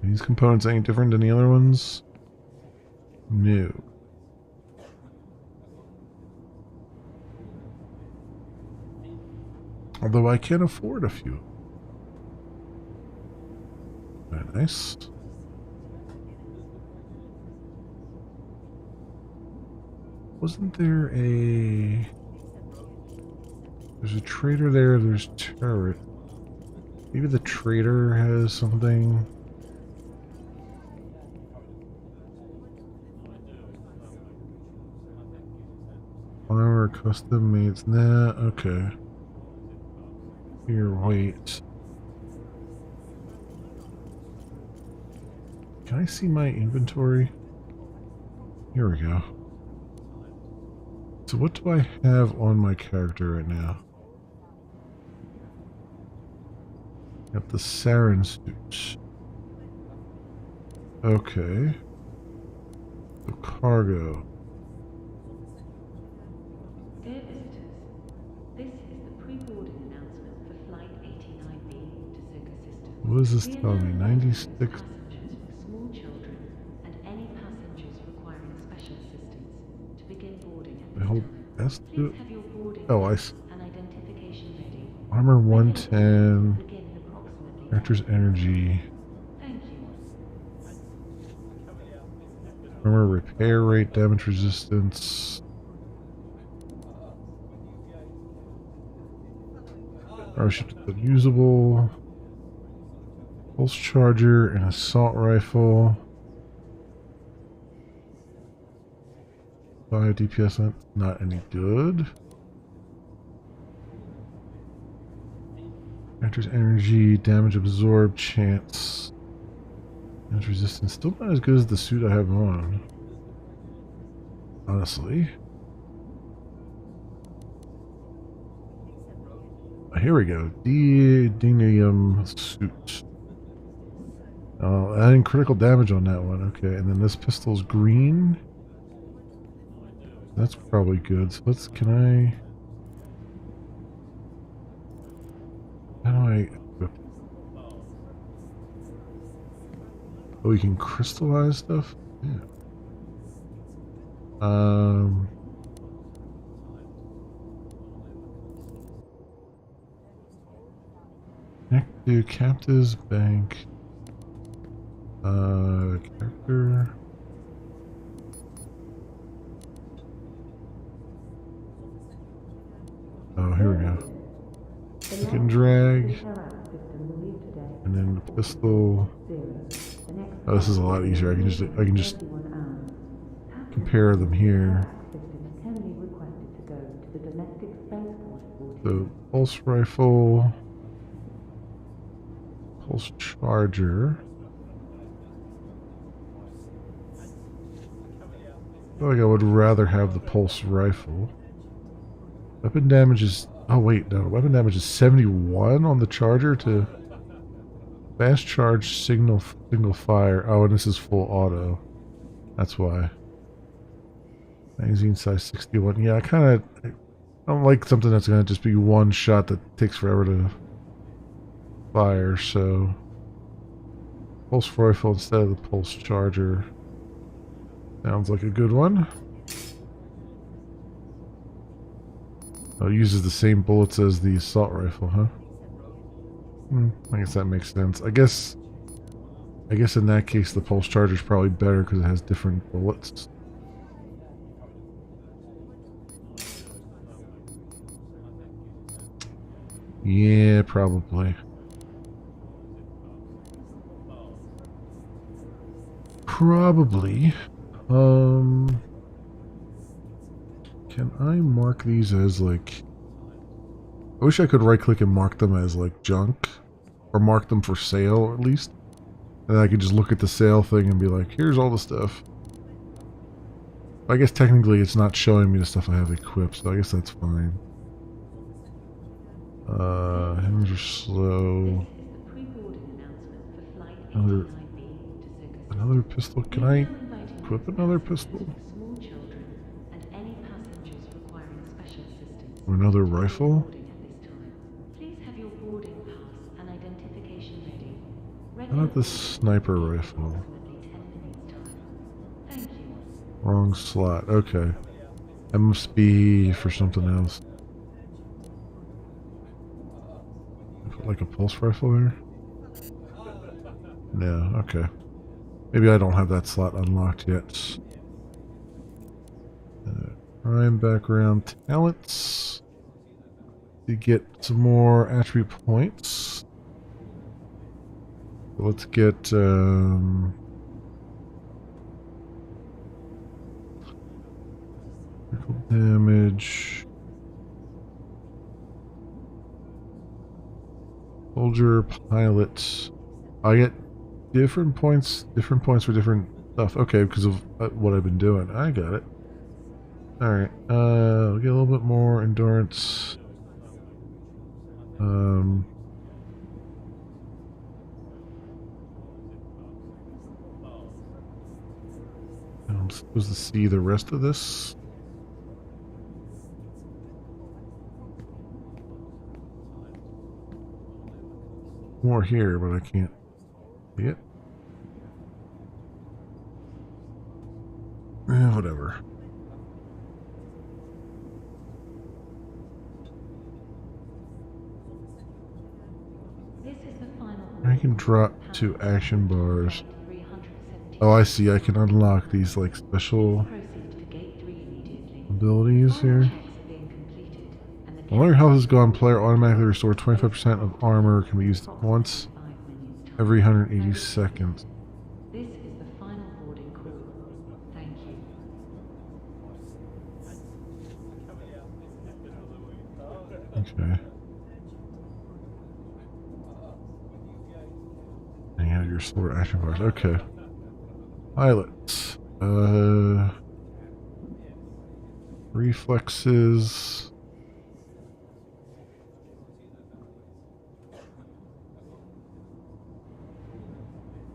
These components any different than the other ones? No. Although I can afford a few. Very nice. Wasn't there a... There's a trader there, there's turret. Maybe the trader has something... Armor, custom made. Nah, okay. Here, wait. Can I see my inventory? Here we go. So what do I have on my character right now? Got the Sarin suit. Okay. The cargo. Dear visitors, this is the pre-boarding announcement for Flight 89B to Circus Systems. What does this tell me? 96. Passengers with small children and any passengers requiring special assistance to begin boarding at this time. That's Please have your boarding oh, I and identification ready. Armor 110. Character's energy. Thank you. Armor repair rate, damage resistance. Parachute unusable. Pulse charger and assault rifle. 5 DPS, not any good. Character's energy, damage absorb, chance. Damage resistance, still not as good as the suit I have on. Honestly. Here we go. Dinium suit. Oh, adding critical damage on that one. Okay, and then this pistol's green. That's probably good. So let's, can I... How do I equip? Oh, you can crystallize stuff? Yeah. Connect to captives, bank. Character. Oh, here we go. You can drag. And then the pistol. Oh, this is a lot easier. I can just compare them here. So pulse rifle. Pulse charger. I feel like I would rather have the pulse rifle. Weapon damage is... Oh wait, no. Weapon damage is 71 on the charger to... Fast charge single fire. Oh, and this is full auto. That's why. Magazine size 61. Yeah, I don't like something that's going to just be one shot that takes forever to fire, so... Pulse rifle instead of the pulse charger. Sounds like a good one. Oh, it uses the same bullets as the assault rifle, huh? I guess that makes sense. I guess in that case the pulse charger is probably better because it has different bullets. Yeah, probably. Probably. Can I mark these as like... I wish I could right click and mark them as like junk. Or mark them for sale at least. And I could just look at the sale thing and be like, here's all the stuff. I guess technically it's not showing me the stuff I have equipped, so I guess that's fine. Hammers are slow. Another pistol. Can I equip another pistol? Or another rifle? How about the sniper rifle? Wrong slot. Okay. That must be for something else. Put like a pulse rifle there? No, okay. Maybe I don't have that slot unlocked yet. Prime background talents. To get some more attribute points. Let's get critical damage. Soldier, pilot. I get different points for different stuff. Okay, because of what I've been doing. I got it. Alright, we'll get a little bit more endurance. I'm supposed to see the rest of this. More here, but I can't see it. Whatever. I can drop 2 action bars. Oh, I see. I can unlock these like special abilities here. While your health is gone, player automatically restores 25% of armor. Can be used once every 180 seconds. This is the final boarding call. Thank you. Okay. And you have your silver action bars. Okay. Pilots. Reflexes.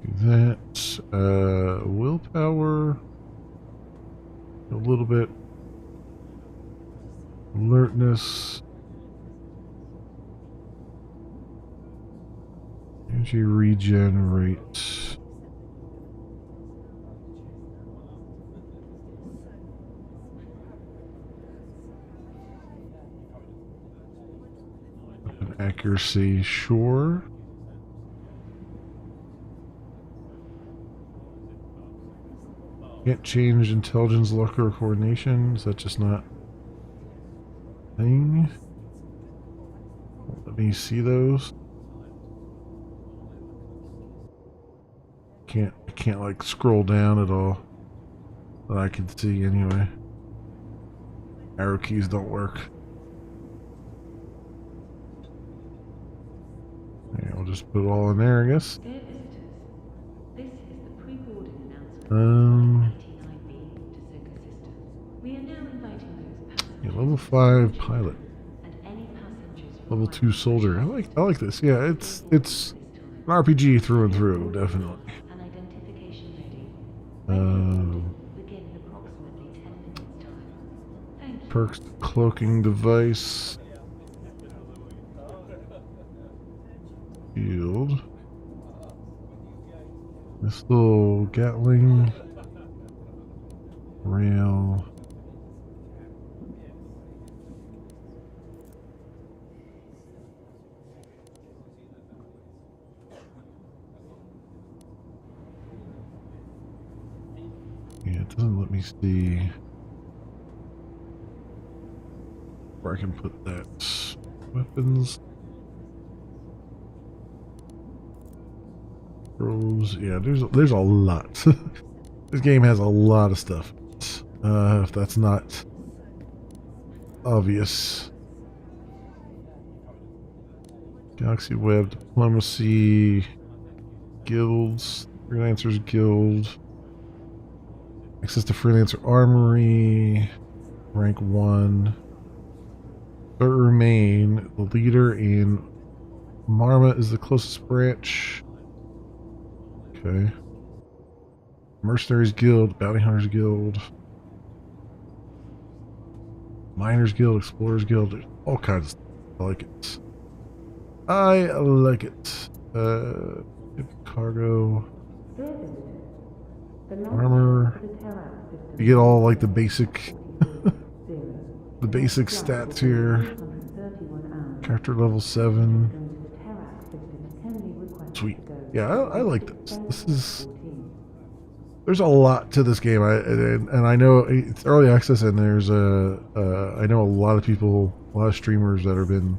Do that. Willpower. A little bit. Alertness. Energy regenerate. Accuracy, sure. Can't change intelligence, luck, or coordination. Is that just not a thing? Let me see those. I can't like scroll down at all that I can see anyway. Arrow keys don't work. Yeah, we'll just put it all in there, I guess. Dear visitors, this is the pre-boarding announcement for Flight 89B to Circus Systems. We are now inviting those passengers. Yeah, level 5 pilot. And any passengers Level 2 soldier. I like this. Yeah, it's an RPG through and through, definitely. An identification ready. Begin in approximately 10 minutes time. Thank you. Perks, cloaking device. Shield. This little Gatling rail. Yeah, it doesn't let me see where I can put that. Weapons. Throws. Yeah, there's a lot. This game has a lot of stuff. If that's not obvious. Galaxy Web, Diplomacy, Guilds, Freelancers Guild, access to Freelancer Armory, rank 1. But remain the leader in Marma is the closest branch. Okay. Mercenaries Guild, Bounty Hunters Guild, Miners Guild, Explorers Guild, there's all kinds of stuff. I like it. I like it. Cargo. Armor. You get all like the basic the basic stats here. Character level 7. Sweet. Yeah, I like this. There's a lot to this game. And I know it's early access, and there's I know a lot of people, a lot of streamers that have been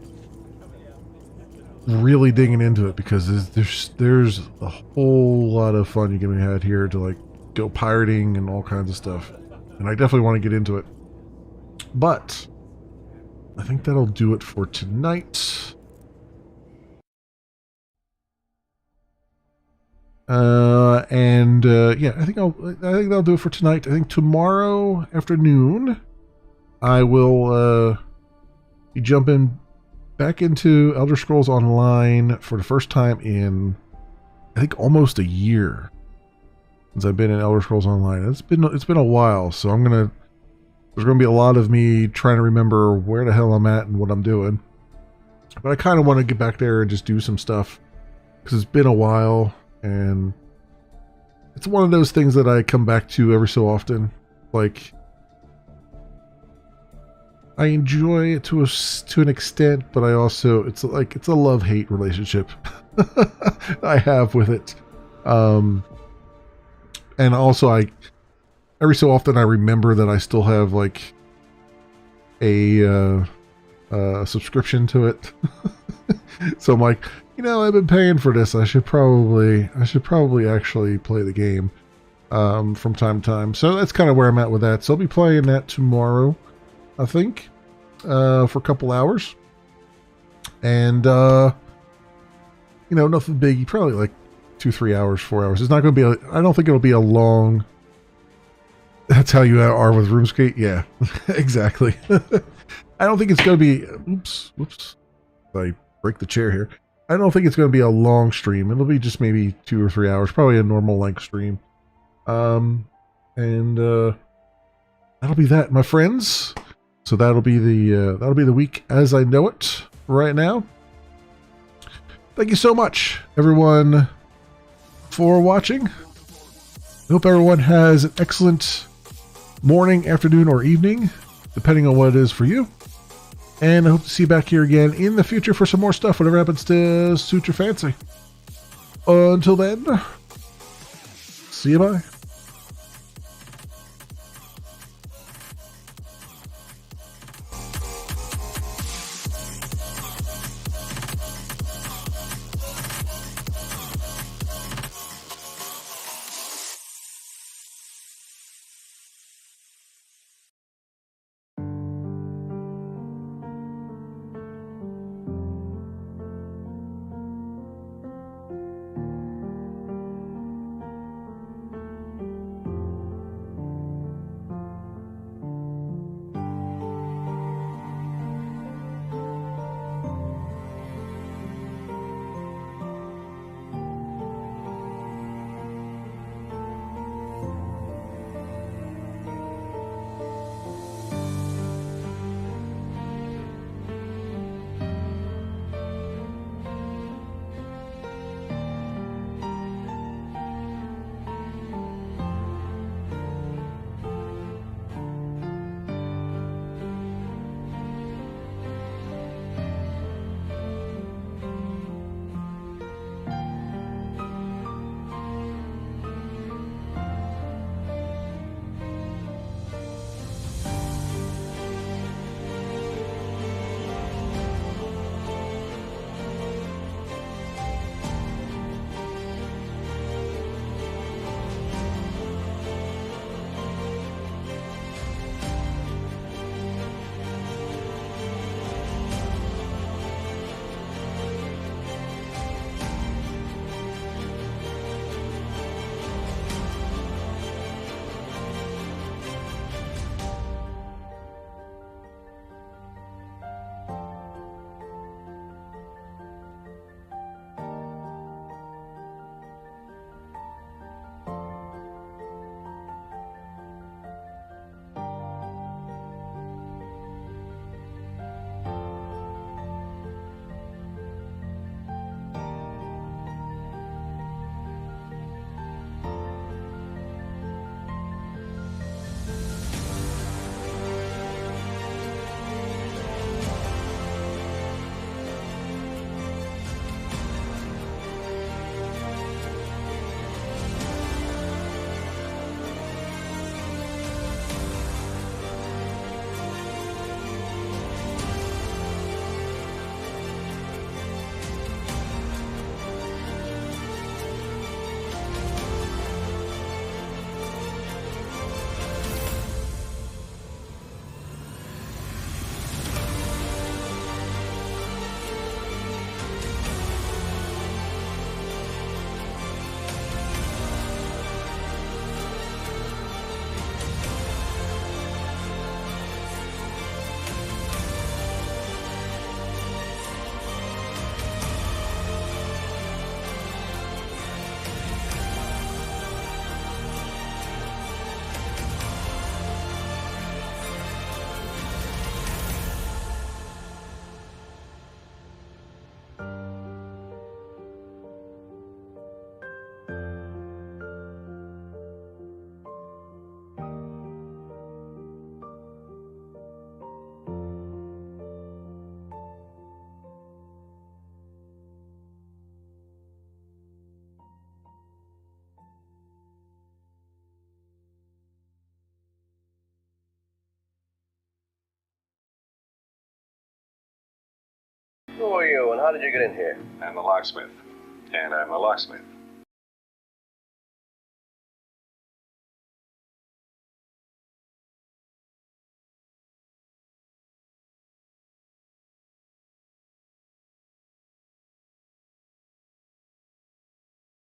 really digging into it, because there's a whole lot of fun you can be had here to like go pirating and all kinds of stuff. And I definitely want to get into it. But I think that'll do it for tonight. Yeah, I think that'll do it for tonight. I think tomorrow afternoon I will be jumping back into Elder Scrolls Online for the first time in I think almost a year since I've been in Elder Scrolls Online. It's been a while, so there's gonna be a lot of me trying to remember where the hell I'm at and what I'm doing. But I kind of want to get back there and just do some stuff, because it's been a while, and it's one of those things that I come back to every so often. Like, I enjoy it to an extent, but I also it's a love-hate relationship I have with it. And also every so often I remember that I still have like a subscription to it. So I'm like, I've been paying for this. I should probably actually play the game from time to time. So that's kind of where I'm at with that. So I'll be playing that tomorrow, I think, for a couple hours. And nothing big. Probably like 2-3 hours, 4 hours. It's not going to be. I don't think it'll be a long. That's how you are with RuneScape. Yeah, exactly. I don't think it's going to be. Oops. I break the chair here. I don't think it's going to be a long stream. It'll be just maybe 2 or 3 hours, probably a normal length stream. And that'll be that, my friends. So that'll be the week as I know it right now. Thank you so much, everyone, for watching. I hope everyone has an excellent morning, afternoon, or evening, depending on what it is for you. And I hope to see you back here again in the future for some more stuff, whatever happens to suit your fancy. Until then, see you, bye. are you and how did you get in here? I'm the locksmith. And I'm the locksmith.